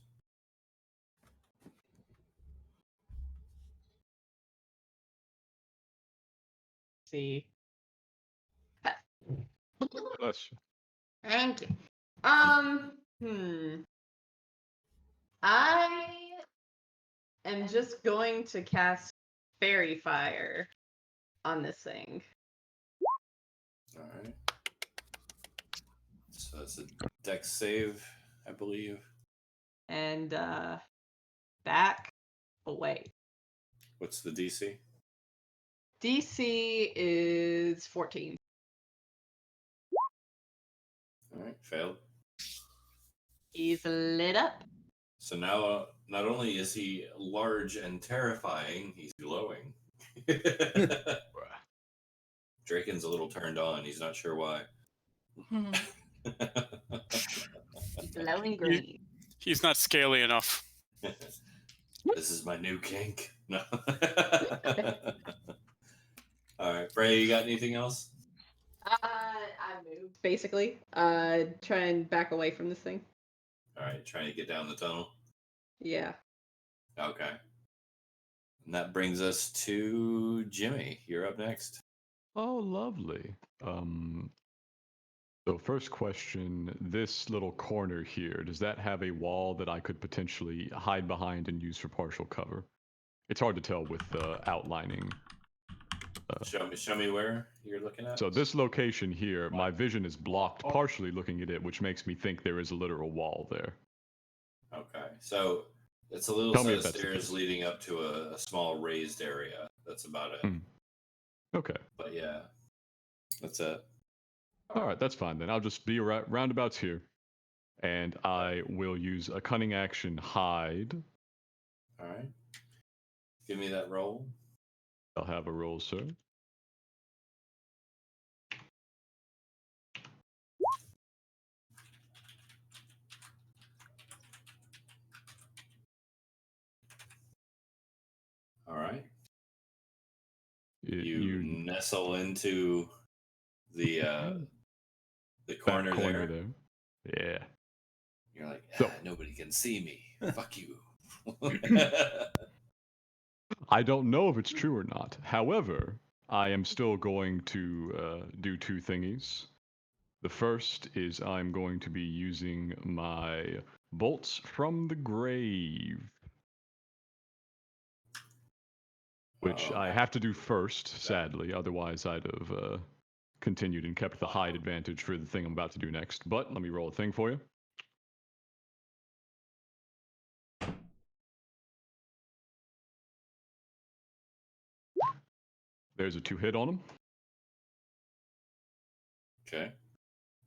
See. Bless you. Thank you. I am just going to cast Fairy Fire on this thing. All right. So that's a dex save, I believe. And that back away. What's the DC? DC is 14. All right, failed. He's lit up. So now, not only is he large and terrifying, he's glowing. Draken's a little turned on. He's not sure why. Glowing green. He's not scaly enough. This is my new kink. No. All right, Frey, you got anything else? I moved, basically. Try and back away from this thing. All right, trying to get down the tunnel. Yeah. Okay. And that brings us to Jimmy. You're up next. Oh, lovely. So first question, this little corner here, does that have a wall that I could potentially hide behind and use for partial cover? It's hard to tell with the outlining. Show me where you're looking at. So this location here, my vision is blocked partially looking at it, which makes me think there is a literal wall there. Okay, so it's a little Tell me set if of that's the stairs case. leading up to a small raised area. That's about it. Okay. But yeah, that's it. All right, that's fine then. I'll just be roundabouts here. And I will use a cunning action hide. All right. Give me that roll. I'll have a roll, sir. All right. You You nestle into the corner, there. Yeah. You're like, So- nobody can see me. Fuck you. I don't know if it's true or not. However, I am still going to do two thingies. The first is I'm going to be using my bolts from the grave, which I have to do first, sadly. Otherwise, I'd have continued and kept the hide advantage for the thing I'm about to do next. But let me roll a thing for you. There's a 2-hit on him. Okay.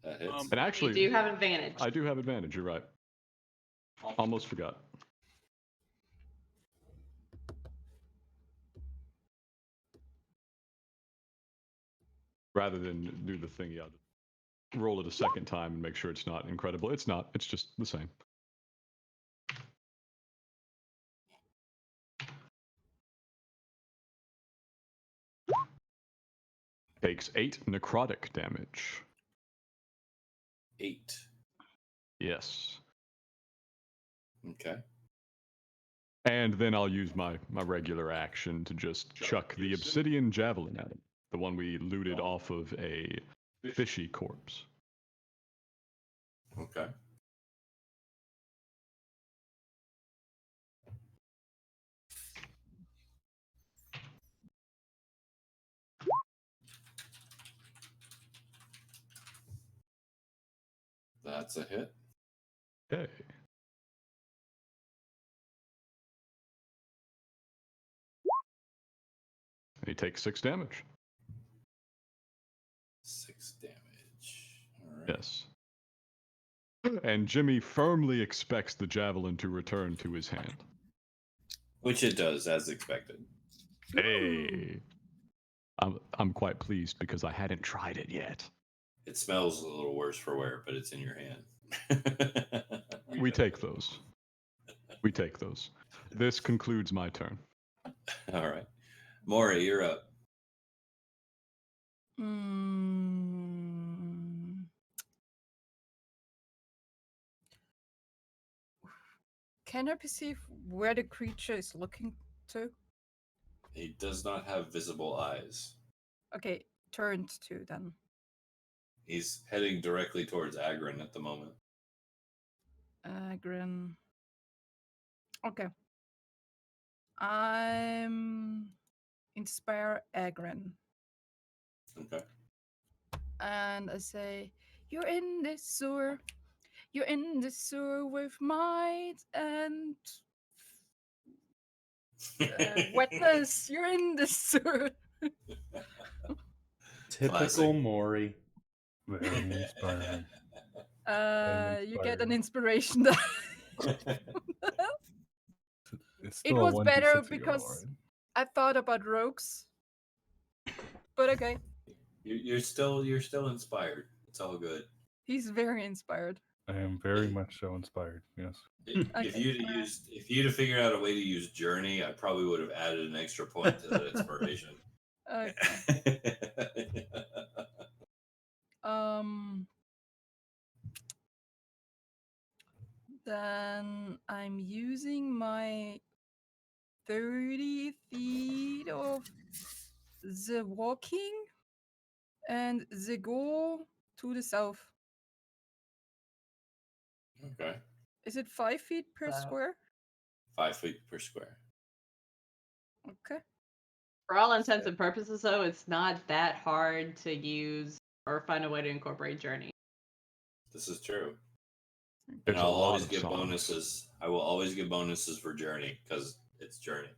That hits. And actually, You do have advantage. I do have advantage, you're right. Almost forgot. Rather than do the thing, yeah, roll it a second time and make sure it's not incredible. It's not, it's just the same. Takes 8 necrotic damage. 8. Yes. Okay. And then I'll use my regular action to just chuck the obsidian javelin at him. The one we looted off of a fishy corpse. Okay. That's a hit. Okay. And he takes 6 damage. 6 damage. All right. Yes. And Jimmy firmly expects the javelin to return to his hand. Which it does, as expected. Hey. I'm quite pleased because I hadn't tried it yet. It smells a little worse for wear, but it's in your hand. We take those. We take those. This concludes my turn. All right. Maury, you're up. Can I perceive where the creature is looking to? He does not have visible eyes. Okay, turned to then. He's heading directly towards Agrin at the moment. Agrin. Okay. I'm inspire Agrin. Okay. And I say, you're in this sewer. You're in this sewer with might and Wetness, you're in the sewer. Typical Classic. Maury. Very inspiring. You get an inspiring. inspiration. It's It still a was 1d6 better a because yellow, right? I thought about rogues. But okay, You're still inspired. It's all good. he's very inspired. I am very much so inspired. Yes. If Okay. you'd have figured out a way to use journey, I probably would have added an extra point to that inspiration. Okay. Then I'm using my 30 feet of the walking and the goal to the south. Okay. Is it 5 feet per square? 5 feet per square. Okay. For all intents and purposes, though, it's not that hard to use or find a way to incorporate journey. This is true. There's And a I'll lot always of get songs. bonuses. I will always get bonuses for journey because it's journey.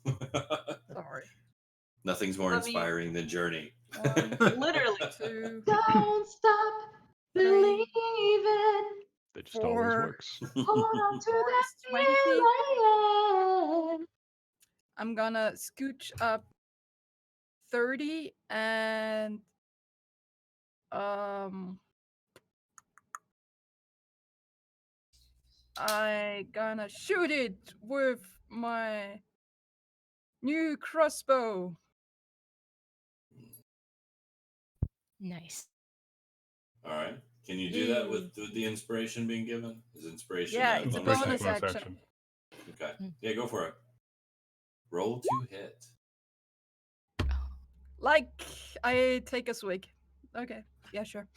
Sorry. Nothing's more Let me- inspiring than journey. Literally. 2, Don't stop believing. That just always 4. works. Hold on to 4 that is 20. feeling. I'm gonna scooch up 30 and I gonna shoot it with my new crossbow. Nice. All right. Can you do that with the inspiration being given? Is inspiration Yeah, a it's a bonus bonus action? action. Okay. Yeah, go for it. Roll to hit. Like I take a swig. Okay. Yeah, sure.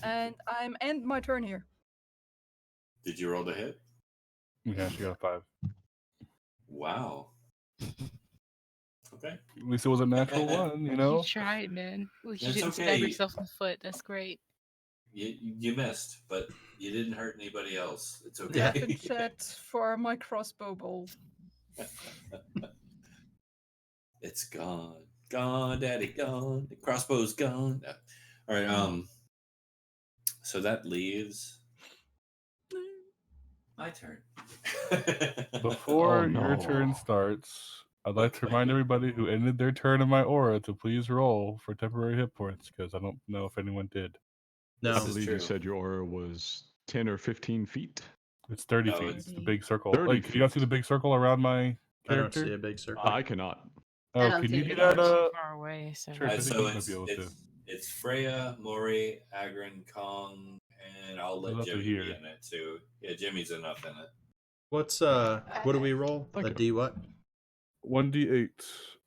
And I'm end my turn here. Did you roll to hit? Yeah, she got a 5. Wow. Okay. At least it was a natural one, you know? You tried, man. At least you It's didn't okay. stab yourself in the foot. That's great. You missed, but you didn't hurt anybody else. It's okay. Yeah. Death in chat for my crossbow bolt. It's gone. Gone, daddy, gone. The crossbow's gone. No. All right, so that leaves my turn. Before Oh, your no. turn starts, I'd like to remind everybody who ended their turn in my aura to please roll for temporary hit points, because I don't know if anyone did. No. I This is believe you true. said your aura was 10 or 15 feet. It's 30 No, feet. it's- It's the big circle. 30 Like, can you not see the big circle around my I don't character? see a big circle. I cannot. I Oh, don't can see you it do either. that? Too far away. So Sure. All I right, think so you might be able to. it's Freya, Mori, Agrin, Kong, and I'll let Enough to Jimmy hear. be in it too. Yeah, Jimmy's enough in it. What's what do we roll? Thank A you. D what? 1d8.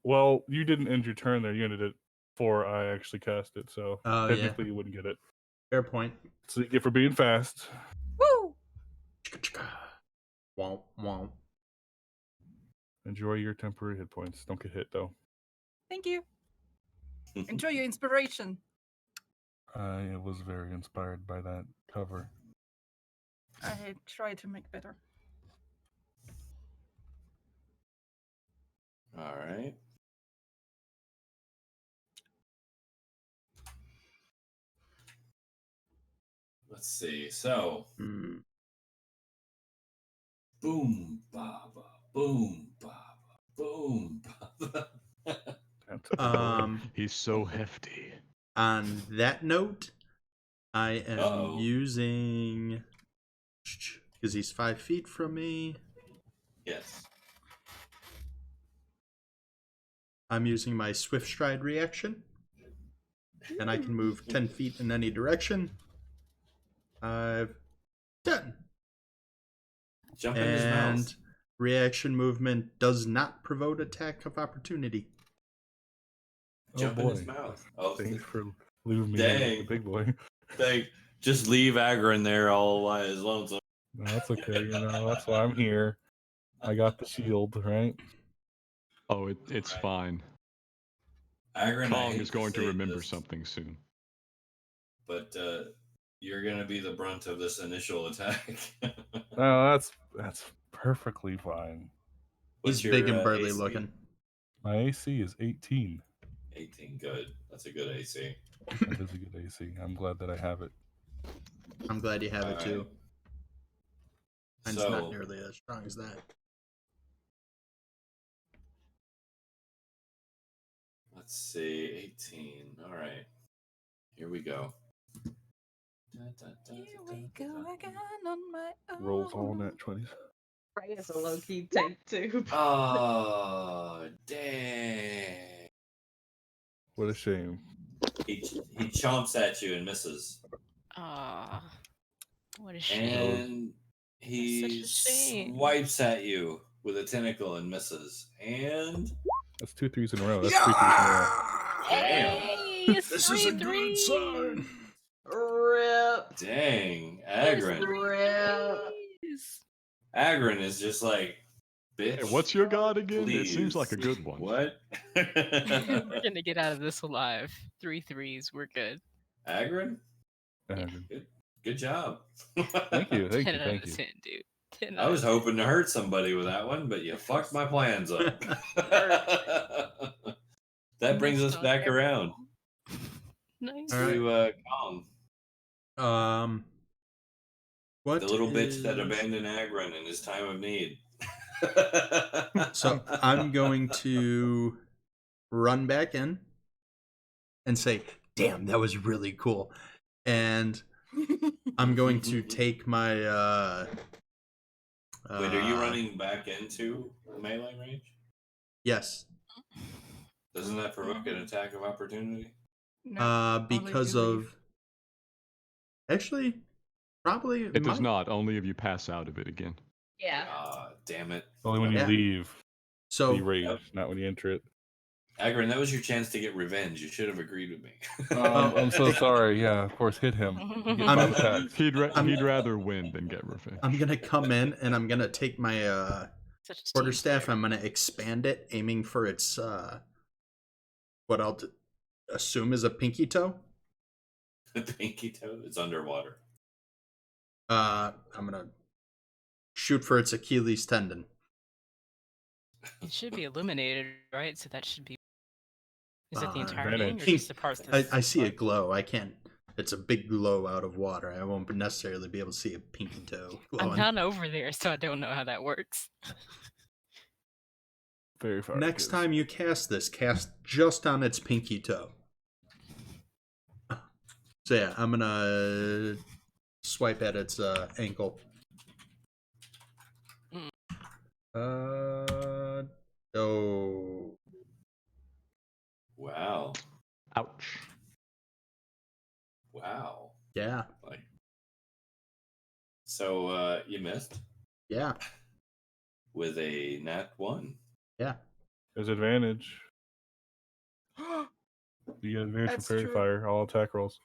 Well, you didn't end your turn there. You ended it before I actually cast it, so Oh, yeah. technically you wouldn't get it. Fair point. So you get for being fast. Woo! Womp womp. Enjoy your temporary hit points. Don't get hit though. Thank you. Enjoy your inspiration. I was very inspired by that cover. I try to make better. All right. Let's see. So, Hmm. boom, baba, boom, baba, boom, baba. He's so hefty. On that note, I am Uh-oh. using, because he's 5 feet from me, Yes. I'm using my swift stride reaction, and I can move 10 feet in any direction. 5, 10. Jump in his mouth. And reaction movement does not provoke attack of opportunity. Jump in his boy. mouth. Oh, Thanks for leaving me Dang. with the big boy. just leave Agrin there all by his lonesome. No, that's okay. You know, that's why I'm here. I got the shield, right? Oh, it's Right. fine. Agrin, I Kong hate is going to say remember this, something soon. but you're gonna be the brunt of this initial attack. No, that's perfectly fine. What's He's your, big and burly AC? looking. My AC is 18. 18, good. That's a good AC. That is a good AC. I'm glad that I have it. I'm glad you have it too. Alright. Mine's So, not nearly as strong as that. let's see, 18. All right, here we go. Here we go again on my own. Rolls all nat 20s. Right as a low key tank too. Oh, dang. What a shame. He chomps at you and misses. Ah, what a shame. And he Such a shame. swipes at you with a tentacle and misses. And That's 2 3s in a row. That's 3 3s in a row. damn. Hey, it's This is a good sign. Rip. Dang, Agrin. Rip. Agrin is just like, bitch. Hey, what's your god again? please. It seems like a good one. What? We're gonna get out of this alive. 3 3s, we're good. Agrin? And Good job. Thank you. 10 Thank out you. of 10, dude. 10 I out was of 10. hoping to hurt somebody with that one, but you fucked my plans up. That brings us back around Nice. All to Kong, What the little bitch that is- abandoned Agrin in his time of need. So I'm going to run back in and say, "Damn, that was really cool," and I'm going to take my. Wait, are you running back into melee range? Yes. Doesn't that provoke an attack of opportunity? No, Because only if you leave. of. Actually, probably. It does might. not, only if you pass out of it again. Yeah. Ah, damn it. only when you Yeah. leave So the rage, not when you enter it. Agrin, that was your chance to get revenge. You should have agreed with me. I'm so sorry. Yeah, of course, hit him. You get I'm- 5 attacks. He'd rather win than get revenge. I'm gonna come in and I'm gonna take my Such a quarterstaff. team I'm gonna expand it, aiming for its what I'll assume is a pinky toe. The pinky toe is underwater. I'm gonna shoot for its Achilles tendon. It should be illuminated, right? So that should be. Is it the entire Advantage. thing or just the parts? I see a glow. I can't. It's a big glow out of water. I won't necessarily be able to see a pinky toe glowing. I'm not over there, so I don't know how that works. Very far. Next it goes. time you cast this, cast just on its pinky toe. So yeah, I'm gonna swipe at its ankle. Oh. Wow. Ouch. Wow. Yeah. Like, so you missed Yeah. with a nat 1. Yeah. There's advantage. You get advantage That's for fairy true. fire, all attack rolls.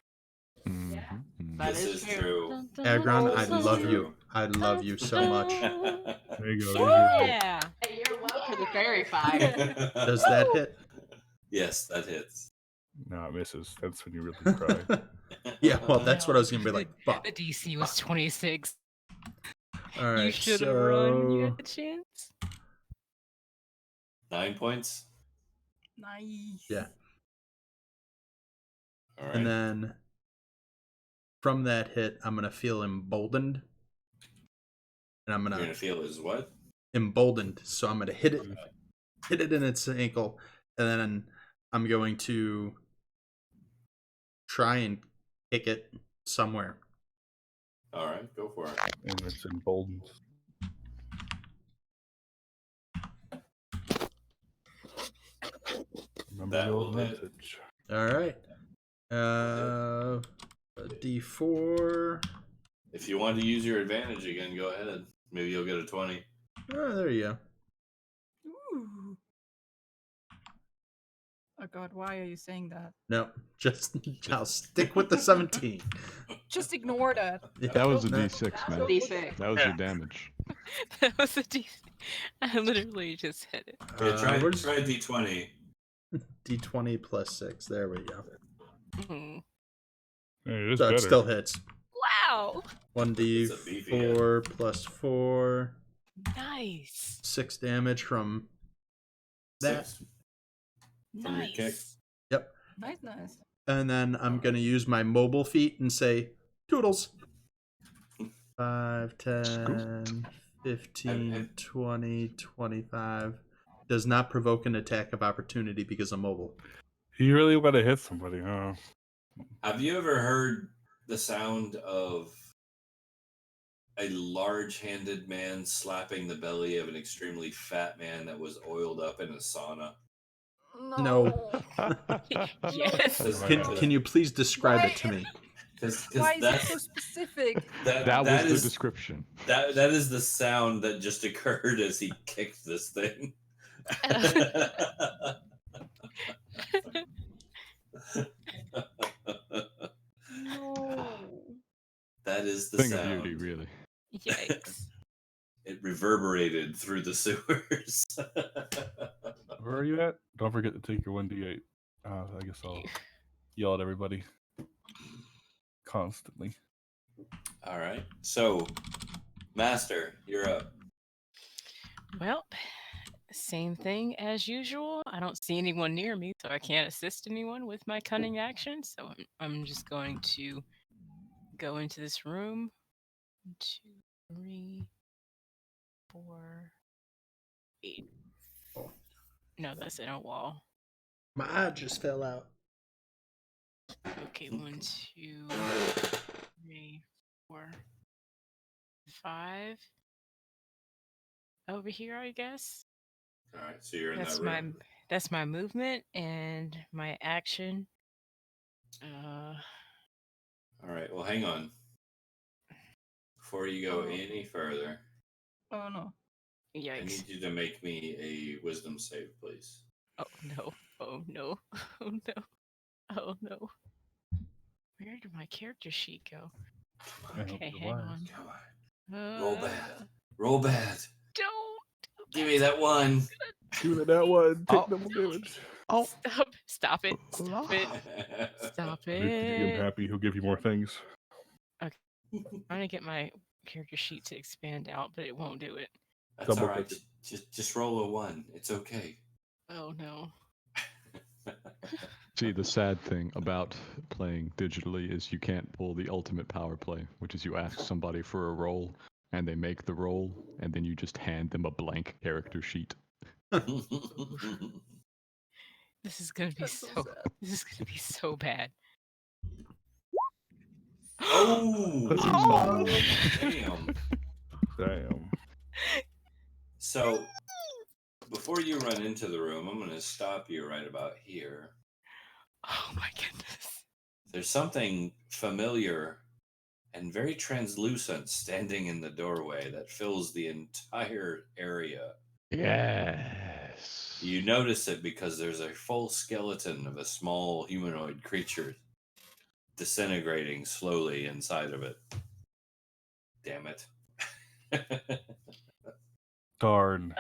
Mhm. That This is is true. Agron, I This is love true. you. I love you so much. There you go. There's your hit. Yeah. Hey, you're welcome for the fairy fire. Does that hit? Yes, that hits. No, it misses. That's when you really cry. Yeah, well, that's what I was gonna be like. Fuck. The DC was 26. All right, You should have run. You so had the chance. 9 points. Nice. yeah, All right. and then from that hit, I'm gonna feel emboldened, and I'm You're gonna gonna feel is what? emboldened. So I'm gonna hit it in its ankle, and then I'm going to try and kick it somewhere. All right, go for it. And it's emboldened. Remember That the old will hit. message. All right. A D4. If you want to use your advantage again, go ahead. Maybe you'll get a 20. Oh, there you go. Ooh. Oh god, why are you saying that? No, just I'll stick with the 17. Just ignore that. Yeah. That was a No. D6, man. D6. That was your damage. That was a DC. I literally just hit it. Yeah, try where's try D20. D20 plus 6? There we go. Mhm. Hey, it is So it better. still hits. Wow. It's a beefy 1d4 plus 4. Nice. 6 damage from that. 6 from your kick. Yep. Nice. And then I'm going to use my mobile feat and say, Toodles. 5, 10, 15, 20, 25. Does not provoke an attack of opportunity because I'm mobile. You really want to hit somebody, huh? Have you ever heard the sound of a large-handed man slapping the belly of an extremely fat man that was oiled up in a sauna? No. Yes. Can you please describe it to me? Why is it so specific? That was the description. That is the sound that just occurred as he kicked this thing. No. That is the Thing sound. of beauty, really. Yikes. It reverberated through the sewers. Where are you at? Don't forget to take your 1d8. I guess I'll yell at everybody constantly. All right. So, Master, you're up. Well, same thing as usual. I don't see anyone near me, so I can't assist anyone with my cunning action. So I'm just going to go into this room. 1, 2, 3, 4, 8. No, that's in a wall. My eye just fell out. Okay, 1, 2, 3, 4, 5. Over here, I guess. All right. So you're in that room. That's my movement and my action. All right. Well, hang on. Before you go any further, Oh no. I Yikes. need you to make me a wisdom save, please. Oh no. Oh no. Oh no. Oh no. Where did my character sheet go? Okay, hang on. Come on. Roll bad. Uh, Roll bad. Don't. Give me that one. Give it that one. Take double damage. Oh, Stop it. Stop it. Stop If you get him it. happy, he'll give you more things. I'm trying to get my character sheet to expand out, but it won't do it. That's Double all right. click Just roll a 1. It's okay. Oh no. see, the sad thing about playing digitally is you can't pull the ultimate power play, which is you ask somebody for a roll, and they make the roll, and then you just hand them a blank character sheet. This is gonna be That's so so. sad. This is gonna be so bad. Oh! Damn. Damn. So, before you run into the room, I'm going to stop you right about here. Oh my goodness. There's something familiar and very translucent standing in the doorway that fills the entire area. Yes. You notice it because there's a full skeleton of a small humanoid creature disintegrating slowly inside of it. Damn it. Darn.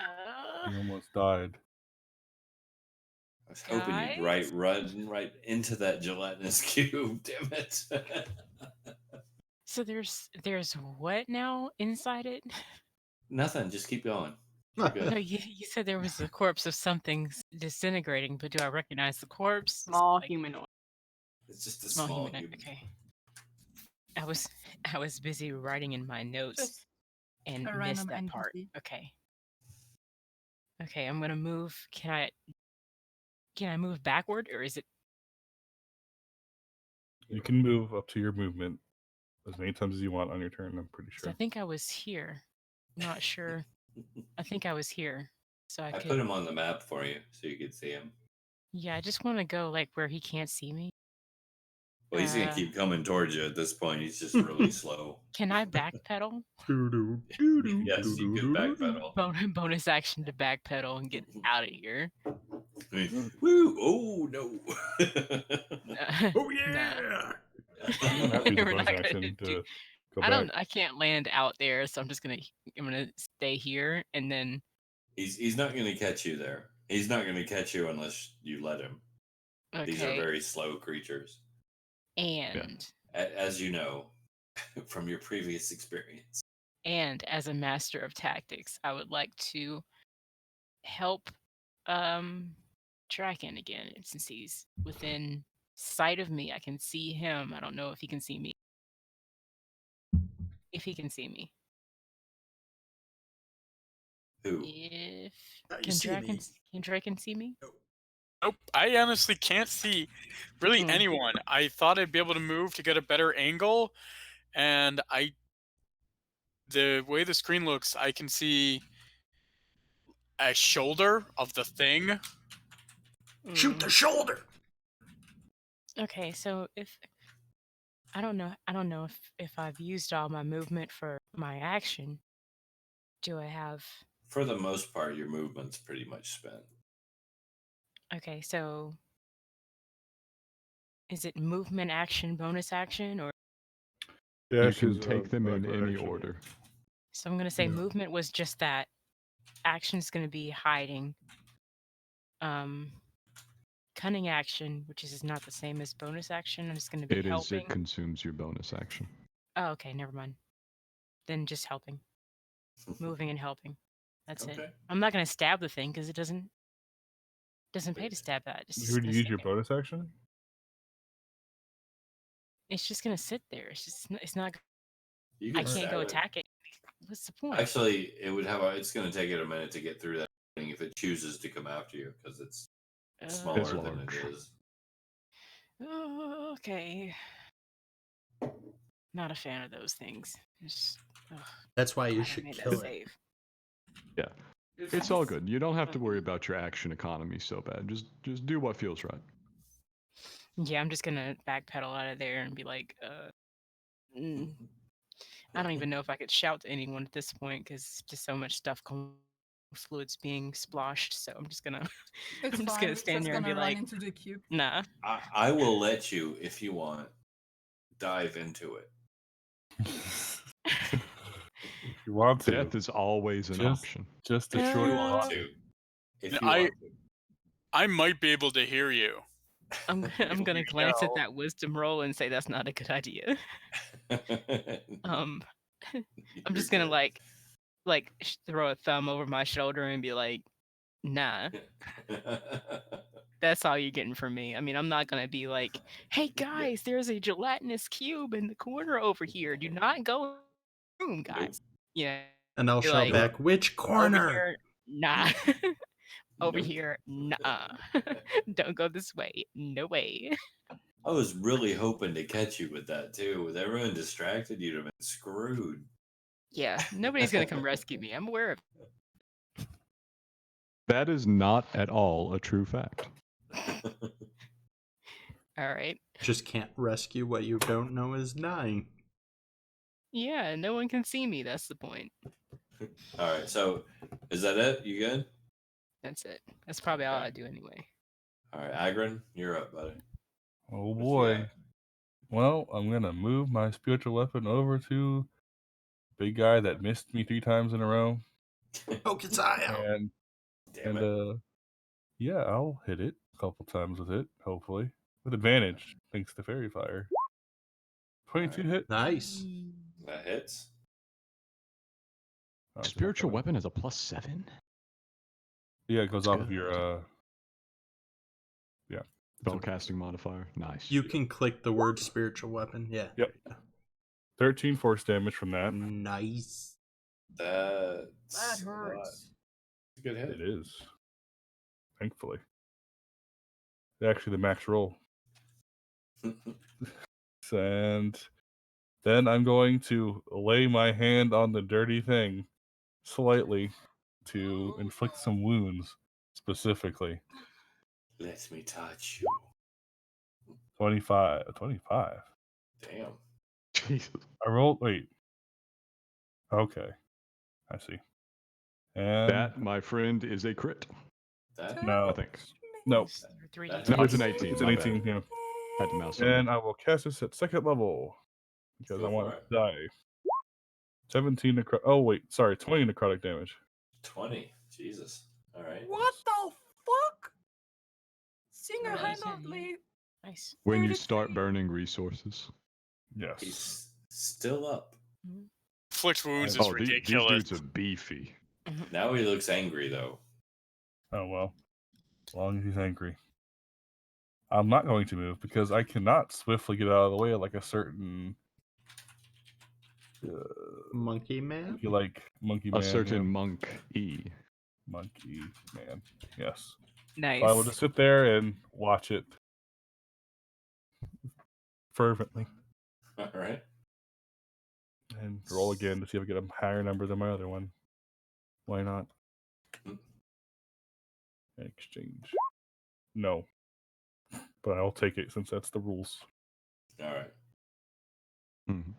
He almost died. I was hoping you'd run right into that gelatinous cube. Damn it. So there's what now inside it? Nothing. Just keep going. No, you said there was a corpse of something disintegrating, but do I recognize the corpse? Small humanoid. It's just a small humanoid. cube. Okay. I was busy writing in my notes Just and a missed random that part. NPC. Okay. Okay, I'm gonna move. Can I move backward, or is it? You can move up to your movement as many times as you want on your turn, I'm pretty So sure. I think I was here. I'm not sure. I think I was here, so I I could. put him on the map for you so you could see him. Yeah, I just want to go like where he can't see me. Well, he's gonna keep coming towards you at this point. He's just really slow. Can I backpedal? Yes, you could backpedal. Bonus action to backpedal and get out of here. Woo! Oh no! Oh yeah! You don't have to use a We're bonus not gonna action to do- go I back. I can't land out there, so I'm gonna stay here and then. He's not gonna catch you there. He's not gonna catch you unless you let him. Okay. These are very slow creatures. And as you know from your previous experience. And as a master of tactics, I would like to help Draken again. And since he's within sight of me, I can see him. I don't know if he can see me. If he can see me. Who? If You can see Draken me. can Draken see me? Nope. I honestly can't see really Hmm. anyone. I thought I'd be able to move to get a better angle, and the way the screen looks, I can see a shoulder of the thing. Shoot the shoulder. Okay, so if I don't know if I've used all my movement for my action. Do I have For the most part, your movement's pretty much spent. Okay, so is it movement action bonus action or Yeah, You can take them in any order. so I'm gonna say Yeah. movement was just that. Action's gonna be hiding. Cunning action, which is not the same as bonus action, is gonna be It is. helping. It consumes your bonus action. Oh, okay, never mind. Then just helping. Moving and helping. That's it. Okay. I'm not gonna stab the thing because it doesn't pay to stab that. It's just Would gonna you use sit your there. bonus action? It's just gonna sit there. It's not You I can can't go stab it. attack it. What's the point? Actually, it would have. It's going to take it a minute to get through that thing if it chooses to come after you because it's smaller It's than large. it is. Okay. Not a fan of those things. That's why you glad I should made that kill it. save. Yeah. It's all good. You don't have to worry about your action economy so bad. Just do what feels right. Yeah, I'm just gonna backpedal out of there and be like, I don't even know if I could shout to anyone at this point because just so much stuff fluids being sploshed. So I'm just gonna It's I'm just fine. gonna We're stand just there and gonna be run like, into the cube. nah. I will let you, if you want, dive into it. If you want to. Death is always an option. Just a If short you want walk. to. If Yeah, you want I might be able to hear you. I'm gonna glance at that wisdom roll and say that's not a good idea. to. I'm You're just gonna good. throw a thumb over my shoulder and be like, nah. That's all you're getting from me. I mean, I'm not gonna be like, hey guys, there's a gelatinous cube in the corner over here. Do not go in the room, guys. Yeah. And I'll You're shout like, back, which corner? over here, nah. Over Nope. here, nah. Don't go this way. No way. I was really hoping to catch you with that too. With everyone distracted, you'd have been screwed. Yeah, nobody's gonna come rescue me. I'm aware of That is not at all a true fact. All right. Just can't rescue what you don't know is dying. Yeah, no one can see me. That's the point. All right, so is that it? You good? That's it. That's probably all Okay. I do anyway. All right, Agrin, you're up, buddy. Oh What you boy. got? Well, I'm gonna move my spiritual weapon over to big guy that missed me 3 times in a row. Poke its eye out. And Damn and it. yeah, I'll hit it a couple times with it, hopefully. With advantage, thanks to Fairy Fire. 22 hit. Nice. That hits. Oh, it's Spiritual not weapon has a +7. Yeah, it goes That's off of good. your Spellcasting modifier. Nice. You can click the word spiritual weapon. Yeah. Yep. 13 force damage from that. Nice. That's That a lot. hurts. It's a good hit. It is. Thankfully. Actually the max roll. And then I'm going to lay my hand on the dirty thing slightly to inflict some wounds specifically. Let me touch you. 25. Damn. Jesus. I rolled. Wait. Okay. I see. And That, my friend, is a crit. That no. I think. No. That No, it's an hits. 18. It's an my 18. bad. Yeah. Had to mouse up. And I will cast this at 2nd level because Go I want for to die. 17 necrotic. Oh wait, sorry, 20 necrotic damage. 20. Jesus. All right. What the fuck? Single-handedly. Nice. When you 33. start burning resources. Yes. He's still up. inflict wounds is Oh, these ridiculous. dudes are beefy. Now he looks angry though. Oh well. As long as he's angry. I'm not going to move because I cannot swiftly get out of the way like a certain Monkey man? monkey A man. certain yeah. monk E. Monkey man. Yes. Nice. So I will just sit there and watch it fervently All right. and roll again to see if I get a higher number than my other one. Why not? Exchange. No. But I'll take it since that's the rules. All right. Mhm.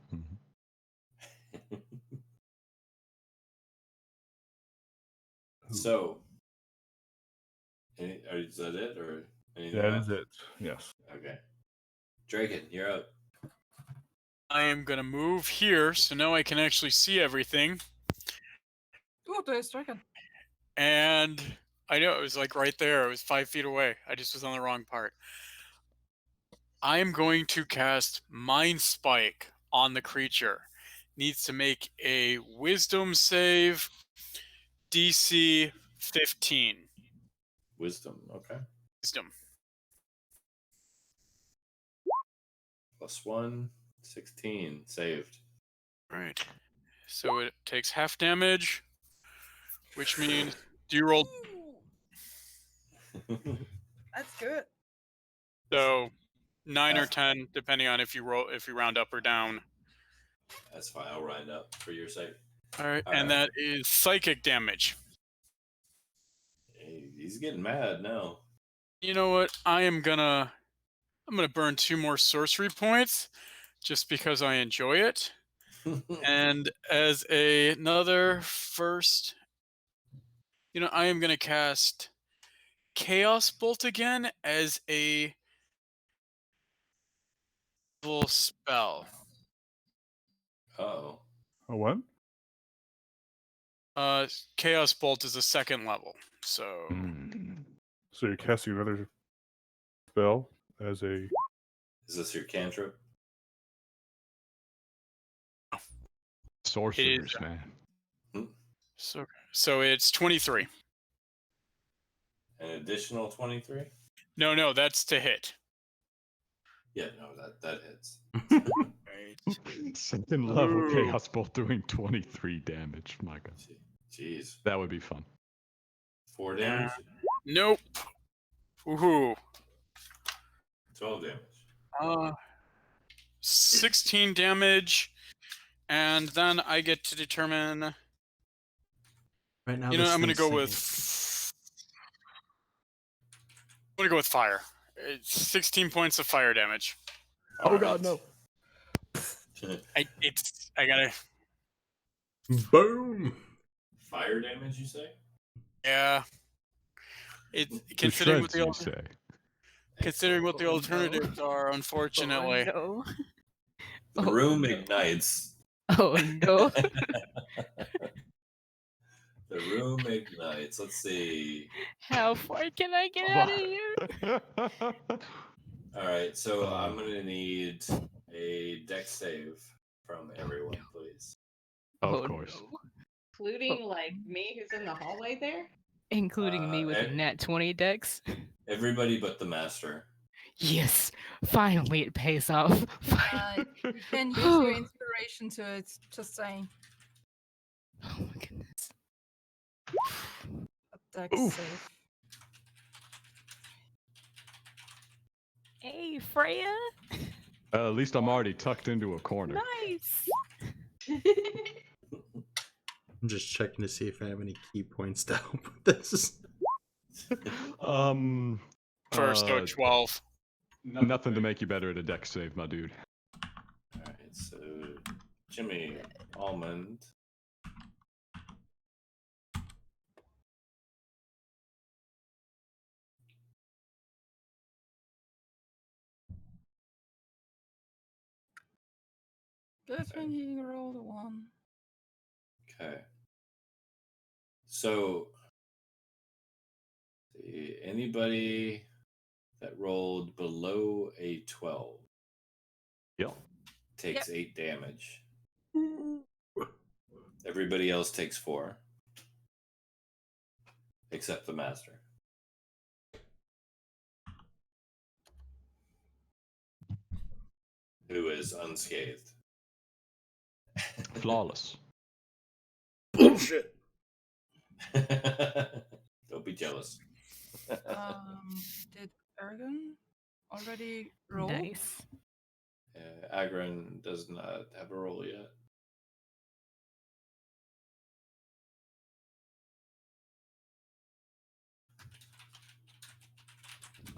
So, is that it or anything That else? is it. Yes. Okay. Draken, you're up. I am gonna move here, so now I can actually see everything. Oh, there's Dragon. And I know it was like right there. It was 5 feet away. I just was on the wrong part. I am going to cast Mind Spike on the creature. Needs to make a Wisdom save, DC 15. Wisdom. Okay. Wisdom. +1, 16. Saved. Right. So it takes half damage, which means do you roll? That's good. So 9 or 10, depending on if you round up or down. That's fine. I'll round up for your sake. All right, All and right. that is psychic damage. Hey, he's getting mad now. You know what? I'm gonna burn 2 more sorcery points, just because I enjoy it. And as another first, I am gonna cast Chaos Bolt again as a level spell. Oh. A what? Chaos Bolt is a 2nd level, so So you're casting another spell as a. Is this your cantrip? Sorcerers, man. so it's 23. An additional 23? No, that's to hit. Yeah, no, that hits. Right. 2nd level Ooh. Chaos Bolt doing 23 damage. My god. Jeez. That would be fun. 4 damage? Nope. Woohoo. 12 damage. 16 damage, and then I get to determine. Right now, I'm gonna go with. I'm gonna go with fire. It's 16 points of fire damage. Oh god, no. I gotta. Boom! Fire damage, you say? Yeah. Considering what the alternatives are, unfortunately. Oh, no. The room ignites. Oh no. The room ignites. Let's see. How far can I get out of here? All right, so I'm gonna need a dex save from everyone, please. Of course. No. Including like me who's in the hallway there? Including me with a nat 20 dex. Everybody but the master. Yes, finally it pays off. You can use your inspiration to it. Just saying. Oh my goodness. A dex save. Hey, Freya. At least I'm already tucked into a corner. Nice. I'm just checking to see if I have any key points to help with this. First, 12. Nothing to make you better at a dex save, my dude. All right, so Jimmy Almond. Good thing he rolled a 1. Okay. So, anybody that rolled below a 12 Yep. takes 8 damage. Everybody else takes 4. Except the master. Who is unscathed. Flawless. Bullshit. Don't be jealous. Did Ergon already roll? Nice. Agron does not have a roll yet.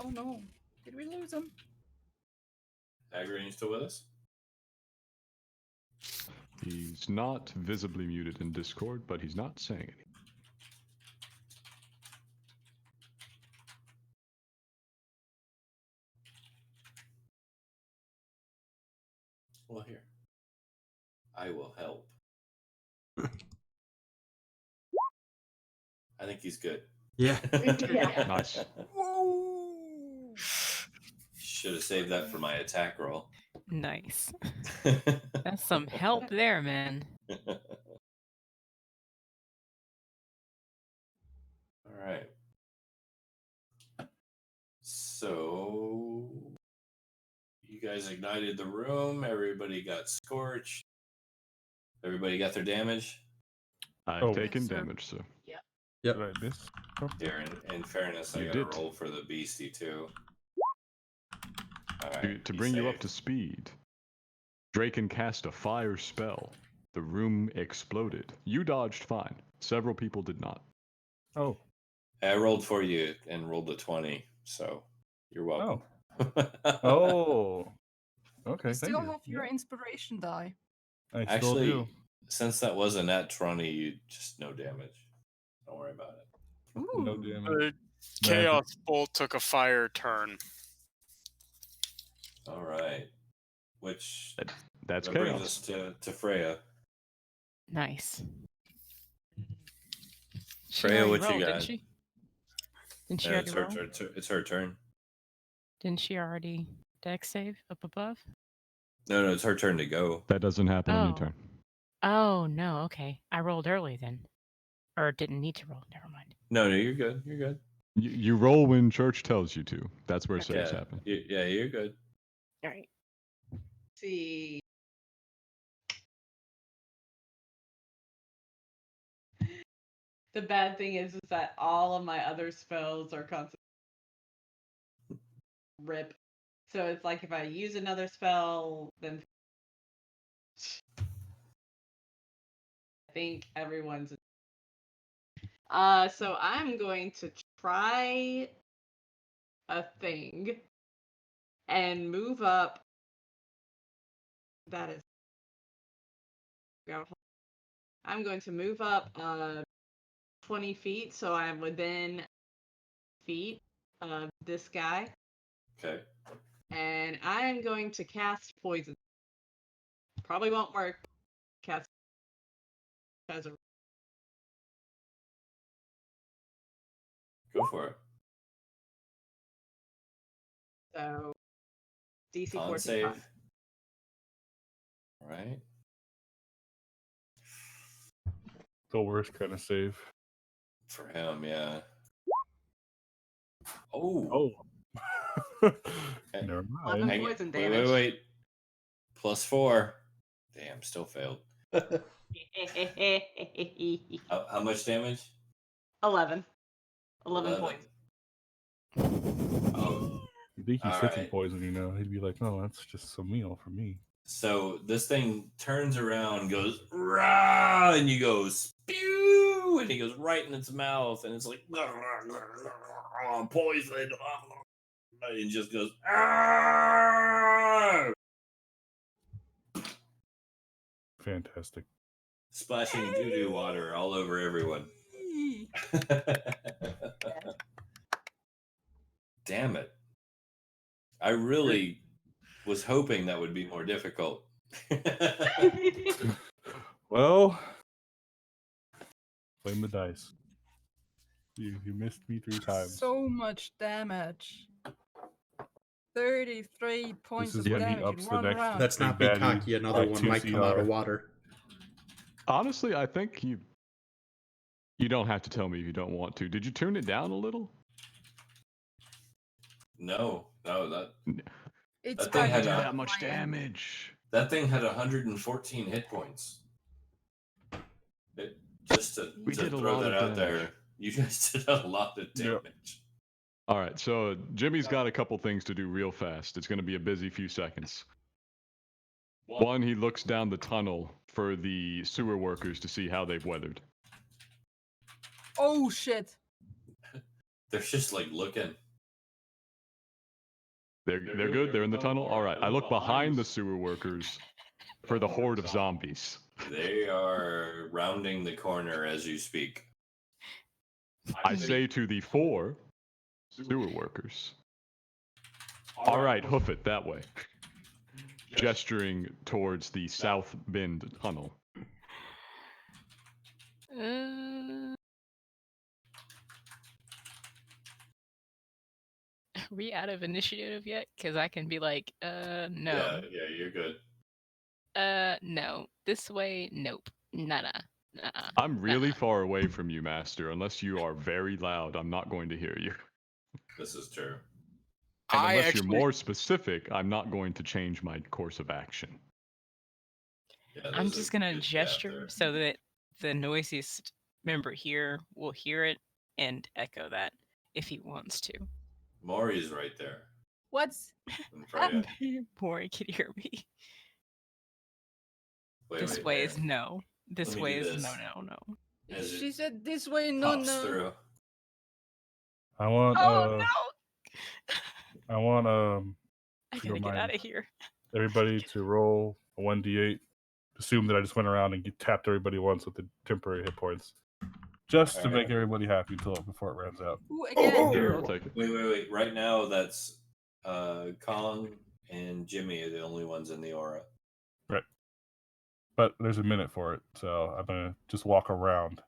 Oh no. Did we lose him? Agron, you still with us? He's not visibly muted in Discord, but he's not saying anything. Well, here. I will help. I think he's good. Yeah. Yeah. Nice. Should have saved that for my attack roll. Nice. That's some help there, man. All right. So you guys ignited the room. Everybody got scorched. Everybody got their damage. I've Oh. taken Yes, sir. damage, sir. Yep. Did I miss something? Here, in fairness, I You got to did. roll for the beastie too. All To, right, to he bring you up saved. to speed, Draken cast a fire spell. The room exploded. You dodged fine. Several people did not. Oh. I rolled for you and rolled a 20, so you're welcome. Oh. Okay. You Thank still you. have your inspiration die. I still Actually, do. since that was a nat 20, you just no damage. Don't worry about it. Ooh. No damage. The Chaos Bolt took a fire turn. All right. Which That's that brings chaos. us to Freya. Nice. She Freya, already what you rolled, got? Didn't she? Didn't she Yeah, already it's her roll? turn. It's her turn. Didn't she already deck save up above? No, it's her turn to go. That doesn't happen on your Oh. turn. Oh, no, okay. I rolled early then. Or didn't need to roll. Never mind. No, you're good. You're good. You roll when church tells you to. That's where Okay. saves Yeah, happen. yeah, you're good. All right. See. The bad thing is that all of my other spells are constant rip. So it's like if I use another spell, then I think everyone's. So I'm going to try a thing and move up. That is. I'm going to move up 20 feet, so I'm within feet of this guy. Okay. And I'm going to cast poison. Probably won't work. Cast as a Go for it. so DC Con 14. save. All right. The worst kind of save. For him, yeah. Oh. Oh. Okay. Never Eleven mind. poison Wait, damage. wait. +4. Damn, still failed. How much damage? 11. 11 points. Oh, You think he's All taking right. poison, you know? He'd be like, "No, that's just some meal for me." so this thing turns around, goes rah, and you go spew, and he goes right in its mouth, and it's like poison, and it just goes ah, Fantastic. splashing doo-doo water all over everyone. Damn it! I really was hoping that would be more difficult. Well, blame the dice. You missed me 3 times. So much damage. 33 points is of when he damage ups in the one next- round. Let's not be Big baddie cocky. Another by one 2 might come out of CR. water. Honestly, I think you don't have to tell me if you don't want to. Did you tune it down a little? No, that It's That thing How had do a- that much damage? that thing had 114 hit points. Just to We did a throw lot that of out damage. there, you guys did a lot of Yep. damage. All right, so Jimmy's got a couple things to do real fast. It's going to be a busy few seconds. One, he looks down the tunnel for the sewer workers to see how they've weathered. Oh shit! They're just like looking. They're good. They're in the tunnel. All right. I look behind the sewer workers for the horde of zombies. They are rounding the corner as you speak. I say to the 4 sewer workers, all right, hoof it that way. Gesturing towards the South Bend tunnel. Are we out of initiative yet? Because I can be like, no. Yeah, you're good. No. This way, nope. Nada. I'm really far away from you, Master. Unless you are very loud, I'm not going to hear you. This is true. And I unless actually, you're more specific, I'm not going to change my course of action. Yeah, I'm there's just a gonna good gap gesture there. so that the noisiest member here will hear it and echo that if he wants to. Maury's right there. What's And Freya. Maury can hear me. Wait, This wait, way wait. is no. This Let me way do is this. no. As she it said this way? No, pops no. through. I want Oh no! I want I if you gotta don't get mind, out of here. everybody to roll a 1d8. Assume that I just went around and tapped everybody once with the temporary hit points, just to Alright. make everybody happy before it runs out. Who again? Sure, I'll take it. Wait. Right now, that's Kong and Jimmy are the only ones in the aura. Right. But there's a minute for it, so I'm gonna just walk around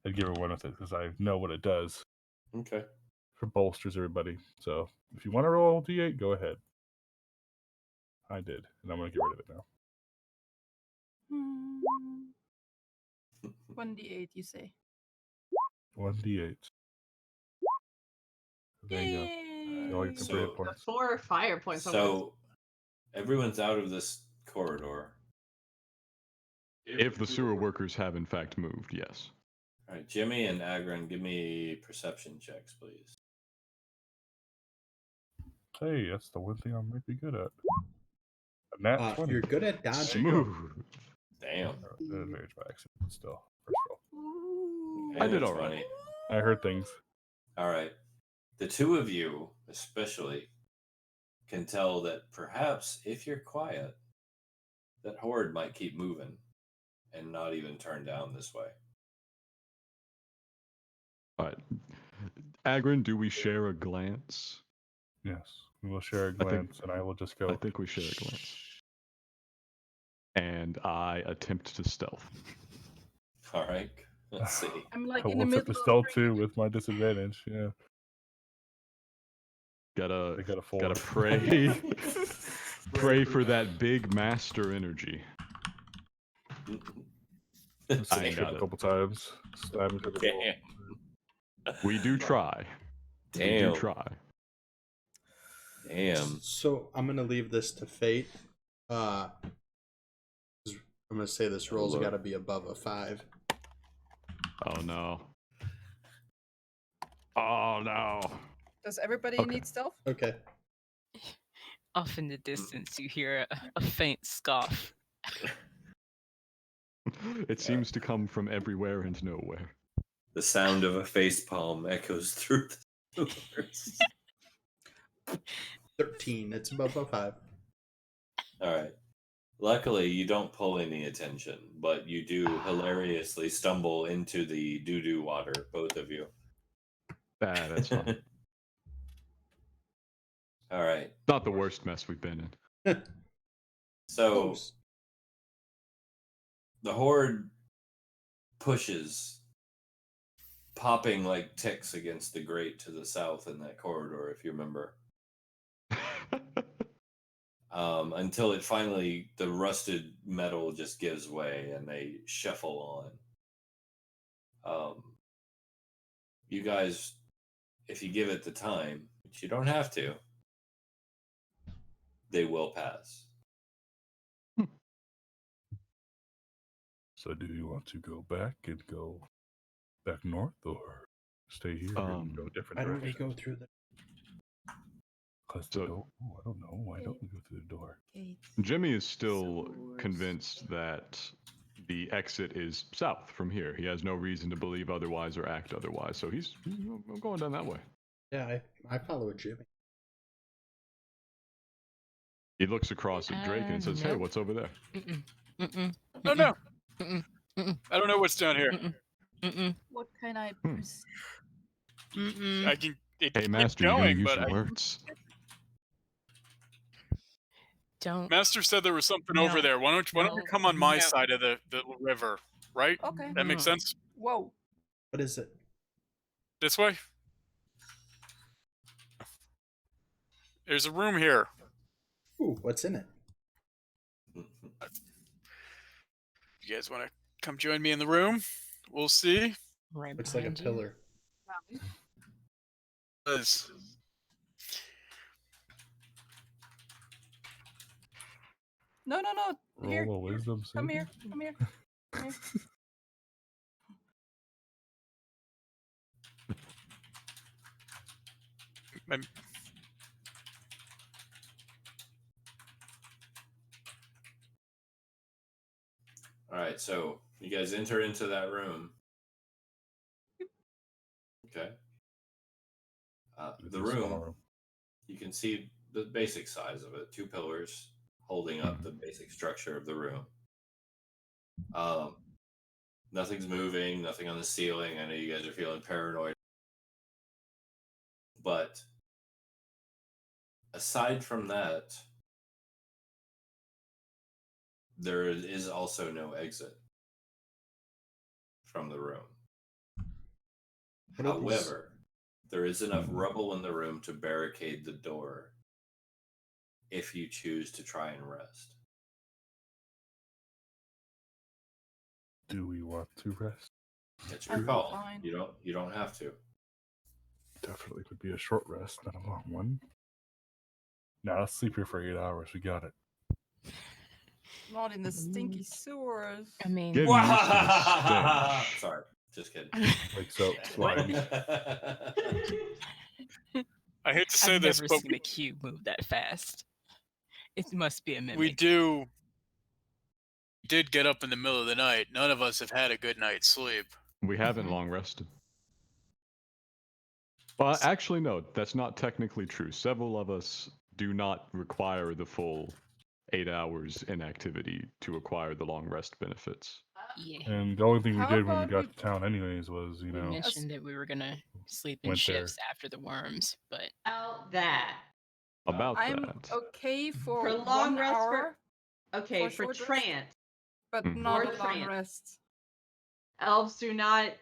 and give everyone with it because I know what it does Okay. for bolsters everybody. So if you want to roll d8, go ahead. I did, and I'm gonna get rid of it now. 1d8, you say? 1d8. There you go. You all get temporary hit So- points. 4 fire points. So everyone's out of this corridor. If the sewer workers have in fact moved, yes. All right, Jimmy and Agron, give me perception checks, please. Hey, that's the one thing I might be good at. A nat 20. You're good at dodging. Smooth. Damn. Advantage by accident, but still. First roll. I did That's all right. funny. I heard things. All right. The two of you, especially, can tell that perhaps if you're quiet, that horde might keep moving and not even turn down this way. All right. Agrin, do we share a glance? Yes. We will share a I think- glance, and I will just go. I think we share a glance. And I attempt to stealth. All right. Let's see. I'm like I in the will middle attempt to of stealth drinking. too with my disadvantage. Yeah. Gotta I got a 4. gotta pray. Pray for that big master energy. Just I trip got a it. couple times. Slam into the wall. Damn. We do try. We Damn. do try. Damn. So I'm gonna leave this to fate. I'm gonna say this roll's Lord. got to be above a 5. Oh no. Oh no. Does everybody Okay. need stealth? Okay. Off in the distance, you hear a faint scoff. It seems to come from everywhere and nowhere. The sound of a facepalm echoes through the sewers. 13. It's above a 5. All right. Luckily, you don't pull any attention, but you do hilariously stumble into the doo-doo water, both of you. That's fine. All right. Not the worst mess we've been in. So Close. the horde pushes, popping like ticks against the grate to the south in that corridor, if you remember. until it finally, the rusted metal just gives way and they shuffle on. You guys, if you give it the time, which you don't have to, they will pass. So do you want to go back and go back north, or stay here and go different Why don't we directions? go through the? Cause So- the door. Oh, I don't know. Why don't we go through the door? Jimmy is still Sewers. convinced that the exit is south from here. He has no reason to believe otherwise or act otherwise, so he's going down that way. Yeah, I follow Jimmy. He looks across at Drake and says, "Hey, Nope. what's over there?" Mm-mm. Mm-mm. No, no. Mm-mm. Mm-mm. I don't know what's down here. Mm-mm. Mm-mm. What can I Hmm. perceive? Mm-mm. I can it Hey, keep Master, you gonna going, use but some I, words? Don't. Master said there was something over No. there. Why don't you No. come on my No. side of the river, right? Okay. That makes Mm. sense? Whoa. What is it? This way? There's a room here. Ooh, what's in it? You guys want to come join me in the room? We'll see. Right Looks like a behind you. pillar. Liz. No. Here. Roll a wisdom Come saving. here. Come here. Come here. I'm- All right, so you guys enter into that room. Okay. It's The a small room, you can see the basic size of it, 2 pillars holding up the basic structure of the room. Nothing's moving, nothing on the ceiling. I know you guys are feeling paranoid. But aside from that, there is also no exit from the room. What are these? However, there is enough rubble in the room to barricade the door if you choose to try and rest. Do we want to rest? It's your I'm call. fine. You don't have to. Definitely would be a short rest, not a long one. Now let's sleep here for 8 hours. We got it. Not in the stinky sewers. I mean, Getting used to the stench. Sorry, just kidding. Wakes up slimy. I hate to say I've this, never but seen a cube move that fast. It must be a mimic. we did get up in the middle of the night. None of us have had a good night's sleep. We haven't Mhm. long rested. Well, actually, no, that's not technically true. Several of us do not require the full 8 hours inactivity to acquire the long rest benefits. Yeah. And the only thing we How did when we about got we- to town, anyways, was We mentioned that we were gonna sleep in Went there. shifts after the worms, but Out that. About I'm that. okay for, For long 1 rest hour, Okay, For for short rest? trance. but Mhm. not Or a long trance. rest. Elves do not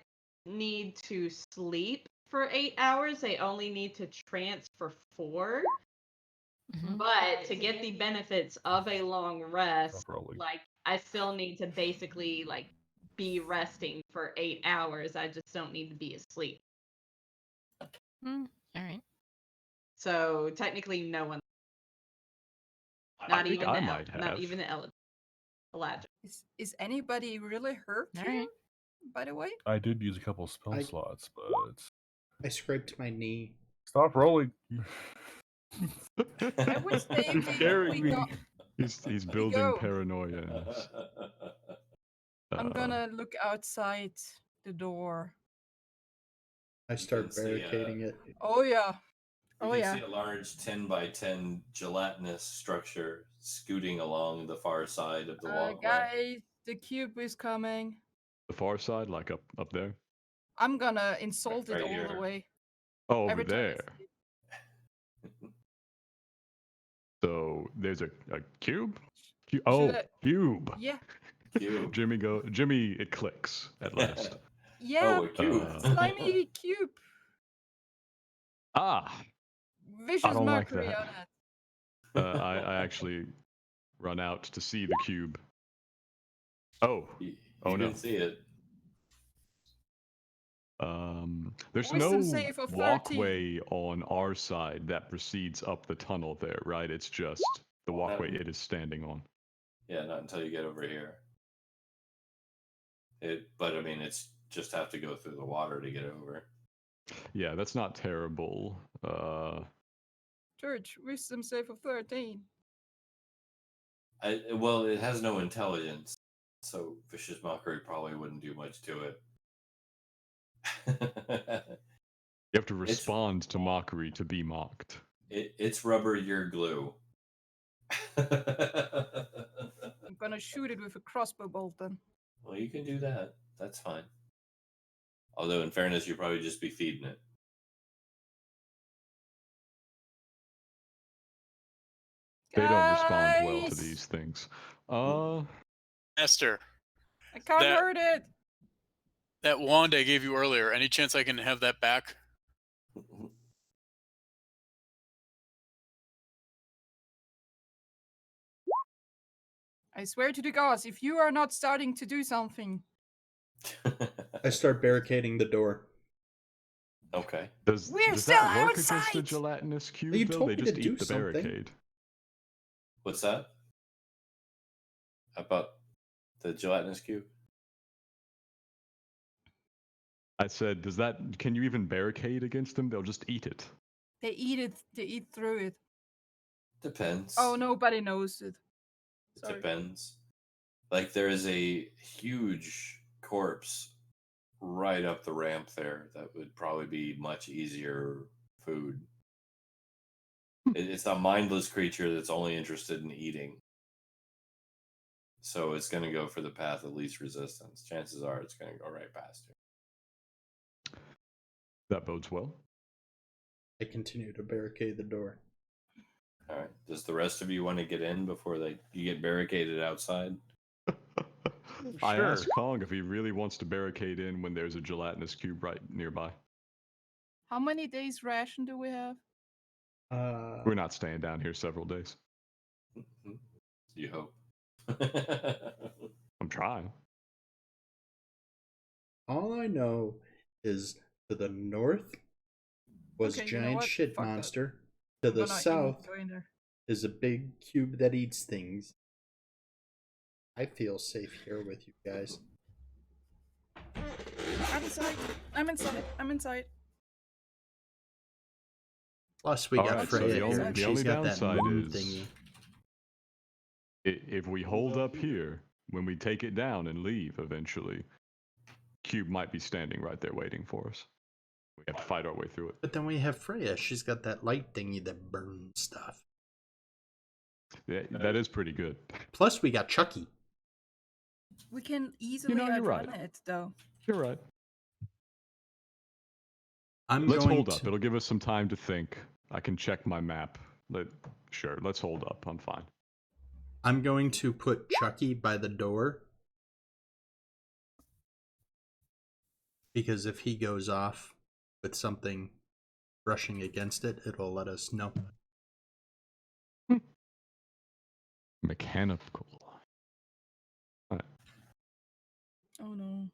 need to sleep for 8 hours. They only need to trance for 4. Mhm. But to get the benefits of a long rest, Stop rolling. like I still need to basically like be resting for 8 hours. I just don't need to be asleep. all right. So technically, no one, I not think even I the might have. not even the Elijah. Is anybody really hurt All here, right. by the way? I did use a couple spell I- slots, but I scraped my knee. stop rolling. I would say Scaring we me. got. He's we building go. paranoia in us. I'm Uh, gonna look outside the door. I start can see, barricading it. Oh yeah. You Oh can yeah. see a large 10 by 10 gelatinous structure scooting along the far side of the walkway. Guys, the cube is coming. The far side, like up there. I'm gonna insult it Right all here. the way. Oh, over Every time I there. see it. So there's a cube. Should Oh, I- cube. Yeah. Cube. Jimmy, it clicks at last. Yeah. Oh, a cube. Slimy cube. Ah, Vicious don't like mockery that. on it. I actually run out to see the cube. Oh, You oh no. can see it. There's Wisdom no save of 13. walkway on our side that proceeds up the tunnel there, right? It's just the walkway it is standing on. Yeah, not until you get over here. But I mean, it's just have to go through the water to get over. Yeah, that's not terrible. George, wisdom save of 13. Well, it has no intelligence, so Vicious Mockery probably wouldn't do much to it. You have to respond to mockery to be mocked. It's rubber, you're glue. I'm gonna shoot it with a crossbow bolt then. Well, you can do that. That's fine. Although, in fairness, you'd probably just be feeding it. They don't respond well to Guys! these things. Esther, I can't That- hurt it. that wand I gave you earlier, any chance I can have that back? I swear to the gods, if you are not starting to do something. I start barricading the door. Okay. Does We're that still work against the outside! gelatinous cube, You though? told They me just to eat do the something. barricade. What's that? About the gelatinous cube? I said, can you even barricade against them? They'll just eat it. They eat it. They eat through it. Depends. Oh, nobody knows it. Sorry. Depends. Like, there is a huge corpse right up the ramp there that would probably be much easier food. It's a mindless creature that's only interested in eating. So it's going to go for the path of least resistance. Chances are it's going to go right past you. That bodes well. I continue to barricade the door. All right. Does the rest of you want to get in before you get barricaded outside? I Sure. asked Kong if he really wants to barricade in when there's a gelatinous cube right nearby. How many days ration do we have? We're not staying down here several days. You hope. I'm trying. All I know is to the north was Okay, you know giant what? shit Fuck that. monster. To I'm the gonna even south go in there. is a big cube that eats things. I feel safe here with you guys. I'm inside. I'm inside. I'm inside. Plus, we All got right, so Freya the here, only- and the she's only got that downside moon is- thingy. If we hold up here, when we take it down and leave eventually, cube might be standing right there waiting for us. We have to fight our way through it. But then we have Freya. She's got that light thingy that burns stuff. Yeah, that is pretty good. Plus, we got Chucky. We can easily you're outrun right. it, though. You're right. going Let's hold up. to- It'll give us some time to think. I can check my map. Sure, let's hold up. I'm fine. I'm going to put Chucky by the door. Because if he goes off with something brushing against it, it'll let us know. Mechanical. All right. Oh no.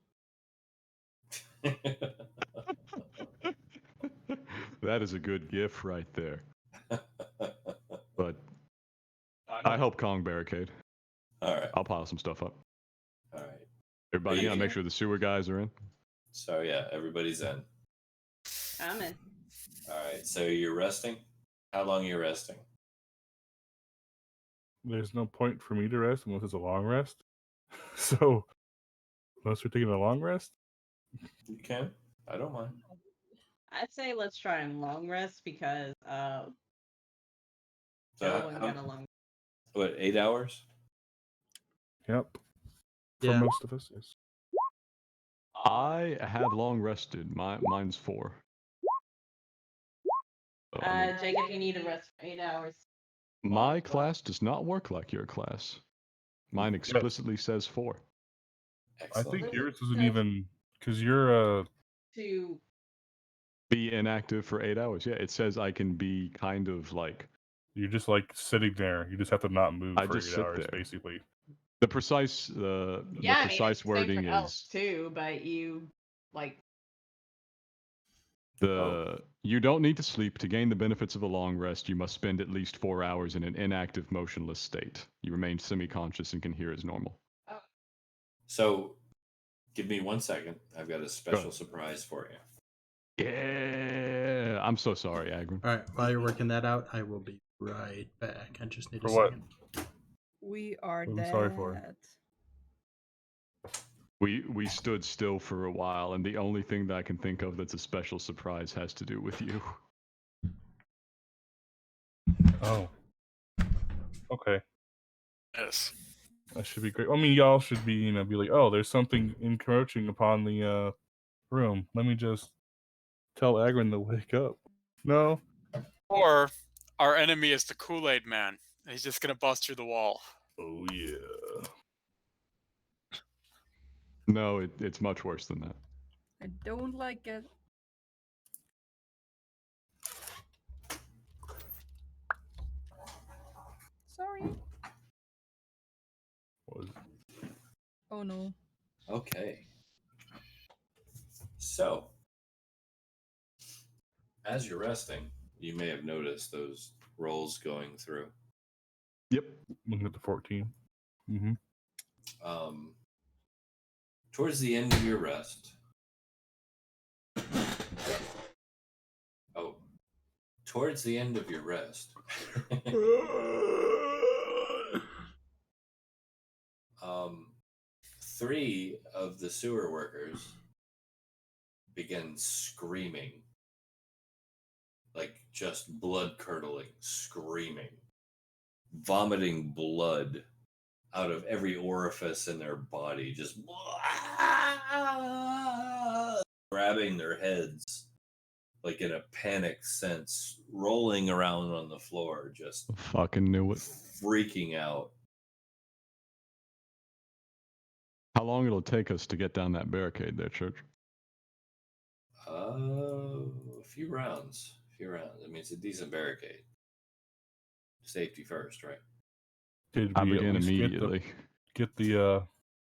That is a good gif right there. But I help Kong barricade. All right. I'll pile some stuff up. All right. Everybody, Yeah. make sure the sewer guys are in. So, yeah, everybody's in. I'm in. All right. So you're resting? How long are you resting? There's no point for me to rest unless it's a long rest. So, unless we're taking a long rest, You can. I don't mind. I'd say let's try and long rest because So, everyone got a long. what, 8 hours? yep. For Yeah. most of us, yes. I have long rested. Mine's 4. So, I mean, Jacob, you need to rest for 8 hours. my class does not work like your class. Mine explicitly says 4. I Excellent. think yours isn't even because you're Be inactive for 8 hours. Yeah, it says I can be kind of like You're just like sitting there. You just have to not move I for just 8 sit hours, there. basically. The precise Yeah, I mean, precise it's the same wording for elves is too, but you like you don't need to sleep. To gain the benefits of a long rest, you must spend at least 4 hours in an inactive, motionless state. You remain semi-conscious and can hear as normal. So, give me 1 second. I've got a special surprise for you. Yeah, I'm so sorry, Agrin. All right, while you're working that out, I will be right back. I just need For a what? second. We are I'm dead. sorry for. We stood still for a while, and the only thing that I can think of that's a special surprise has to do with you. Oh. Okay. Yes. That should be great. I mean, y'all should be, be like, oh, there's something encroaching upon the room. Let me just tell Agrin to wake up. No. Or our enemy is the Kool-Aid Man. He's just gonna bust through the wall. Oh yeah. No, it's much worse than that. I don't like it. Sorry. What was Oh no. Okay. So, as you're resting, you may have noticed those rolls going through. Yep. looking at the 14? Mm-hmm. Towards the end of your rest. Oh, towards the end of your rest. Three of the sewer workers begin screaming, like just blood curdling, screaming, vomiting blood out of every orifice in their body, just grabbing their heads like in a panic sense, rolling around on the floor, just Fucking knew it. freaking out. How long it'll take us to get down that barricade there, Church? A few rounds. I mean, it's a decent barricade. Safety first, right? Did I we begin at least immediately. get the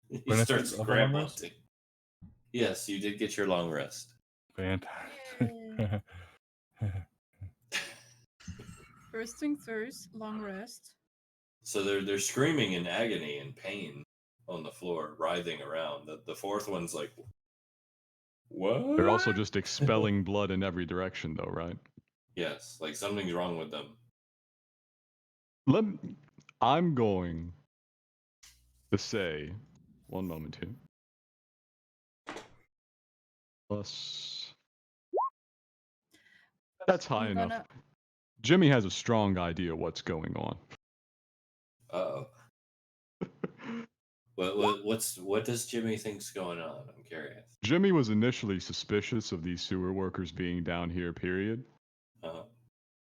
You benefits start of a long scrambling. rest? Yes, you did get your long rest. Fantastic. First thing first, long rest. So they're screaming in agony and pain on the floor, writhing around. The fourth one's like, what? They're also just expelling blood in every direction, though, right? Yes, like something's wrong with them. I'm going to say, one moment here. Plus, that's high I'm enough. gonna- Jimmy has a strong idea what's going on. Uh-oh. What does Jimmy think's going on? I'm curious. Jimmy was initially suspicious of these sewer workers being down here, period.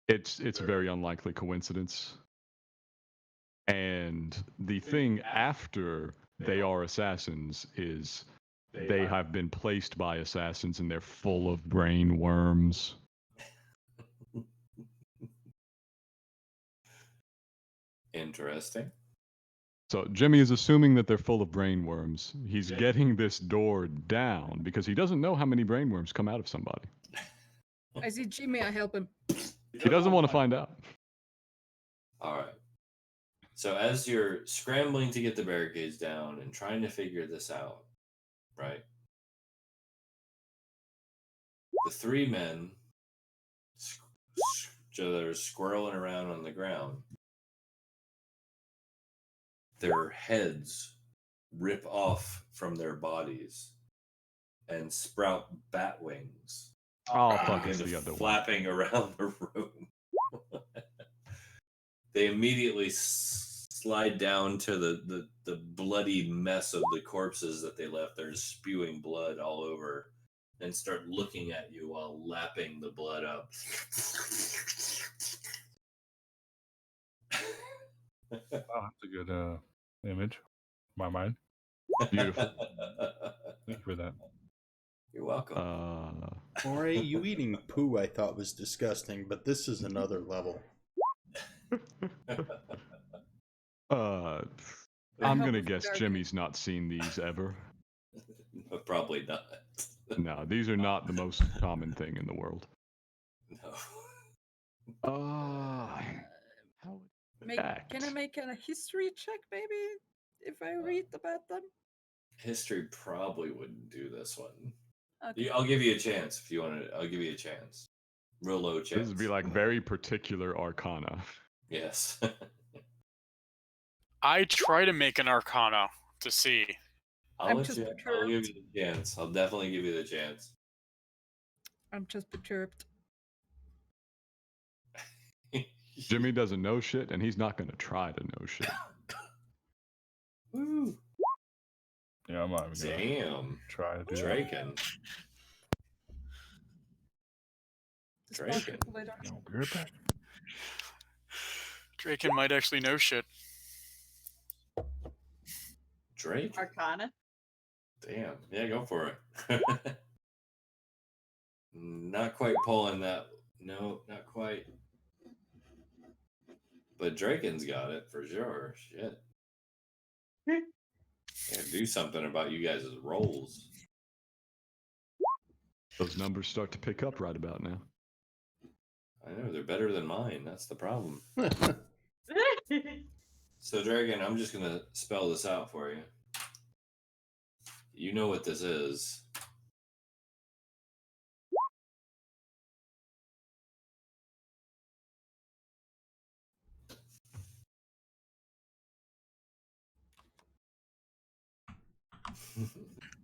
It's a very unlikely coincidence. And the thing after they are assassins is they have been placed by assassins and they're full of brain worms. Interesting. So Jimmy is assuming that they're full of brain worms. He's getting this door down because he doesn't know how many brain worms come out of somebody. I see Jimmy, I help him. He doesn't want to find out. All right. So as you're scrambling to get the barricades down and trying to figure this out, right? The three men that are squirreling around on the ground, their heads rip off from their bodies and sprout bat wings. Oh, fuck, begin it's to the other one. flapping around the room. They immediately slide down to the bloody mess of the corpses that they left there, spewing blood all over, and start looking at you while lapping the blood up. Oh, that's a good image. My mind. Beautiful. Thank you for that. You're welcome. Ori, you eating poo I thought was disgusting, but this is another level. I'm hope gonna it's guess dark. Jimmy's not seen these ever. Probably not. No, these are not the most common thing in the world. No. How Can I make a history check, maybe, if I read about them? History probably wouldn't do this one. Okay. I'll give you a chance if you want to. I'll give you a chance. Real low chance. This would be like very particular arcana. Yes. I try to make an arcana to see. I'll give you the chance. I'll definitely give you the chance. I'm just perturbed. Jimmy doesn't know shit, and he's not gonna try to know shit. Woo. Yeah, I'm not even gonna try to do that. Draken. Draken. I'll be right back. Draken might actually know shit. Drake? Arcana. Damn. Yeah, go for it. Not quite pulling that. No, not quite. But Draken's got it for sure. Shit. Gotta do something about you guys' rolls. Those numbers start to pick up right about now. I know, they're better than mine. That's the problem. So, Dragon, I'm just gonna spell this out for you. You know what this is.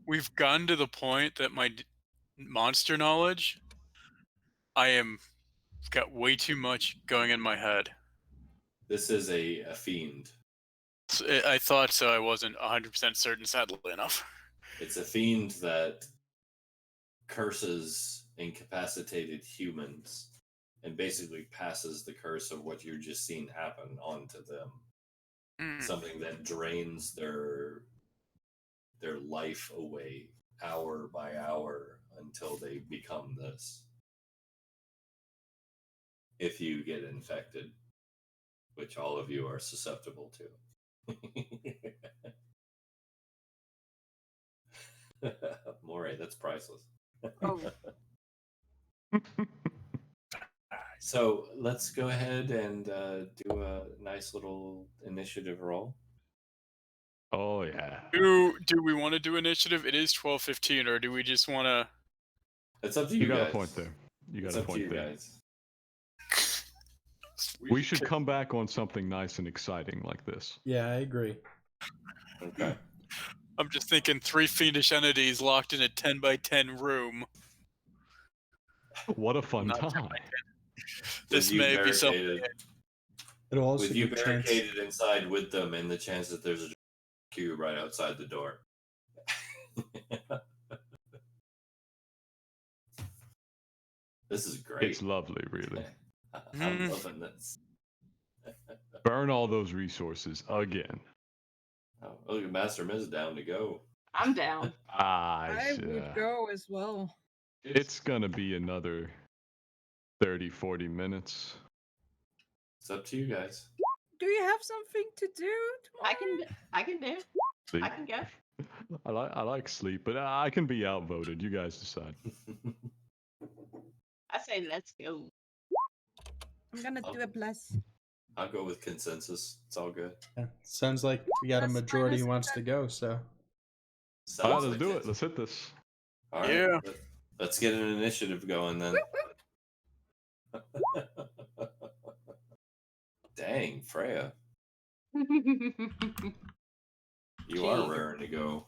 We've gotten to the point that my monster knowledge, I am got way too much going in my head. This is a fiend. I thought so. I wasn't 100% certain, sadly enough. It's a fiend that curses incapacitated humans and basically passes the curse of what you're just seeing happen onto them. Something that drains their life away hour by hour until they become this. If you get infected, which all of you are susceptible to. Moray, that's priceless. Oh. So let's go ahead and do a nice little initiative roll. Oh yeah. Do we want to do initiative? It is 12:15, or do we just want to? It's up to you. You got guys. a point there. You got It's a up to point you there. guys. We should come back on something nice and exciting like this. Yeah, I agree. Okay. I'm just thinking 3 fiendish entities locked in a 10 by 10 room. What a fun Not 10 time. by 10. This may be something. It'll also With you give a chance. barricaded inside with them, and the chance that there's a cube right outside the door. This is great. It's lovely, really. I'm loving this. Burn all those resources again. Oh, look, Master Miz down to go. I'm down. I would go as well. It's gonna be another 30, 40 minutes. It's up to you guys. Do you have something to do tomorrow? I can do. Sleep. I can go. I like sleep, but I can be outvoted. You guys decide. I say let's go. I'm gonna do a plus. I'll go with consensus. It's all good. Yeah. Sounds like we got a majority who wants to go, so. All right, Sounds let's like do it. it. Let's hit this. All right. Yeah. Let's get an initiative going then. Dang, Freya. You are raring to go.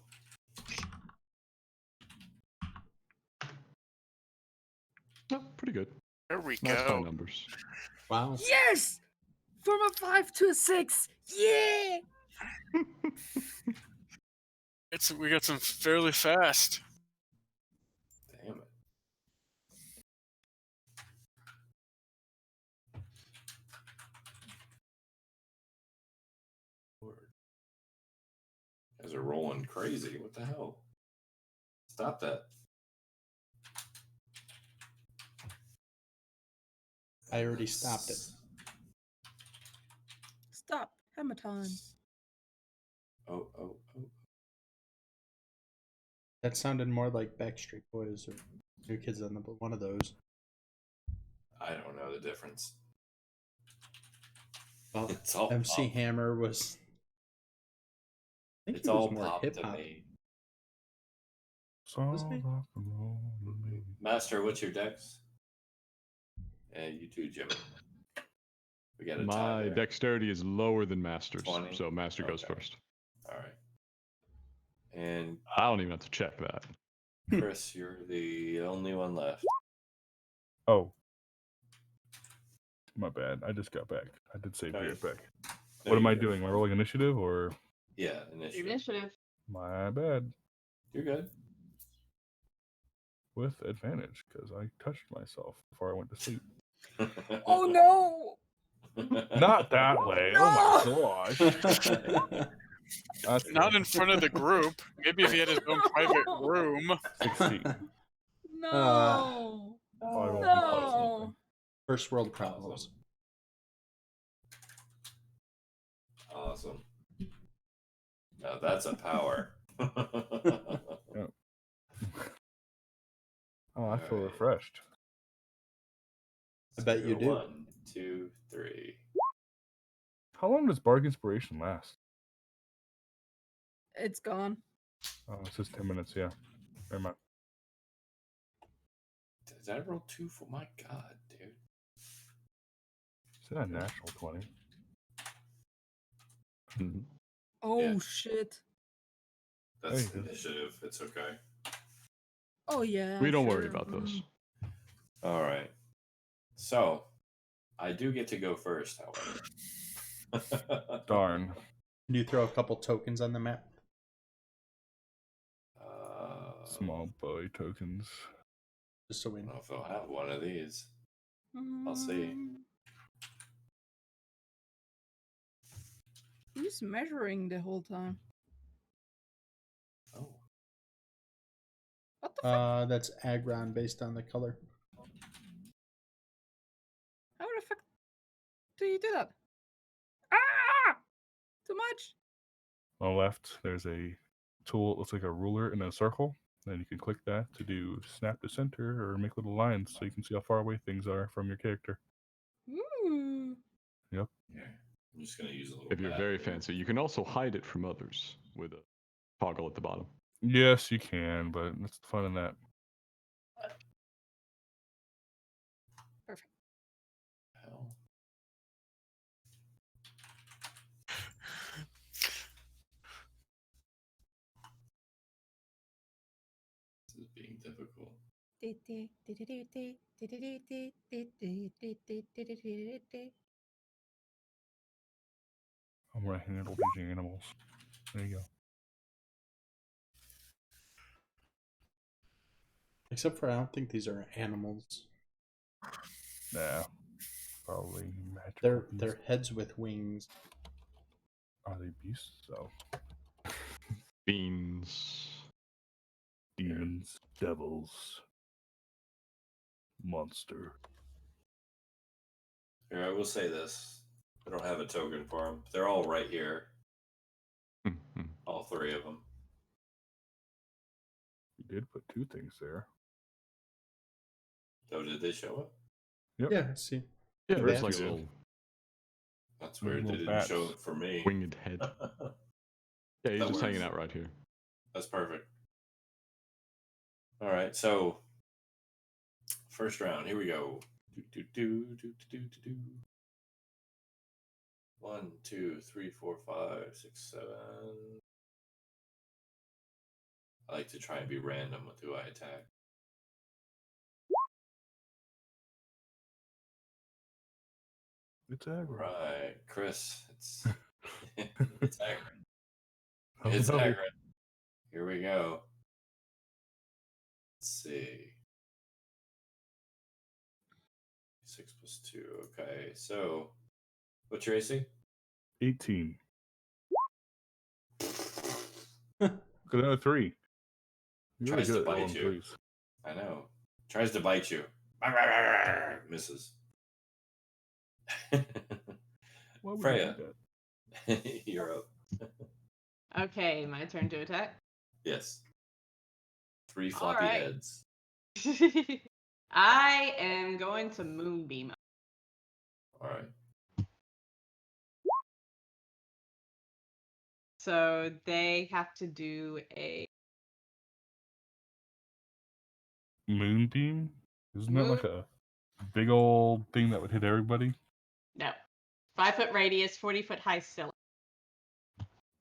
Oh, pretty good. There we Nice high go. numbers. Wow. Yes! From a 5 to a 6! Yeah! We got some fairly fast. Damn it. Lord. You guys are rolling crazy. What the hell? Stop that. I already stopped it. Hammer time. Oh, oh, oh. That sounded more like Backstreet Boys or New Kids on the Block, one of those. I don't know the difference. Well, It's all MC pop. Hammer was. I think It's he was all more pop hip to hop. me. Was he? Master, what's your dex? And you too, Jimmy. We got a tie My there. dexterity is lower than Master's, 20? so Master goes Okay. first. All right. And I don't even have to check that. Chris, you're the only one left. Oh. My bad. I just got back. I did say be Okay. right back. No, What am you're I good. doing? Am I rolling initiative or? Yeah, initiative. Initiative. My bad. You're good. With advantage, because I touched myself before I went to sleep. Oh no! Not that way. No! Oh my gosh. That's Not in front of the group. Maybe if he had his own private room. 16. No! I rolled No! First world problems. Awesome. Now that's a power. Yeah. Oh, I feel Alright. refreshed. I bet you do. 1, 2, 3. How long does Bark Inspiration last? It's gone. Oh, it says 10 minutes, yeah. Never mind. Did I roll 2 for my god, dude? Is that a natural 20? Mhm. Oh Yeah. shit. That's Hey. initiative. It's okay. Oh yeah. We don't worry sure. about this. All right. So, I do get to go first, however. Darn. Can you throw a couple tokens on the map? Small boy tokens. Just so we I don't know. know if I'll have one of these. I'll see. Who's measuring the whole time? Oh. What the fuck? That's Agron based on the color. How the fuck do you do that? Ah! Too much. On the left, there's a tool. It looks like a ruler in a circle. Then you can click that to do snap to center or make little lines so you can see how far away things are from your character. Ooh. Yep. Yeah. I'm just going to use a little If you're map very here. fancy, you can also hide it from others with a toggle at the bottom. Yes, you can, but what's the fun in that? Perfect. Hell. This is being difficult. I'm right-handed using animals. There you go. Except for I don't think these are animals. Nah. Probably magical They're beasts. heads with wings. Are they beasts? So Beans. demons, devils, monster. Here, I will say this. I don't have a token for them. They're all right here. Mhm. All 3 of them. You did put 2 things there. Oh, did they show up? Yep. Yeah, see. Yeah, The there's bats. like a little That's Those weird. They little didn't show bats. up for me. winged head. Yeah, he's That just hanging works. out right here. That's perfect. All right, so first round. Here we go. 1, 2, 3, 4, 5, 6, 7. I like to try and be random with who I attack. It's aggro. Right, Chris. It's it's Agron. Oh, It's no. Agron. Here we go. Let's see. 6 plus 2. Okay, so what's your AC? 18. Got another 3. You're really Tries to good at bite rolling you. 3s. I know. Tries to bite you. Misses. Why would you Freya. do that? You're up. Okay, my turn to attack. Yes. 3 floppy Alright. heads. I am going to moonbeam. All right. So they have to do a Moonbeam? Isn't that Moon- like a big old thing that would hit everybody? no 5-foot radius, 40-foot high ceiling.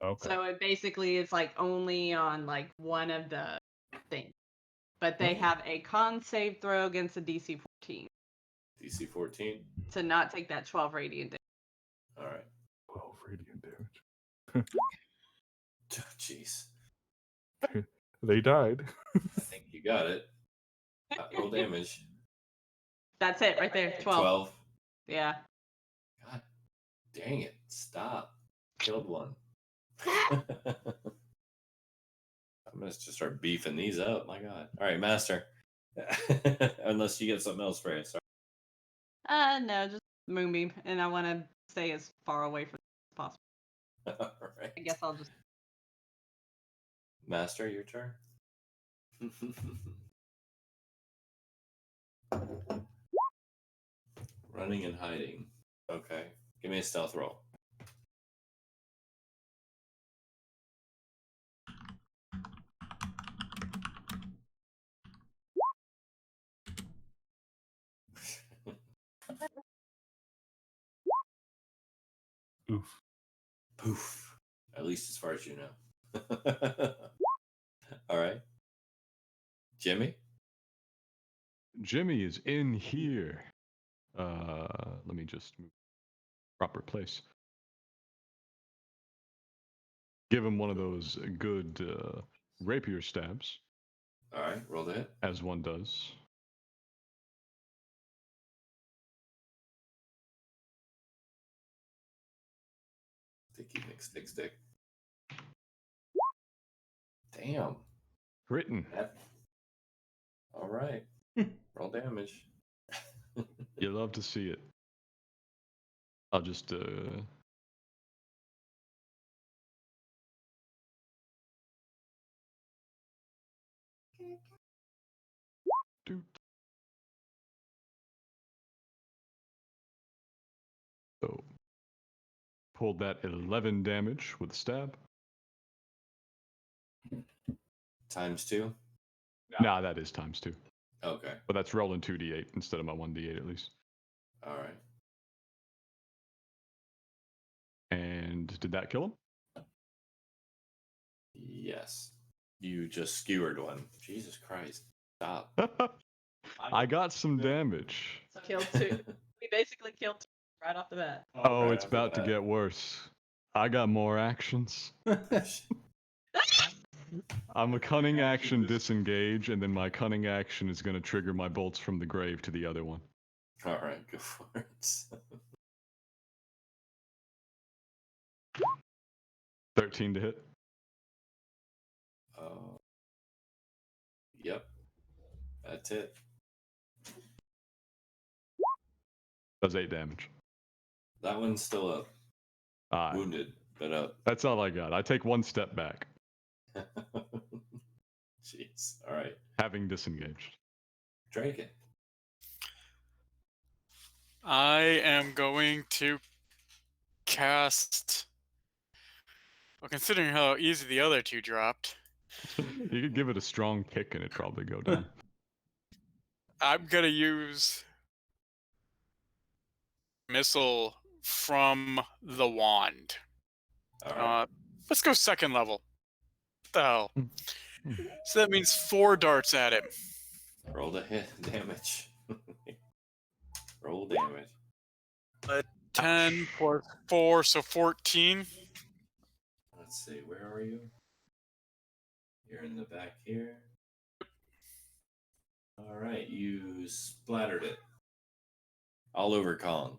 Okay. So it basically is like only on like one of the things. But they have a con save throw against a DC 14 DC 14. to not take that 12 radiant damage. All right. 12 radiant damage. Jeez. They died. I think you got it. Roll damage. That's it right there. 12. 12. Yeah. God dang it. Stop. Killed one. I'm going to just start beefing these up. My God. All right, Master. Unless you get something else for it. Sorry. No, just moonbeam, and I want to stay as far away from as possible. All right. I guess I'll just. Master, your turn. Running and hiding. Okay. Give me a stealth roll. Oof. Poof. At least as far as you know. All right. Jimmy? Jimmy is in here. Let me just move proper place. Give him one of those good rapier stabs, All right. Roll the hit. as one does. Sticky stick. Damn. Written. All right. Roll damage. You love to see it. I'll just do. So pulled that 11 damage with a stab. Times 2. Nah, that is times 2. Okay. But that's rolling 2d8 instead of my 1d8 at least. All right. And did that kill him? Yes. You just skewered one. Jesus Christ. Stop. I got some damage. Killed 2. We basically killed 2 right off the bat. Oh, right it's off the about to bat. get worse. I got more actions. I'm a cunning action disengage, and then my cunning action is going to trigger my bolts from the grave to the other one. All right. Go for it. 13 to hit. Yep. That's it. Does 8 damage. That one's still up. Alright. Wounded, but up. That's all I got. I take one step back, Jeez. All right. having disengaged. Draken. I am going to cast. Well, considering how easy the other 2 dropped, You could give it a strong kick and it'd probably go down. I'm gonna use missile from the wand. All right. Let's go second level. What the hell? So that means 4 darts at him. Roll the hit damage. Roll damage. 10 plus 4, so 14. Let's see. Where are you? You're in the back here. All right. You splattered it all over Kong.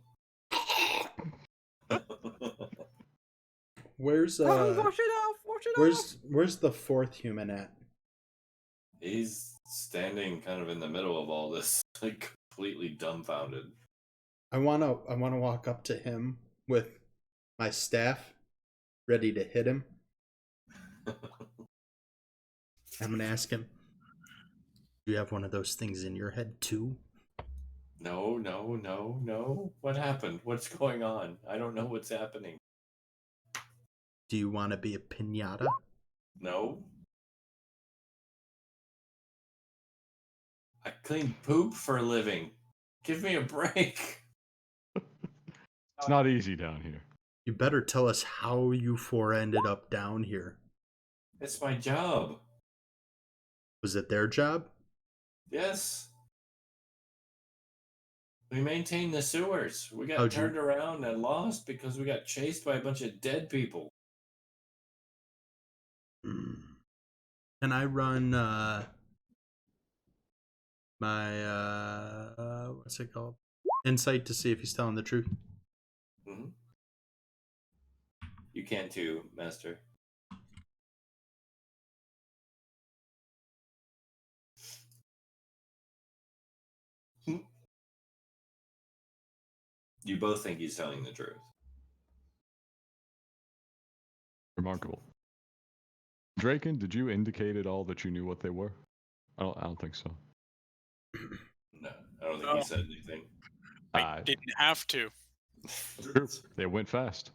Where's Wash it off. Wash it off. where's the 4th human at? He's standing kind of in the middle of all this, like completely dumbfounded. I wanna walk up to him with my staff ready to hit him. I'm going to ask him, do you have one of those things in your head too? No, no, no, no. What happened? What's going on? I don't know what's happening. Do you want to be a piñata? No. I clean poop for a living. Give me a break. It's not easy down here. You better tell us how you four ended up down here. It's my job. Was it their job? Yes. We maintain the sewers. We got How'd you- turned around and lost because we got chased by a bunch of dead people. Can I run my what's it called? Insight to see if he's telling the truth? Mm-hmm. You can too, Master. You both think he's telling the truth. Remarkable. Draken, did you indicate at all that you knew what they were? I don't think so. No, I don't think he said anything. I didn't have to. True. They went fast.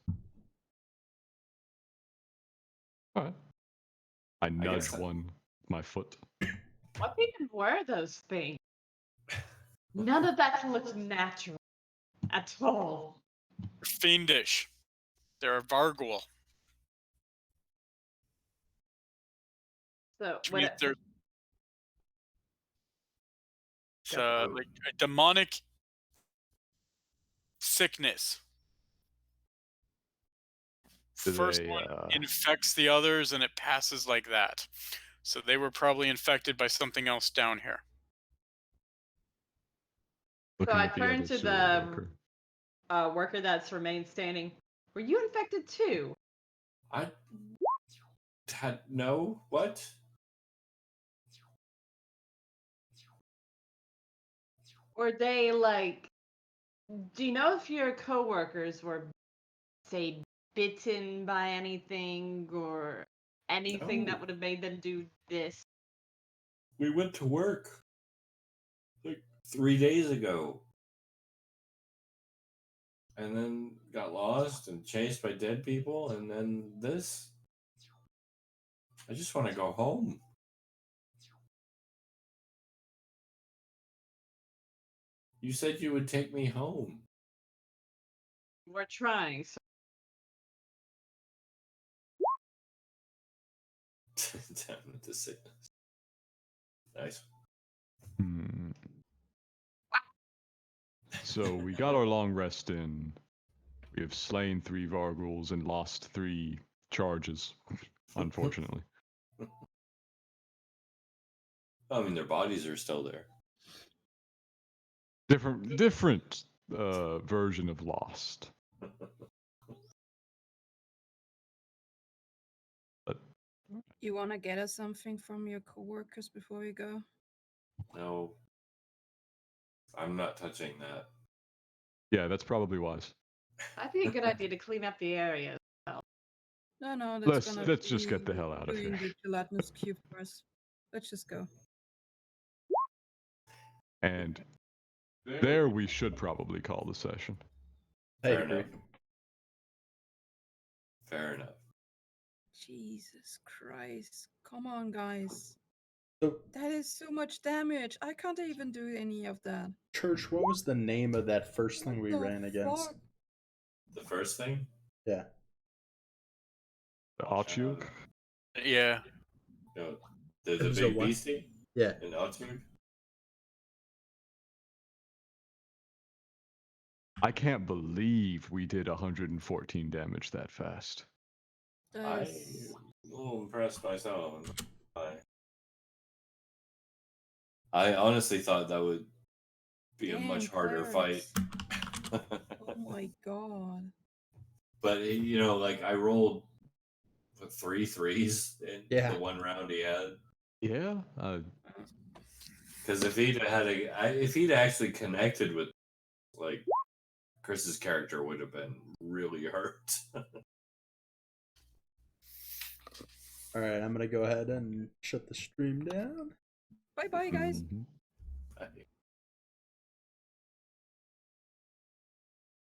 All right. I nudged one with my foot. What even were those things? None of that looks natural at all. Fiendish. They're a Vargul. So Which what? means they're like a demonic sickness. First one infects the others and it passes like that. So they were probably infected by something else down here. So I turned to the worker that's remained standing. Were you infected too? I had no. What? Were they like? Do you know if your coworkers were, say, bitten by anything or anything that would have made them do this? We went to work like 3 days ago. And then got lost and chased by dead people, and then this. I just want to go home. You said you would take me home. We're trying. So Damn it, the sickness. Nice. So we got our long rest in. We have slain 3 Vargul's and lost 3 charges, unfortunately. I mean, their bodies are still there. Different version of lost. But You want to get us something from your coworkers before we go? No. I'm not touching that. yeah, that's probably wise. I'd be a good idea to clean up the area as well. No, that's gonna Let's just get the hell out of doing here. the gelatinous cube for us. Let's just go. And there we should probably call the session. Fair enough. Fair enough. Jesus Christ. Come on, guys. So, That is so much damage. I can't even do any of that. Church, what was the name of that first thing we the ran against? fuck? The first thing? Yeah. The Achug? Yeah. No, the was a big what? beastie? Yeah. In Achug? I can't believe we did 114 damage that fast. I'm a little impressed myself. I honestly thought that would be a much harder fight. Oh my god. But you know, like I rolled 3 threes in Yeah. the one round he had. Yeah. Because if he'd actually connected with, like, Chris's character would have been really hurt. All right, I'm gonna go ahead and shut the stream down. Bye bye, guys. Mhm. Bye.